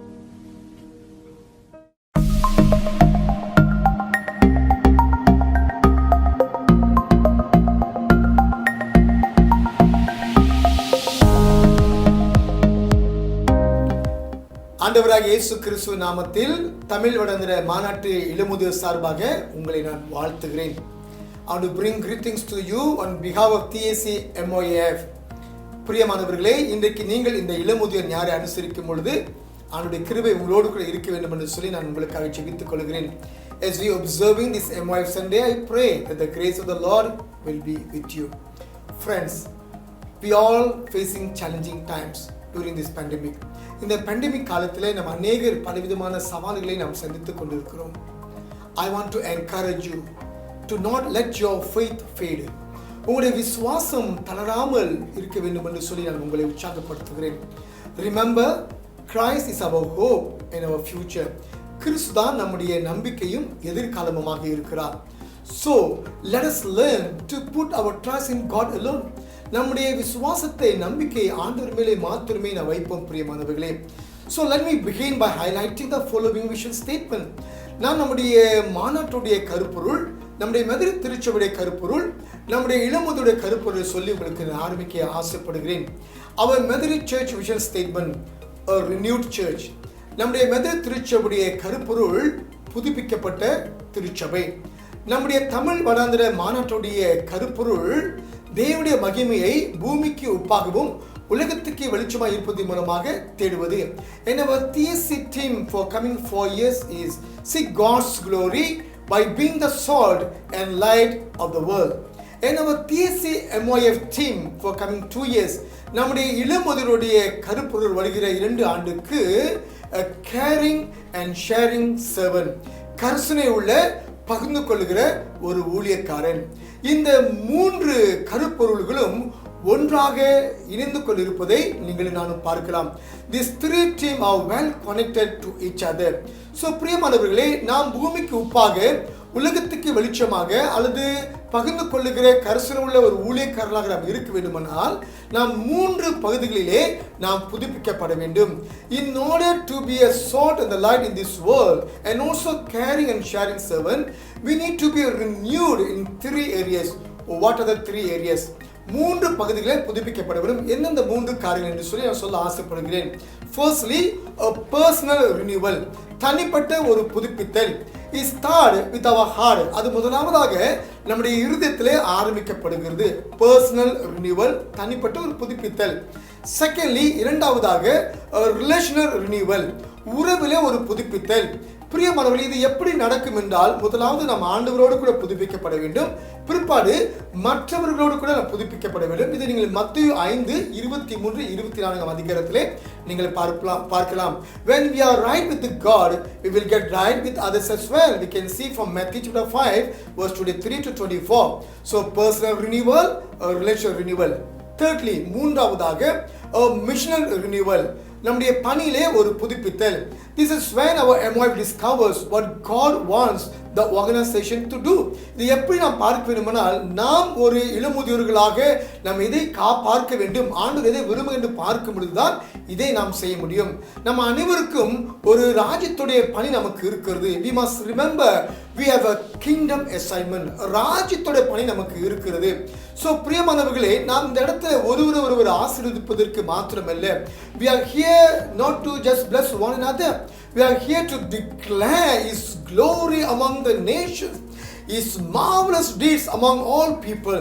ஆண்டவராக இயேசு கிறிஸ்துவ நாமத்தில் தமிழ் வடந்திர மாநாட்டு இளமுதியோர் சார்பாக உங்களை நான் வாழ்த்துகிறேன். I want to bring greetings to you on behalf of TAC MOAF. பிரியமானவர்களே, இன்றைக்கு நீங்கள் இந்த இளமுதியோர் ஞாயிறை அனுசரிக்கும் பொழுது அவனுடைய கிருபை உங்களோடு கூட இருக்க வேண்டும் என்று சொல்லி நான் உங்களுக்காக ஜெபித்துக் கொள்கிறேன். as we observing this MOF Sunday, I pray that the grace of the Lord will be with you. Friends, we all facing challenging times during this pandemic. இந்த pandemic காலத்திலே நாம் அநேகர் பலவிதமான சவால்களை நாம் சந்தித்துக் கொண்டிருக்கிறோம். I want to encourage you to not let your faith fade. உங்களுடைய விசுவாசம் தளராமல் இருக்க வேண்டும் என்று சொல்லி நான் உங்களை உற்சாகப்படுத்துகிறேன். Remember, Christ is our hope and our future. கிறிஸ்து தான் நம்முடைய நம்பிக்கையும் எதிர்காலமுமாக இருக்கிறார். So let us learn to put our trust in God alone. நம்முடைய விசுவாசத்தை நம்பிக்கை ஆண்டவர் மேலே மாத்திரமே நாம் வைப்போம் பிரியமானவர்களே. So let me begin by highlighting the following vision statement. நான் நம்முடைய மாநாட்டுடைய கருப்பொருள், நம்முடைய மதுரை திருச்சபையுடைய கருப்பொருள், நம்முடைய இளமுதுடைய கருப்பொருளை சொல்லி உங்களுக்கு ஆரம்பிக்க ஆசைப்படுகிறேன். Our Mother Church vision statement, a renewed church. நம்முடைய மதுரை திருச்சபையுடைய கருப்பொருள் புதுப்பிக்கப்பட்ட திருச்சபை. நம்முடைய தமிழ் வடாந்திர மாநாட்டுடைய கருப்பொருள் தேவனுடைய மகிமையை பூமிக்கு உப்பாகவும் உலகத்துக்கு வெளிச்சமாக இருப்பதன் மூலமாக தேடுவது. And our TSC theme for coming 4 years is seek God's glory by being the salt and light of the world. And our TSC MOF theme for coming 2 years, நம்முடைய இளமுதிரோடைய கருப்பொருள் வருகிற 2 ஆண்டுக்கு a caring and sharing servant. கருணை உள்ள பகிர்ந்து கொள்கிற ஒரு ஊழியக்காரன். இந்த 3 கருப்பொருள்களும் ஒன்றாக இணைந்து கொண்டிருப்பதை நீங்கள் நானும் பார்க்கலாம். These 3 themes are well connected to each other. So பிரியமானவர்களே, நாம் பூமிக்கு உப்பாக உலகத்துக்கு வெளிச்சமாக அல்லது பகிர்ந்து கொள்ளுகிற கரிசனை உள்ள ஒரு ஊழியக்காரர்களாக நாம் இருக்க வேண்டுமானால் நாம் 3 பகுதிகளிலே நாம் புதுப்பிக்கப்பட வேண்டும். In order to be a salt and the light in this world and also caring and sharing servant, we need to be renewed in 3 areas. What are the 3 areas? 3 பகுதிகளை புதுப்பிக்கப்பட வேண்டும். என்னென்ன 3 காரியங்கள் என்று சொல்லி நான் சொல்ல ஆசைப்படுகிறேன். Firstly, a personal renewal. தனிப்பட்ட ஒரு புதுப்பித்தல். It start with our heart. அது முதலாவதாக நம்முடைய இருதயத்திலே ஆரம்பிக்கப்படுகிறது. Personal renewal, தனிப்பட்ட ஒரு புதுப்பித்தல். Secondly, இரண்டாவதாக relational renewal, உறவிலே ஒரு புதுப்பித்தல். பிரியமானவர்களே, இது எப்படி நடக்கும் என்றால் முதலாவது நாம் ஆண்டவரோடு கூட புதுப்பிக்கப்பட வேண்டும், பிற்பாடு மற்றவர்களோடு கூட நாம் புதுப்பிக்கப்பட வேண்டும். இது நீங்கள் மத்தேயு 5:23-24 அதிகாரத்திலே நீங்கள் பார்க்கலாம். When we are right with God, we will get right with others as well. We can see from Matthew chapter 5 verse 23-24. So personal renewal, relational renewal. Thirdly, மூன்றாவதாக missional renewal, நம்முடைய பணியிலே ஒரு புதுப்பித்தல். This is when our MOF discovers what God wants the organization to do. இது எப்படி நாம் பார்க்க வேண்டுமானால் நாம் ஒரு இளமுதியோர்களாக நாம் இதை பார்க்க வேண்டும், ஆண்டவர் எதை விரும்பும் என்று பார்க்கும் பொழுதுதான் இதை நாம் செய்ய முடியும். நம்ம அனைவருக்கும் ஒரு ராஜ்யத்துடைய பணி நமக்கு இருக்கிறது. We must remember we have a kingdom assignment. ராஜ்யத்துடைய பணி நமக்கு இருக்கிறது. So பிரியமானவர்களே, நாம் இந்த இடத்துல ஒருவர் ஆசீர்வதிப்பதற்கு மாத்திரமல்ல, we are here not to just bless one another. We are here to declare His glory among the nations, His marvelous deeds among all people.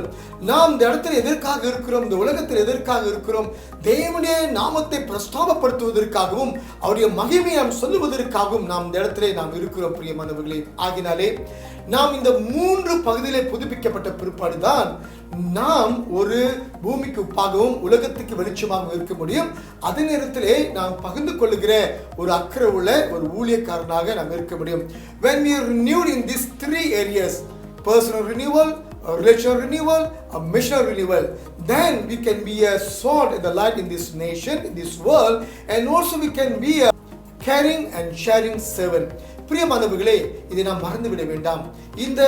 நாம் இந்த இடத்துல எதற்காக இருக்கிறோம், இந்த உலகத்தில் எதற்காக இருக்கிறோம்? தேவனுடைய நாமத்தை பிரஸ்தாபப்படுத்துவதற்காகவும் அவருடைய மகிமையை நாம் சொல்லுவதற்காகவும் நாம் இந்த இடத்துல நாம் இருக்கிறோம் பிரியமானவர்களே. ஆகினாலே நாம் இந்த 3 பகுதியிலே புதுப்பிக்கப்பட்ட பிற்பாடுதான் நாம் ஒரு பூமிக்கு உப்பாகவும் உலகத்துக்கு வெளிச்சமாக இருக்க முடியும். அதே நேரத்திலே நாம் பகிர்ந்து கொள்ளுகிற ஒரு அக்கறை உள்ள ஒரு ஊழியக்காரனாக நாம் இருக்க முடியும். When we are renewed in these 3 areas, personal renewal, a relational renewal, a missional renewal, then we can be a salt and the light in this nation, in this world, and also we can be a caring and sharing servant. பிரியமானவர்களே, இதை நாம் மறந்துவிட வேண்டாம். இந்த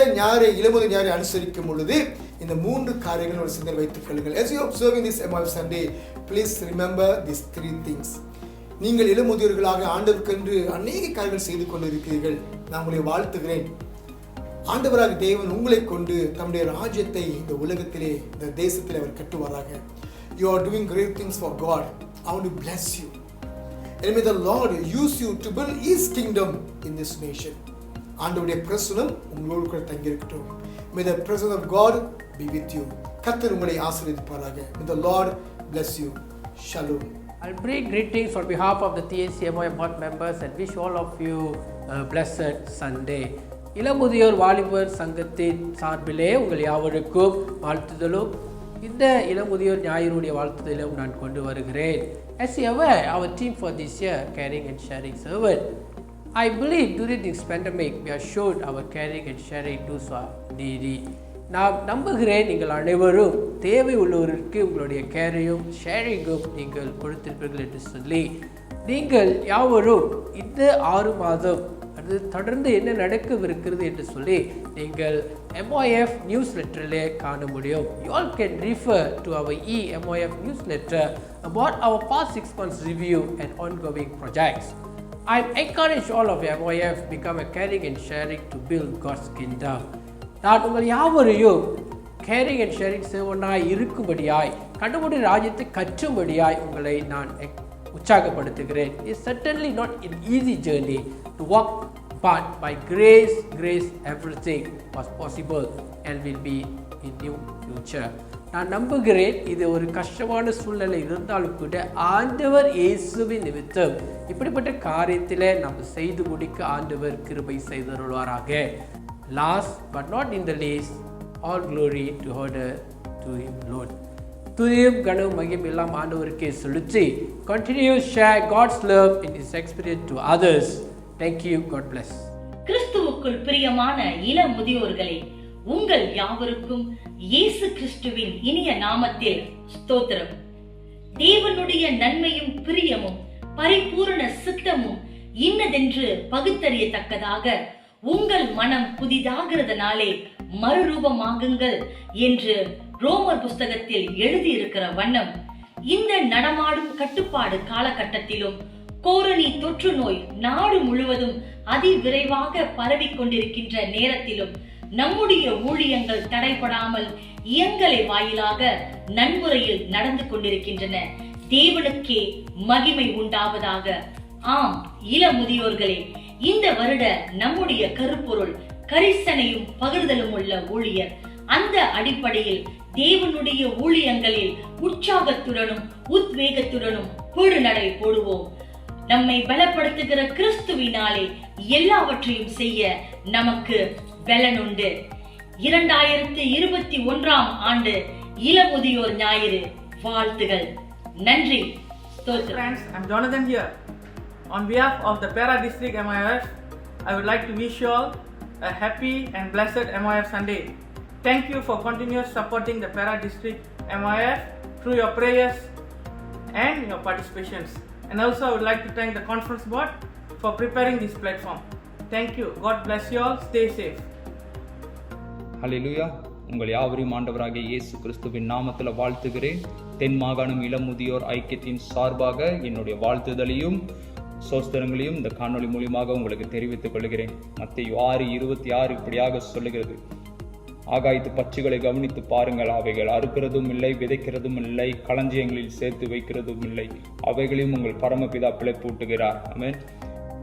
இளமுது ஞாயிறை அனுசரிக்கும் பொழுது இந்த 3 காரியங்கள் ஒரு சிந்தனை வைத்துக் கொள்ளுங்கள். As you observing this MOF Sunday, please remember these 3 things. நீங்கள் இளமுதியோர்களாக ஆண்டவருக்கென்று அநேக காரியங்கள் செய்து கொண்டிருக்கிறீர்கள். நான் உங்களை வாழ்த்துகிறேன். ஆண்டவராக தேவன் உங்களை கொண்டு தம்முடைய ராஜ்யத்தை இந்த உலகத்திலே, இந்த தேசத்திலே அவர் கட்டுவாராக. You are doing great things for God. I want to bless you. And may the Lord use you to build His kingdom in this nation. ஆண்டவருடைய பிரசன்னம் உங்களோடு கூட தங்கி இருக்கட்டும். May the presence of God be with you. கர்த்தர் உங்களை ஆசீர்வதிப்பாராக. May the Lord bless you. Shalom. I'll bring greetings on behalf of the TSC MOF board members and wish all of you a blessed Sunday. இளமுதியோர் வாலிபர் சங்கத்தின் சார்பிலே உங்கள் யாவருக்கும் வாழ்த்துதலும் இந்த இளமுதியோர் ஞாயிறுடைய வாழ்த்துதலும் நான் கொண்டு வருகிறேன். As you are aware, our theme for this year, caring and sharing servant. I believe during this pandemic we have showed our caring and sharing those who are needy. நான் நம்புகிறேன் நீங்கள் அனைவரும் தேவை உள்ளவருக்கு உங்களுடைய கேரையும் ஷேரிங்கும் நீங்கள் கொடுத்திருப்பீர்கள் என்று சொல்லி, நீங்கள் யாவரும் இந்த 6 மாதம் அது தொடர்ந்து என்ன நடக்கவிருக்கிறது என்று சொல்லி நீங்கள் MOF நியூஸ் லெட்டரிலே காண முடியும். You all can refer to our MOF newsletter about our past 6 months review and ongoing projects. I encourage all of MOF become a caring and sharing to build God's kingdom. நான் உங்கள் யாவரையும் carrying and sharing சேவனாய் இருக்கும்படியாய் கடவுளுடைய ராஜ்யத்தை கற்றும்படியாய் உங்களை நான் உற்சாகப்படுத்துகிறேன். It's certainly not an easy journey to walk, but by grace everything was possible and will be in new future. நான் நம்புகிறேன் இது ஒரு கஷ்டமான சூழ்நிலை இருந்தாலும் கூட ஆண்டவர் இயேசுவின் நிமித்தம் இப்படிப்பட்ட காரியத்திலே நாம் செய்து முடிக்க ஆண்டவர் கிருபை செய்தருள்வாராக. Last but not in the least, all glory to order to him Lord. துதியும் கனவும் மகிமை எல்லாம் ஆண்டவருக்கே செலுத்தி continue share God's love in his experience to others. Thank you. God bless. கிறிஸ்துவுக்குள் பிரியமான இள முதியோர்களே, உங்கள் யாவருக்கும் இயேசு கிறிஸ்துவின் இனிய நாமத்தில் ஸ்தோத்திரம். தேவனுடைய நன்மையும் பிரியமும் பரிபூரண சித்தமும் இன்னதென்று பகுத்தறியத்தக்கதாக உங்கள் மனம் புதிதாகிறதுனாலே மறுரூபமாகுங்கள் என்று ரோமர் புஸ்தகத்தில் எழுதியிருக்கிற வண்ணம், இந்த நடமாடும் கட்டுப்பாடு காலகட்டத்திலும் கோரணி தொற்று நோய் நாடு முழுவதும் அதிவிரைவாக பரவிக்கொண்டிருக்கின்ற நேரத்திலும் நம்முடைய ஊழியங்கள் தடைபடாமல் இயங்கலை வாயிலாக நன்முறையில் நடந்து கொண்டிருக்கின்றன. தேவனுக்கே மகிமை உண்டாவதாக. ஆம் இள முதியோர்களே, இந்த வருட நம்முடைய கருப்பொருள் கரிசனையும் பகிர்தலும் உள்ள ஊழியர். அந்த அடிப்படையில் தேவனுடைய ஊழியங்களில் உற்சாகத்துடனும் உத்வேகத்துடனும் போடு நடை போடுவோம். நம்மை பலப்படுத்துகிற கிறிஸ்துவினாலே எல்லாவற்றையும் செய்ய நமக்கு பலனுண்டு. 2021 ஆண்டு இளமுதியோர் ஞாயிறு வாழ்த்துகள். நன்றி. Friends, I'm Jonathan here. On behalf of the Para District MIF, I would like to wish you all a happy and blessed MIF Sunday. Thank you for continuous supporting the Para District MIF through your prayers and your participations. And also I would like to thank the conference board for preparing this platform. Thank you. God bless you all. Stay safe. ஹல்லேலூயா. உங்கள் யாவரையும் ஆண்டவராகிய இயேசு கிறிஸ்துவின் நாமத்தில் வாழ்த்துகிறேன். தென் மாகாணம் இளமுதியோர் ஐக்கியத்தின் சார்பாக என்னுடைய வாழ்த்துதலையும் சோஸ்திரங்களையும் இந்த காணொளி மூலியமாக உங்களுக்கு தெரிவித்துக் கொள்கிறேன். மத்தேயு 6:26 இப்படியாக சொல்லுகிறது, ஆகாயத்து பட்சிகளை கவனித்து பாருங்கள், அவைகள் அறுக்கிறதும் இல்லை, விதைக்கிறதும் இல்லை, களஞ்சியங்களில் சேர்த்து வைக்கிறதும் இல்லை, அவைகளையும் உங்கள் பரமபிதா பிழைப்பூட்டுகிறார். ஆமென்.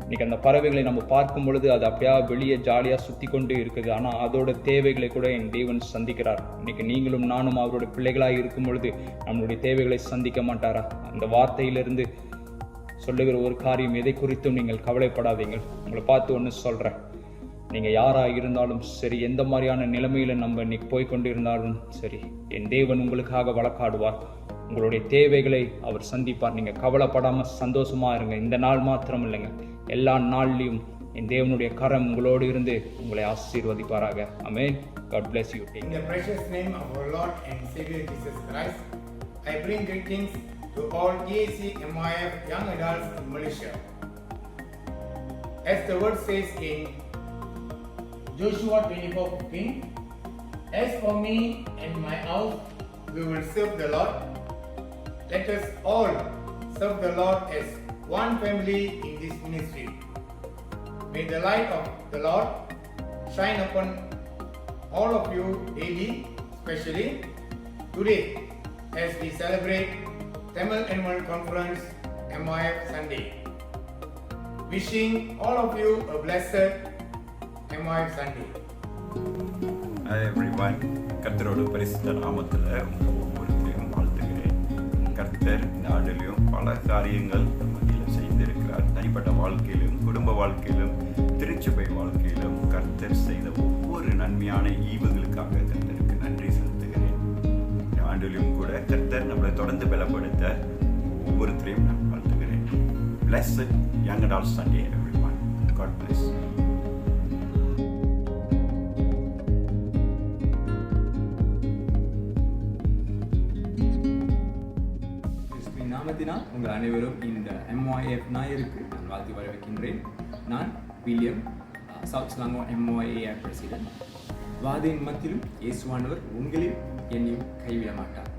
இன்னைக்கு அந்த பறவைகளை நம்ம பார்க்கும் பொழுது அது அப்படியே வெளியே ஜாலியாக சுற்றி கொண்டு இருக்குது. ஆனால் அதோட தேவைகளை கூட என் தேவன் சந்திக்கிறார். இன்னைக்கு நீங்களும் நானும் அவரோட பிள்ளைகளாக இருக்கும் பொழுது நம்மளுடைய தேவைகளை சந்திக்க மாட்டாரா? அந்த வார்த்தையிலிருந்து சொல்லுகிற ஒரு காரியம், எதை குறித்தும் நீங்கள் கவலைப்படாதீங்க. உங்களை பார்த்து ஒன்று சொல்கிறேன், நீங்கள் யாராக இருந்தாலும் சரி, எந்த மாதிரியான நிலைமையில் நம்ம இன்னைக்கு போய்கொண்டு இருந்தாலும் சரி, என் தேவன் உங்களுக்காக வழக்காடுவார். உங்களுடைய தேவைகளை அவர் சந்திப்பார். நீங்கள் கவலைப்படாமல் சந்தோஷமாக இருங்க. இந்த நாள் மாத்திரம் இல்லைங்க, எல்லா நாள்லையும் என் தேவனுடைய கரம் உங்களோடு இருந்து உங்களை ஆசீர்வதிப்பாராக. ஆமென். God bless you. In the precious name of our Lord and Savior Jesus Christ, I bring greetings to all EAC MIF young adults in Malaysia. As the word says in Joshua 24:15, as for me and my house, we will serve the Lord. Let us all serve the Lord as one family in this ministry. May the light of the Lord shine upon all of you daily, especially today as we celebrate Tamil Annual Conference MIF Sunday. Wishing all of you a blessed MIF Sunday. Hi everyone, கர்த்தரோட பரிசுத்த நாமத்தில் உங்கள் ஒவ்வொருத்தரையும் வாழ்த்துகிறேன். கர்த்தர் நாளிலும் பல காரியங்கள் மத்தியில் செய்திருக்கிறார். தனிப்பட்ட வாழ்க்கையிலும் குடும்ப வாழ்க்கையிலும் திருச்சபை வாழ்க்கையிலும் கர்த்தர் செய்த ஒவ்வொரு நன்மையான ஈவுகளுக்காக கர்த்தருக்கு நன்றி செலுத்துகிறேன். இந்த ஆண்டிலும் கூட கர்த்தர் நம்மளை தொடர்ந்து பலப்படுத்த ஒவ்வொருத்தரையும் நான் வாழ்த்துகிறேன். Blessed Young Adult Sunday everyone. God bless. கிறிஸ்துவின் நாமத்தினால் உங்கள் அனைவரும் இந்த MYF ஞாயிற்கு நான் வாழ்த்து வரவேற்கின்றேன். நான் வில்லியம், சவுத் ஸ்லாங்கோன் MYAF பிரசிடென்ட். வாதையின் மத்தியிலும் இயேசுவானவர் உங்களையும் என்னையும் கைவிட மாட்டார்.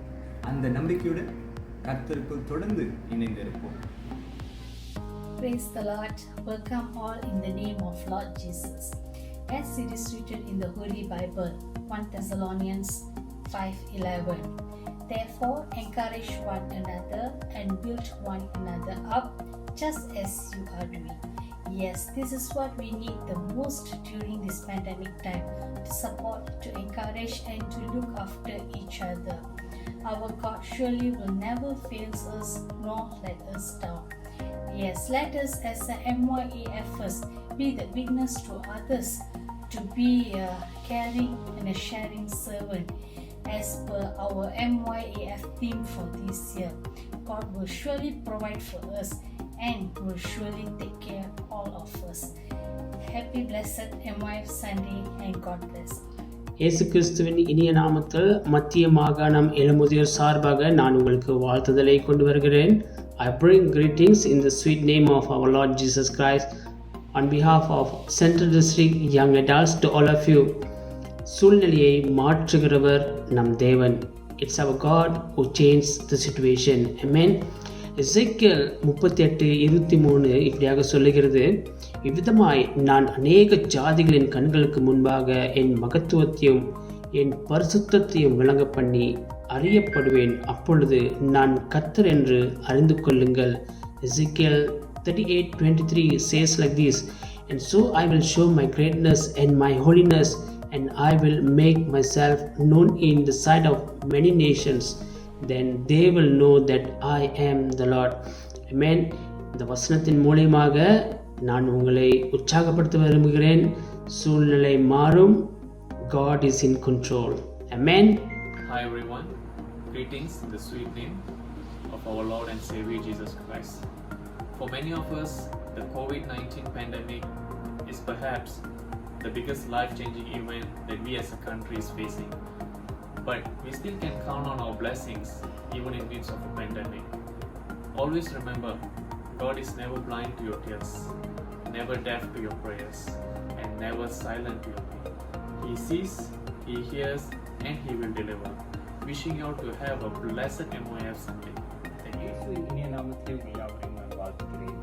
அந்த நம்பிக்கையுடன் கர்த்தருக்குள் தொடர்ந்து இணைந்திருப்போம். Praise the Lord. Welcome all in the name of Lord Jesus. As it is written in the Holy Bible, 1 Thessalonians 5:11. Therefore, encourage one another and build one another up, just as you are doing. Yes, this is what we need the most during this pandemic time, to support, to encourage and to look after each other. Our God surely will never fail us nor let us down. Yes, let us as a MYAFers be the witness to others, to be a caring and a sharing servant. As per our MYAF theme for this year, God will surely provide for us and will surely take care of all of us. Happy blessed MYAF Sunday and God bless. இயேசு கிறிஸ்துவின் இனிய நாமத்தில் மத்திய மாகாணம் இளமுதியோர் சார்பாக நான் உங்களுக்கு வாழ்த்துதலை கொண்டு வருகிறேன். I bring greetings in the sweet name of our Lord Jesus Christ on behalf of Central District Young Adults to all of you. சூழ்நிலையை மாற்றுகிறவர் நம் தேவன். It's our God who changed the situation. Amen. எசேக்கியேல் 38:23 இப்படியாக சொல்லுகிறது, இவ்விதமாய் நான் அநேக ஜாதிகளின் கண்களுக்கு முன்பாக என் மகத்துவத்தையும் என் பரிசுத்தத்தையும் விளங்க பண்ணி அறியப்படுவேன், அப்பொழுது நான் கர்த்தர் என்று அறிந்து கொள்ளுங்கள். எசேக்கியேல் 38:23 says like this, and so I will show my greatness and my holiness, and I will make myself known in the sight of many nations. Then they will know that I am the Lord. Amen. இந்த வசனத்தின் மூலமாக நான் உங்களை உற்சாகப்படுத்த விரும்புகிறேன். சூழ்நிலை மாறும். God is in control. Amen. Hi everyone. Greetings in the sweet name of our Lord and Savior Jesus Christ. For many of us, the COVID-19 pandemic is perhaps the biggest life-changing event that we as a country is facing. But we still can count on our blessings even in midst of a pandemic. Always remember, God is never blind to your tears, never deaf to your prayers, and never silent to your pain. He sees, He hears, and He will deliver. Wishing you all to have a blessed MYF Sunday. Thank you. இனிய நாமத்தில் உங்கள் யாவரையும் நான் வாழ்த்துகிறேன்.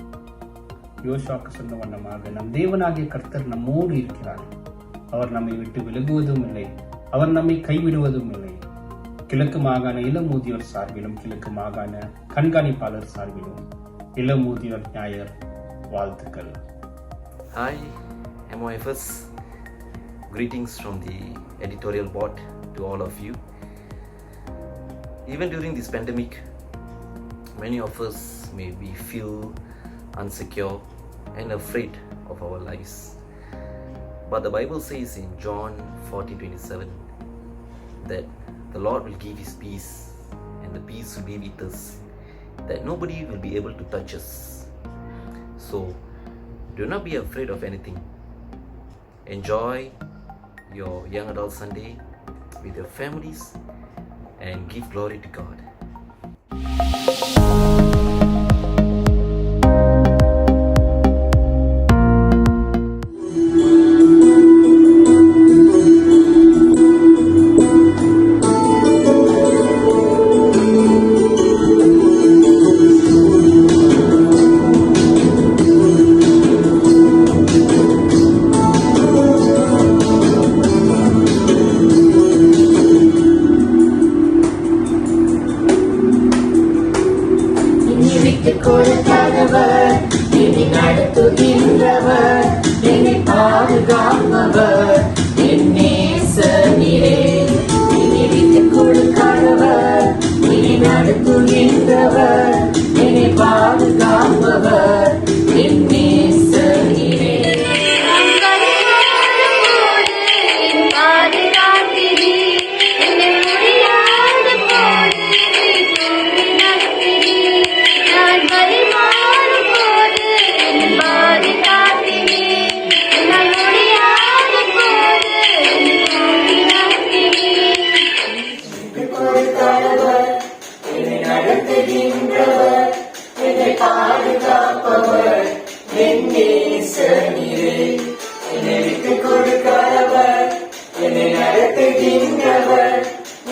யோசுவாக்கு சொன்ன வண்ணமாக நம் தேவனாகிய கர்த்தர் நம்மோடு இருக்கிறார். அவர் நம்மை விட்டு விலகுவதும் இல்லை, அவர் நம்மை கைவிடுவதும் இல்லை. கிழக்கு மாகாண இளமுதியோர் சார்பிலும் கிழக்கு மாகாண கண்காணிப்பாளர் சார்பிலும் இளமுதியோர் ஞாயிறு வாழ்த்துக்கள். Hi MYFers, greetings from the editorial board to all of you. Even during this pandemic, many of us may be feel insecure and afraid of our lives. But the Bible says in John 40:27 that the Lord will give His peace, and the peace will be with us, that nobody will be able to touch us. So do not be afraid of anything. Enjoy your Young Adult Sunday with your families and give glory to God. நேசனீரே. என்னை விட்டுக் கொடுக்காதவர், என்னை நடத்துகின்றவர்,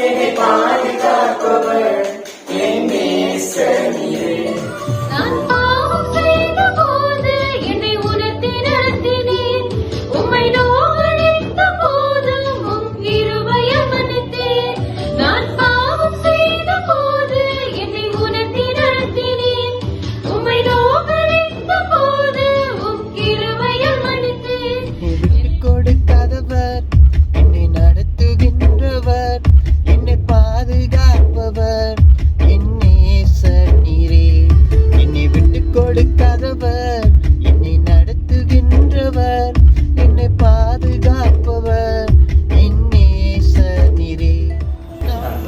என்னை பாதுகாப்பவர் என் நேசனீரே. நான் பாவம் செய்த போது என்னை உணர்த்தி நடத்தினீர். உம்மை நோகடித்த போதும் உம் கிருபையை மன்னித்தீர். நான் பாவம் செய்த போது என்னை உணர்த்தி நடத்தினீர். உம்மை நோகடித்த போது உம் கிருபையை மன்னித்தீர். விட்டுக் கொடுக்காதவர், என்னை நடத்துகின்றவர், என்னை பாதுகாப்பவர் என் நேசனீரே. என்னை விட்டுக் கொடுக்காதவர், என்னை நடத்துகின்றவர், என்னை பாதுகாப்பவர் என் நேசனீரே.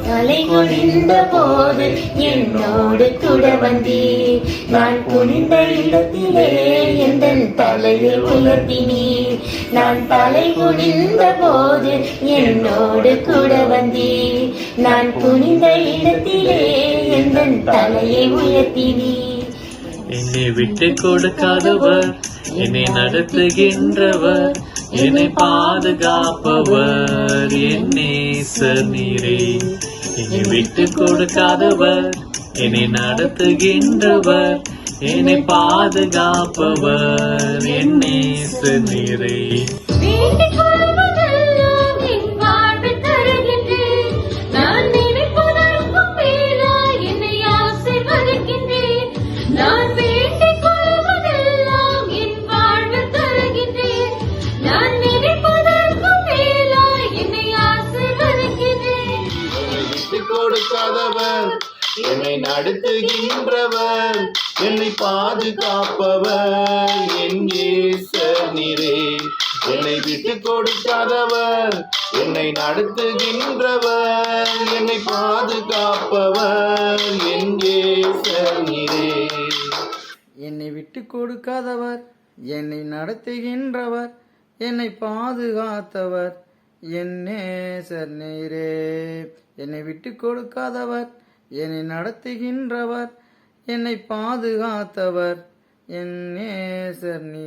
தலை குனிந்த போது என்னோடு கூட வந்தீர். நான் குனிந்த இடத்திலே எந்தன் தலையை உயர்த்தினீர். நான் தலை குனிந்த போது என்னோடு கூட வந்தீர். நான் குனிந்த இடத்திலே எந்தன் தலையை உயர்த்தினீர். என்னை விட்டு கொடுக்காதவர், என்னை நடத்துகின்றவர், என்னை பாதுகாப்பவர் என் நேசனீரே. என்னை விட்டு கொடுக்காதவர், என்னை நடத்துகின்றவர், என்னை பாதுகாப்பவர் என் நேசனீரே. வேண்டிக் கொள்வதெல்லாம் என் வாழ்வில் தருகின்றேன். நான் நினைப்பதற்கும் மேலாய் என்னை ஆசீர்வதிக்கின்றேன். நான் வேண்டிக் கொள்வதெல்லாம் என் வாழ்வில் தருகின்றேன். நான் நினைப்பதற்கும் மேலாய் என்னை ஆசீர்வதிக்கின்றேன். விட்டுக் கொடுக்காதவர், என்னை நடத்துகின்றவர், என்னை பாதுகாப்பவர் என் நேசனீரே. என்னை விட்டுக் கொடுக்காதவர், என்னை நடத்துகின்றவர், என்னை பாதுகாப்பவர் என் நேசனீரே. என்னை விட்டுக் கொடுக்காதவர், என்னை நடத்துகின்றவர், என்னை பாதுகாத்தவர் என் நேசர் நீரே. என்னை விட்டுக் கொடுக்காதவர், என்னை நடத்துகின்றவர், என்னை பாதுகாத்தவர் என் நேசர் நீரே.